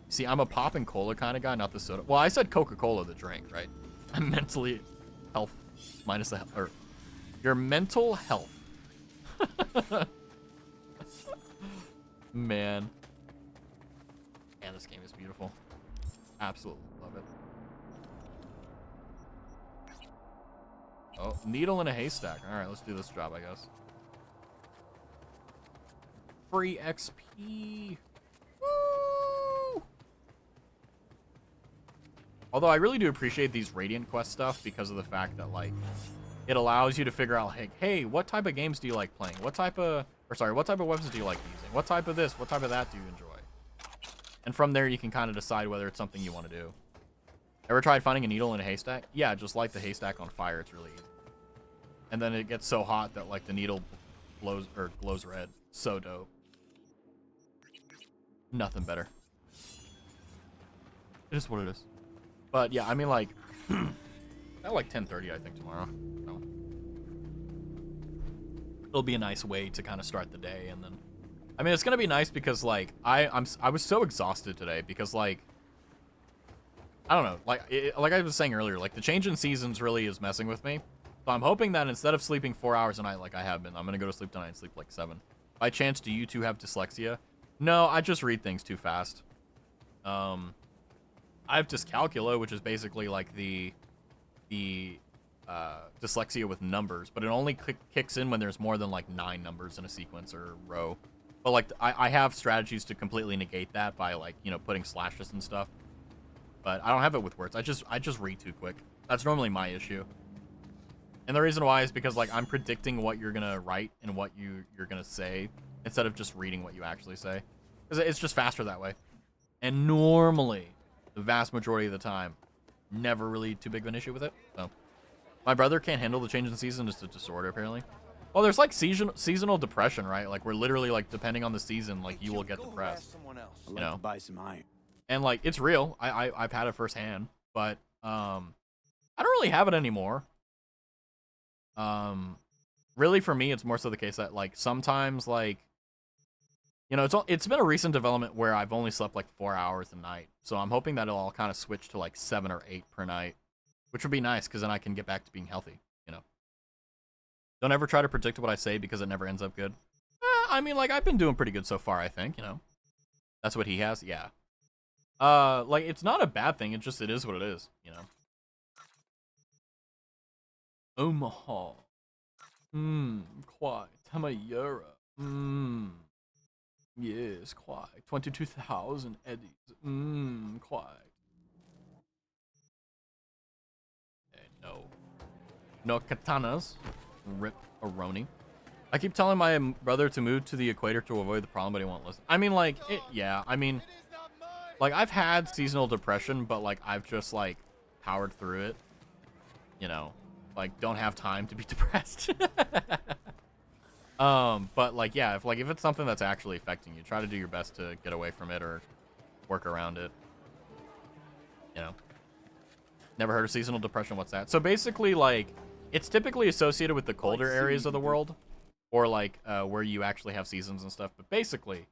See, I'm a pop and cola kind of guy, not the soda. Well, I said Coca-Cola, the drink, right? I'm mentally health minus the or your mental health. Man. Man, this game is beautiful. Absolutely love it. Oh, needle in a haystack. All right, let's do this job, I guess. Free XP. Woo! Although I really do appreciate these Radiant Quest stuff because of the fact that, like, it allows you to figure out, like, hey, what type of games do you like playing? What type of weapons do you like using? What type of this? What type of that do you enjoy? And from there, you can kind of decide whether it's something you want to do. Ever tried finding a needle in a haystack? Yeah, just light the haystack on fire. It's really easy. And then it gets so hot that, like, the needle glows red. So dope. Nothing better. It is what it is. But yeah, I mean, like, at like 10:30, I think, tomorrow. So it'll be a nice way to kind of start the day, and then, I mean, it's gonna be nice because, like, I was so exhausted today because, like, I don't know, like like I was saying earlier, like, the change in seasons really is messing with me. So I'm hoping that instead of sleeping 4 hours a night like I have been, I'm gonna go to sleep tonight and sleep like 7. By chance, do you two have dyslexia? No, I just read things too fast. I have dyscalculia, which is basically like the dyslexia with numbers, but it only kicks in when there's more than like 9 numbers in a sequence or row. But like I have strategies to completely negate that by, like, you know, putting slashes and stuff. But I don't have it with words. I just read too quick. That's normally my issue. And the reason why is because, like, I'm predicting what you're gonna write and what you're gonna say instead of just reading what you actually say, because it's just faster that way. And normally, the vast majority of the time, never really too big of an issue with it. So my brother can't handle the change in season. It's a disorder, apparently. Well, there's like seasonal depression, right? Like, we're literally, like, depending on the season, like, you will get depressed. I'd like to buy some iron. And, like, it's real. I've had it firsthand, but I don't really have it anymore. Really, for me, it's more so the case that, like, sometimes, like, you know, it's been a recent development where I've only slept like 4 hours a night. So I'm hoping that it'll all kind of switch to like 7 or 8 per night, which would be nice because then I can get back to being healthy, you know. Don't ever try to predict what I say because it never ends up good. I mean, like, I've been doing pretty good so far, I think, you know. That's what he has, yeah. Like, it's not a bad thing, it is what it is, you know. Omaha. Quite. Tamayura. Yes, quite. 22,000 eddies. Quite. No. No katanas. Rip Aroni. I keep telling my brother to move to the equator to avoid the problem, but he won't listen. I mean, like, yeah, I mean, like, I've had seasonal depression, but, like, I've just, like, powered through it. You know, like, don't have time to be depressed. But, like, yeah, if it's something that's actually affecting you, try to do your best to get away from it or work around it. You know? Never heard of seasonal depression, what's that? So basically, like, it's typically associated with the colder areas of the world, or, like, where you actually have seasons and stuff, but basically,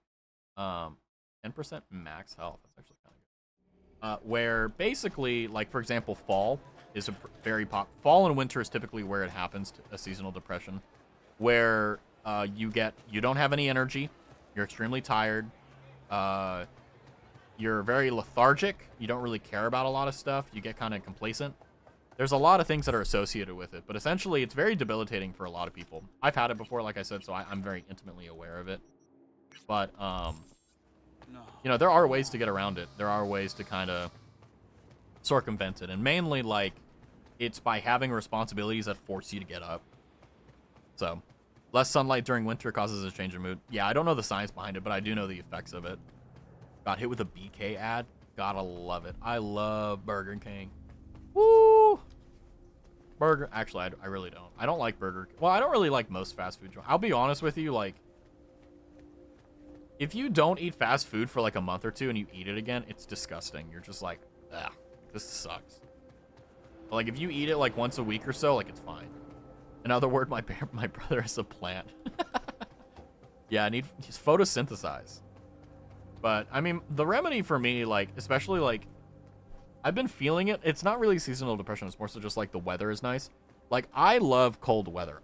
10% max health, that's actually kind of good. Where basically, like, for example, fall is a fall and winter is typically where it happens, to a seasonal depression, where you don't have any energy, you're extremely tired, you're very lethargic, you don't really care about a lot of stuff, you get kind of complacent. There's a lot of things that are associated with it, but essentially it's very debilitating for a lot of people. I've had it before, like I said, so I'm very intimately aware of it. But, you know, there are ways to get around it. There are ways to kind of circumvent it, and mainly, like, it's by having responsibilities that force you to get up. So, less sunlight during winter causes a change in mood. Yeah, I don't know the science behind it, but I do know the effects of it. Got hit with a BK ad. Gotta love it. I love Burger King. Woo! Actually, I really don't. I don't like Burger King. Well, I don't really like most fast food. I'll be honest with you, like, if you don't eat fast food for like a month or two and you eat it again, it's disgusting. You're just like, ugh, this sucks. But, like, if you eat it like once a week or so, like, it's fine. In other words, my brother is a plant. Yeah, he's photosynthesize. But, I mean, the remedy for me, like, especially, like, I've been feeling it. It's not really seasonal depression. It's more so just like the weather is nice. Like, I love cold weather.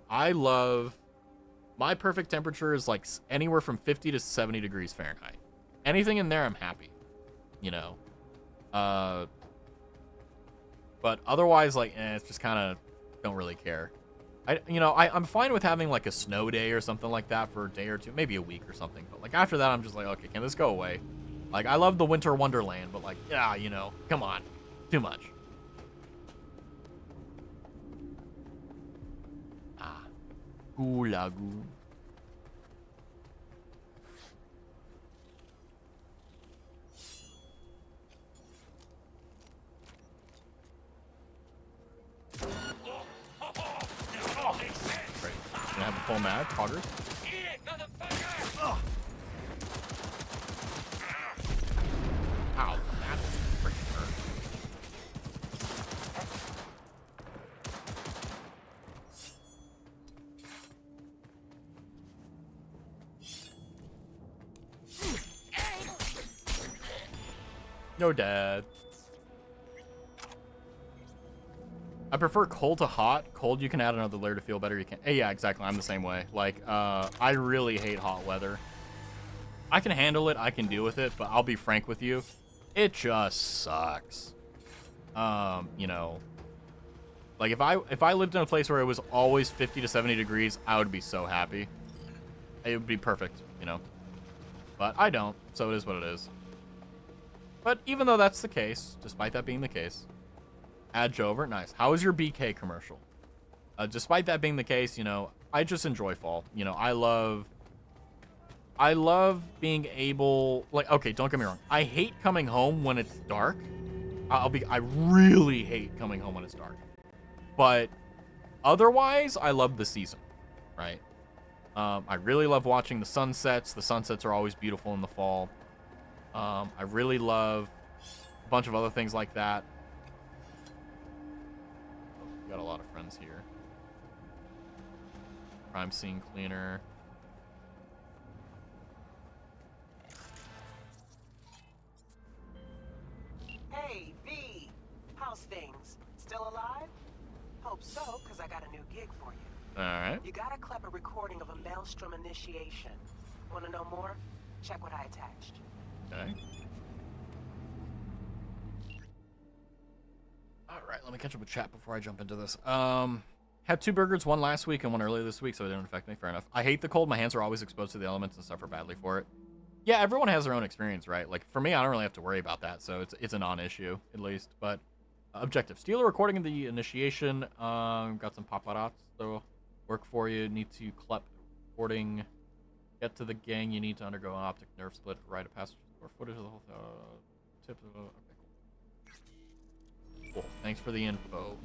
My perfect temperature is like anywhere from 50 to 70 degrees Fahrenheit. Anything in there, I'm happy. You know. But otherwise, like, it's just kind of don't really care. I'm fine with having like a snow day or something like that for a day or two, maybe a week or something. But like after that, I'm just like, okay, can this go away? Like, I love the winter wonderland, but like, yeah, come on, too much. Gulagu. Great. Gonna have a full mag, poggers. Ow, that freaking hurt. No, Dad. I prefer cold to hot. Cold, you can add another layer to feel better. You can. Yeah, exactly. I'm the same way. Like, I really hate hot weather. I can handle it. I can deal with it. But I'll be frank with you, it just sucks. Like if I lived in a place where it was always 50 to 70 degrees, I would be so happy. It would be perfect, But I don't, so it is what it is. But even though that's the case, despite that being the case, add Jover, nice. How is your BK commercial? Despite that being the case, I just enjoy fall. I love being able, like, okay, don't get me wrong. I hate coming home when it's dark. I really hate coming home when it's dark. But otherwise, I love the season, right? I really love watching the sunsets. The sunsets are always beautiful in the fall. I really love a bunch of other things like that. We got a lot of friends here. Crime scene cleaner. Hey, V. How's things? Still alive? Hope so, because I got a new gig for you. Alright. You got a clever recording of a Maelstrom initiation. Want to know more? Check what I attached. Okay. Alright, let me catch up with chat before I jump into this. Had 2 burgers, one last week and one earlier this week, so it didn't affect me. Fair enough. I hate the cold. My hands are always exposed to the elements and suffer badly for it. Yeah, everyone has their own experience, right? Like, for me, I don't really have to worry about that, so it's a non-issue, at least. But, objective. Steal a recording of the initiation. Got some paparazzi, so work for you. Need to collect recording. Get to the gang. You need to undergo an optic nerve split. Write a passage or footage of the whole tip of okay, cool. Thanks for the info.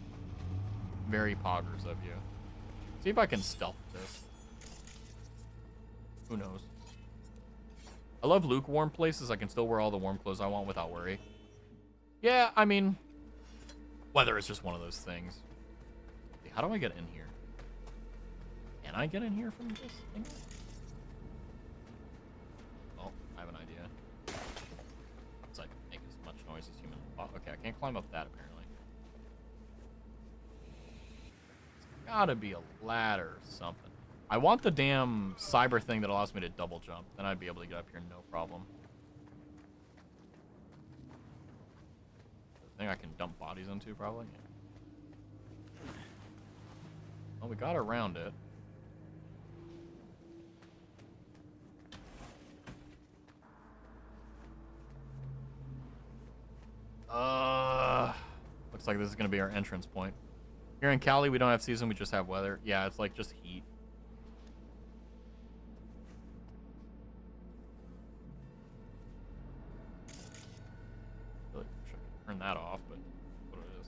Very poggers of you. See if I can stealth this. Who knows? I love lukewarm places. I can still wear all the warm clothes I want without worry. Yeah, I mean, weather is just one of those things. How do I get in here? Can I get in here from this thing? Oh, I have an idea. It's like make as much noise as human. Oh, okay, I can't climb up that apparently. There's gotta be a ladder or something. I want the damn cyber thing that allows me to double jump. Then I'd be able to get up here no problem. The thing I can dump bodies into, probably. Yeah. Well, we got around it. Looks like this is going to be our entrance point. Here in Cali, we don't have season, we just have weather. Yeah, it's like just heat. Really wish I could turn that off, but what it is.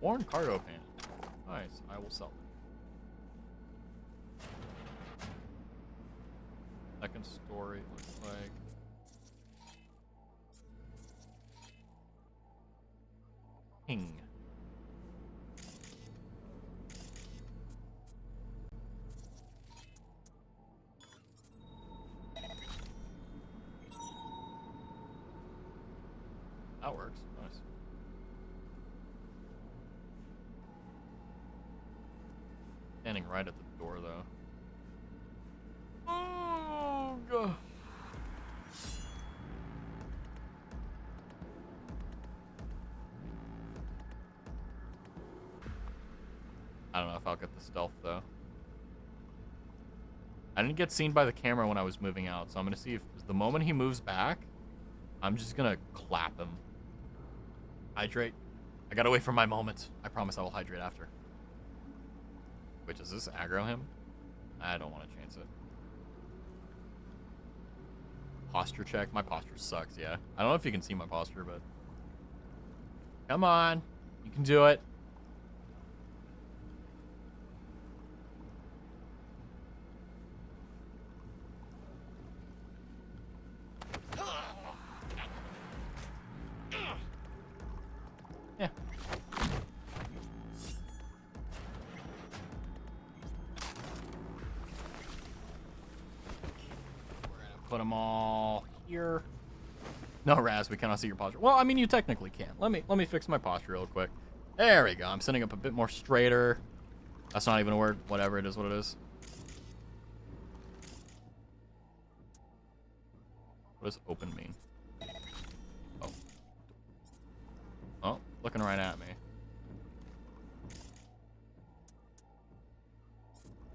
Worn cargo pants. Nice, I will sell them. Second story looks like. King. That works. Nice. Standing right at the door, though. Oh, God. I don't know if I'll get the stealth, though. I didn't get seen by the camera when I was moving out, so I'm going to see if the moment he moves back, I'm just going to clap him. Hydrate. I got to wait for my moment. I promise I will hydrate after. Wait, does this aggro him? I don't want to chance it. Posture check. My posture sucks, yeah. I don't know if you can see my posture, but... Come on. You can do it. Yeah. Put them all here. No, Raz, we cannot see your posture. Well, I mean, you technically can. Let me fix my posture real quick. There we go. I'm sitting up a bit more straighter. That's not even a word. Whatever, it is what it is. What does open mean? Oh. Oh, looking right at me.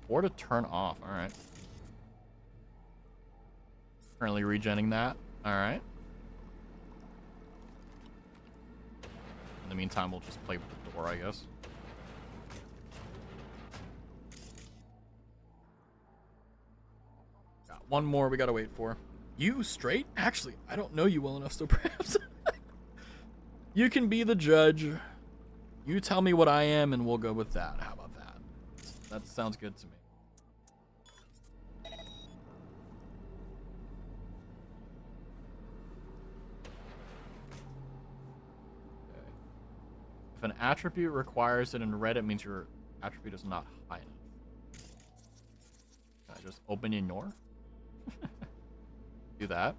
Or to turn off. All right. Currently regenning that. All right. In the meantime, we'll just play with the door, I guess. Got one more we gotta wait for. You straight? Actually, I don't know you well enough, so perhaps you can be the judge. You tell me what I am, and we'll go with that. How about that? That sounds good to me. If an attribute requires it in red, it means your attribute is not high enough. Can I just open ignore? Do that.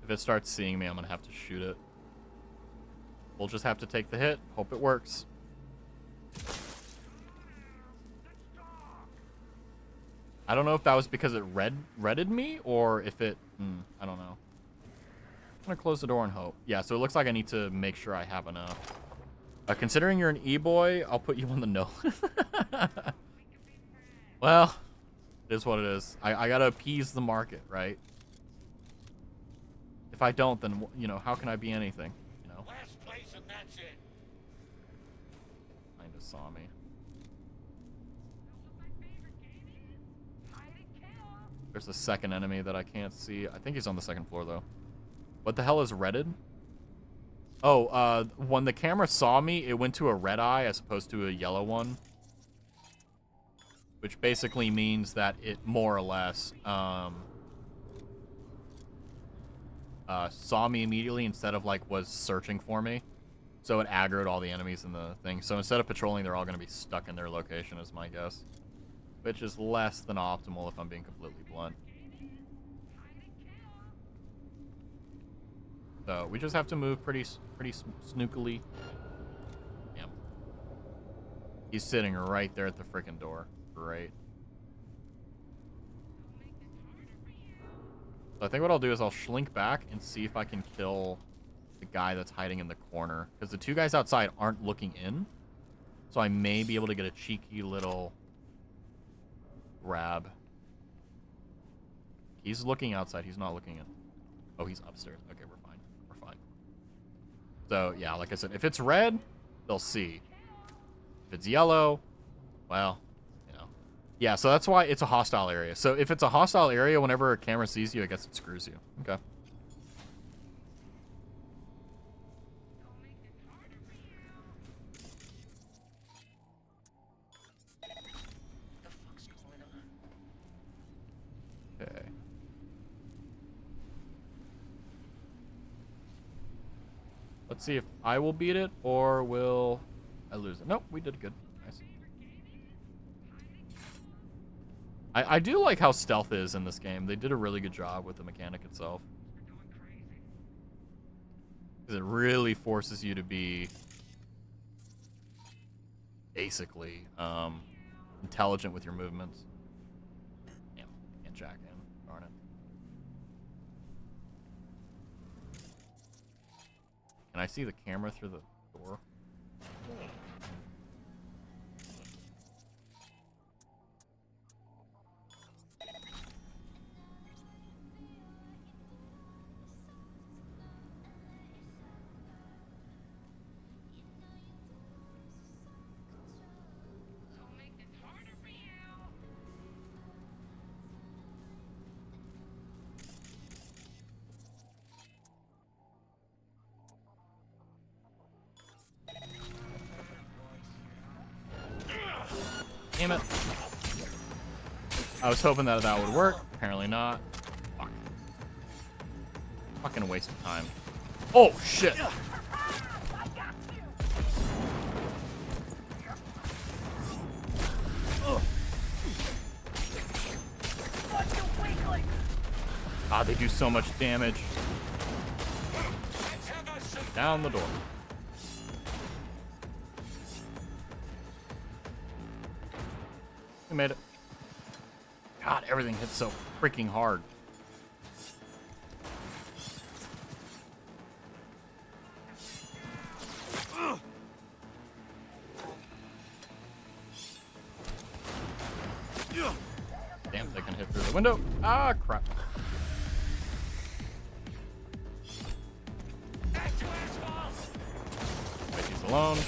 If it starts seeing me, I'm gonna have to shoot it. We'll just have to take the hit. Hope it works. I don't know if that was because it redded me or if it... I don't know. I'm gonna close the door and hope. Yeah, so it looks like I need to make sure I have enough. Considering you're an E-boy, I'll put you on the no. Well, it is what it is. I gotta appease the market, right? If I don't, then, you know, how can I be anything? Last place and that's it. Kinda saw me. There's a second enemy that I can't see. I think he's on the second floor, though. What the hell is redded? Oh, when the camera saw me, it went to a red eye as opposed to a yellow one. Which basically means that it more or less saw me immediately instead of like was searching for me. So it aggroed all the enemies in the thing. So instead of patrolling, they're all going to be stuck in their location is my guess. Which is less than optimal if I'm being completely blunt. So we just have to move pretty snookily. Yep. He's sitting right there at the freaking door. Great. So I think what I'll do is I'll slink back and see if I can kill the guy that's hiding in the corner. Because the two guys outside aren't looking in. So I may be able to get a cheeky little grab. He's looking outside. He's not looking in. Oh, he's upstairs. Okay, we're fine. We're fine. So, yeah, like I said, if it's red, they'll see. If it's yellow, well... Yeah, so that's why it's a hostile area. So if it's a hostile area, whenever a camera sees you, I guess it screws you. Okay. Okay. Let's see if I will beat it or will I lose it. Nope, we did good. Nice. I do like how stealth is in this game. They did a really good job with the mechanic itself. Because it really forces you to be basically intelligent with your movements. Damn, can't jack in. Darn it. Can I see the camera through the door? Damn it. I was hoping that that would work. Apparently not. Fuck. Fucking waste of time. Oh, shit. God, they do so much damage. Down the door. We made it. God, everything hits so freaking hard. Damn, they can hit through the window. Ah, crap. He's alone.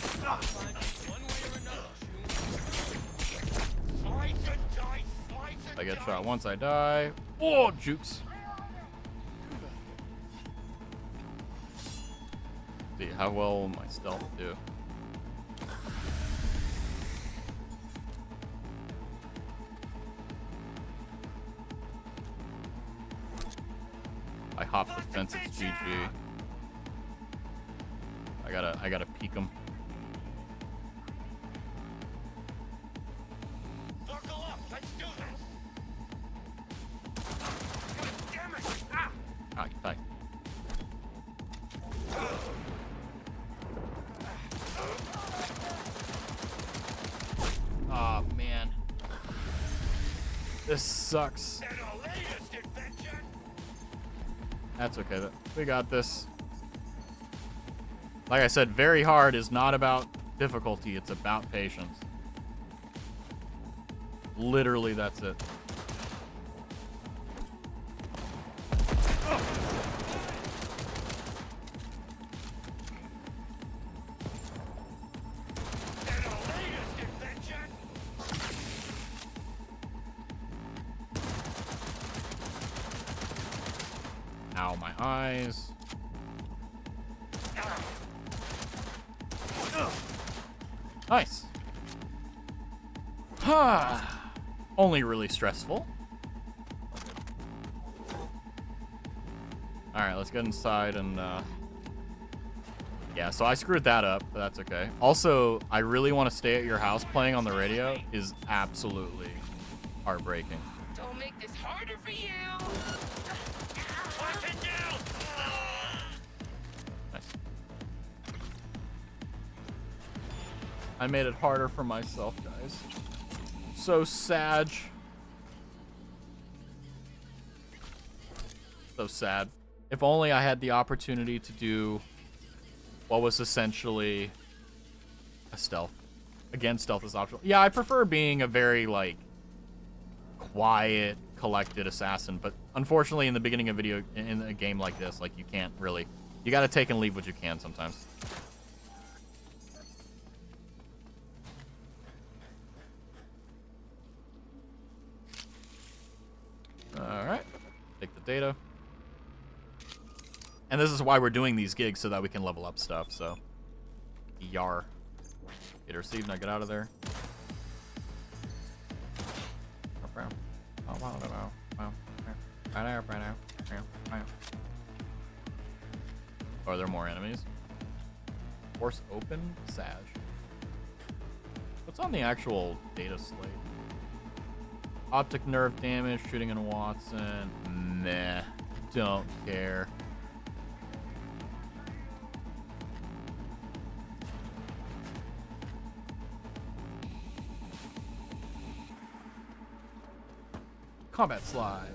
I get shot once, I die. Oh, jukes. See, how well will my stealth do? I hop the fence, it's GG. I gotta peek him. Die. Oh man, this sucks. That's okay. We got this. Like I said, very hard is not about difficulty. It's about patience. Literally, that's it. Ow, my eyes. Nice. Only really stressful. Alright, let's get inside and, yeah, so I screwed that up, but that's okay. Also, I really want to stay at your house. Playing on the radio is absolutely heartbreaking. Don't make this harder for you. Watch it down. Nice. I made it harder for myself, guys. So sad. So sad. If only I had the opportunity to do what was essentially a stealth. Again, stealth is optional. Yeah, I prefer being a very, like, quiet, collected assassin, but unfortunately in the beginning of in a game like this, like, you can't really, you gotta take and leave what you can sometimes. Alright, take the data. And this is why we're doing these gigs, so that we can level up stuff, so. Yar. Get received, now get out of there. Are there more enemies? Force open? Sag. What's on the actual data slate? Optic nerve damage, shooting in Watson. Nah, don't care. Combat slide.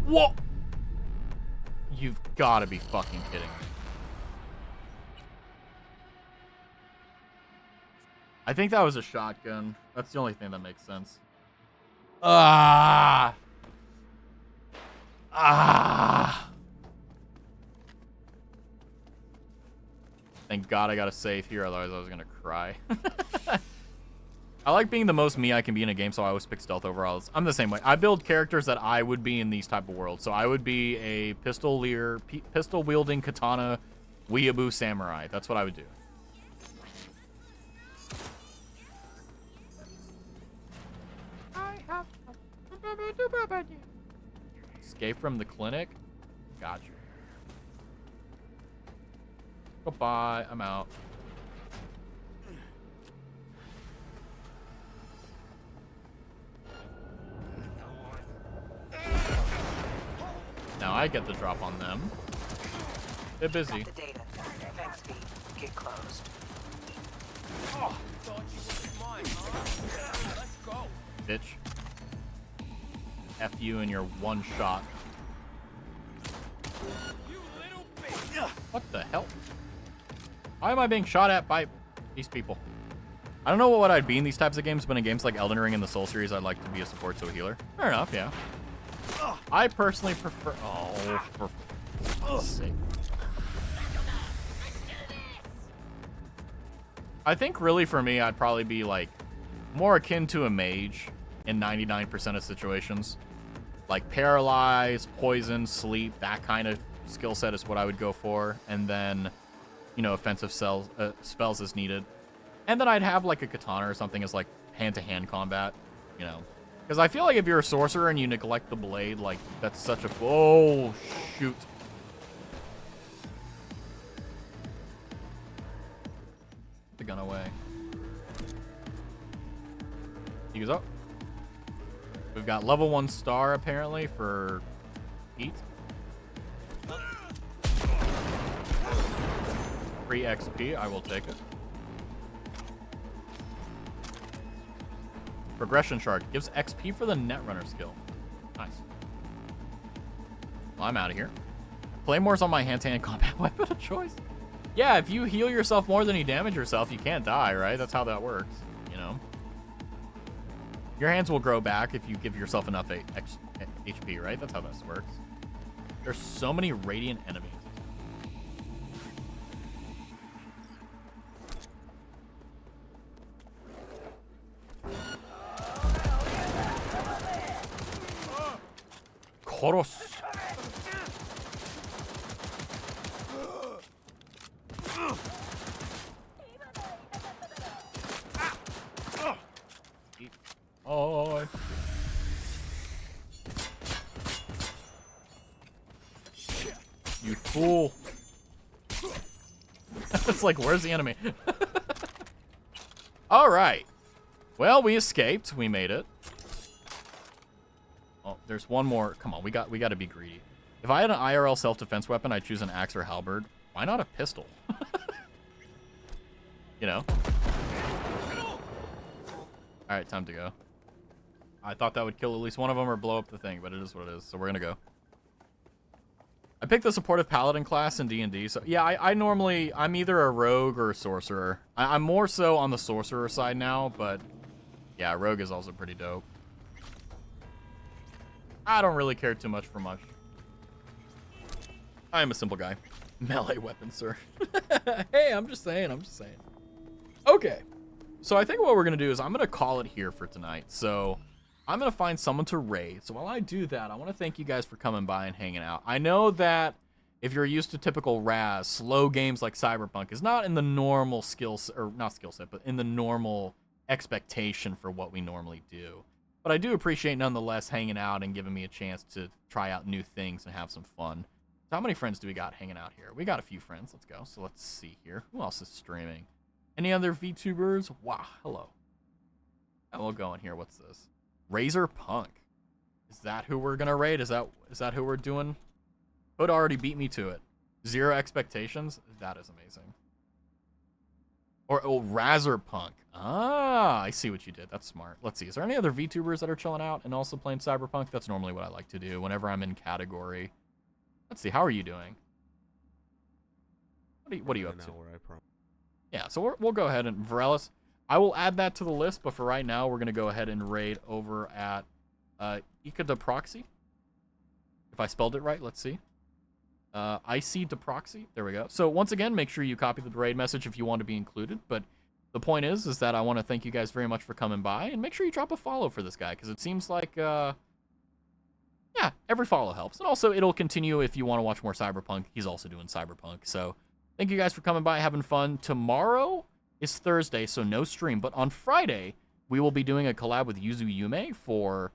Whoa! You've got to be fucking kidding me. I think that was a shotgun. That's the only thing that makes sense. Ah! Ah! Thank God I got a save here, otherwise I was gonna cry. I like being the most me I can be in a game, so I always pick stealth overalls. I'm the same way. I build characters that I would be in these type of worlds. So I would be a pistol-wielding katana weeaboo samurai. That's what I would do. Escape from the clinic? Gotcha. Goodbye. I'm out. Now I get the drop on them. They're busy. Got the data. Thanks, V. Get closed. Oh, thought you was mine, huh? Let's go. Bitch. F you and your one shot. You little bitch. What the hell? Why am I being shot at by these people? I don't know what I'd be in these types of games, but in games like Elden Ring and the Soul series, I'd like to be a support to a healer. Fair enough, yeah. I personally prefer... Oh, for fuck's sake. I think really for me, I'd probably be like more akin to a mage in 99% of situations. Like paralyze, poison, sleep, that kind of skill set is what I would go for. And then, you know, offensive spells as needed. And then I'd have like a katana or something as like hand-to-hand combat, you know. Because I feel like if you're a sorcerer and you neglect the blade, like, that's such a... Oh, shoot. Put the gun away. He goes up. We've got level 1 star, apparently, for Heat. Free XP, I will take it. Progression shard gives XP for the Netrunner skill. Nice. Well, I'm out of here. Claymore's on my hand-to-hand combat weapon of choice. Yeah, if you heal yourself more than you damage yourself, you can't die, right? That's how that works, you know? Your hands will grow back if you give yourself enough HP, right? That's how this works. There's so many radiant enemies. Koros. Oh. You fool. It's like, where's the enemy? All right. Well, we escaped. We made it. Oh, there's one more. Come on, we got to be greedy. If I had an IRL self-defense weapon, I'd choose an axe or halberd. Why not a pistol? You know? Alright, time to go. I thought that would kill at least one of them or blow up the thing, but it is what it is, so we're gonna go. I picked the supportive paladin class in D&D, so yeah, I'm either a rogue or a sorcerer. I'm more so on the sorcerer side now, but yeah, rogue is also pretty dope. I don't really care too much for much. I am a simple guy. Melee weapon, sir. Hey, I'm just saying. Okay. So I think what we're going to do is I'm going to call it here for tonight. So I'm going to find someone to raid. So while I do that, I want to thank you guys for coming by and hanging out. I know that if you're used to typical Raz, slow games like Cyberpunk is not in the normal not skill set, but in the normal expectation for what we normally do. But I do appreciate nonetheless hanging out and giving me a chance to try out new things and have some fun. So how many friends do we got hanging out here? We got a few friends. Let's go. So let's see here. Who else is streaming? Any other VTubers? Wow, hello. And we'll go in here. What's this? Razor Punk. Is that who we're gonna raid? Is that who we're doing? Hood already beat me to it. 0 expectations? That is amazing. Or Razor Punk. Ah, I see what you did. That's smart. Let's see. Is there any other VTubers that are chilling out and also playing Cyberpunk? That's normally what I like to do whenever I'm in category. Let's see. How are you doing? What are you up to? Yeah, so we'll go ahead and Varelis. I will add that to the list, but for right now, we're going to go ahead and raid over at Ika de Proxy. If I spelled it right, let's see. IC de Proxy. There we go. So once again, make sure you copy the raid message if you want to be included. But the point is that I want to thank you guys very much for coming by, and make sure you drop a follow for this guy, because it seems like, yeah, every follow helps. And also, it'll continue if you want to watch more Cyberpunk. He's also doing Cyberpunk. So thank you guys for coming by, having fun. Tomorrow is Thursday, so no stream. But on Friday, we will be doing a collab with Yuzu Yume for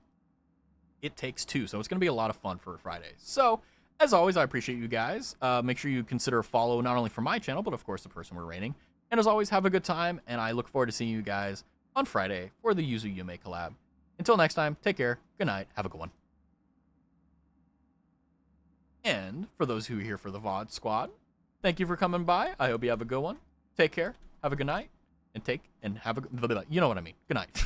It Takes Two. So it's going to be a lot of fun for Friday. So, as always, I appreciate you guys. Make sure you consider a follow not only for my channel, but of course the person we're rating. And as always, have a good time, and I look forward to seeing you guys on Friday for the Yuzu Yume collab. Until next time, take care, good night, have a good one. And for those who are here for the VOD squad, thank you for coming by. I hope you have a good one. Take care, have a good night, and have a good, you know what I mean. Good night.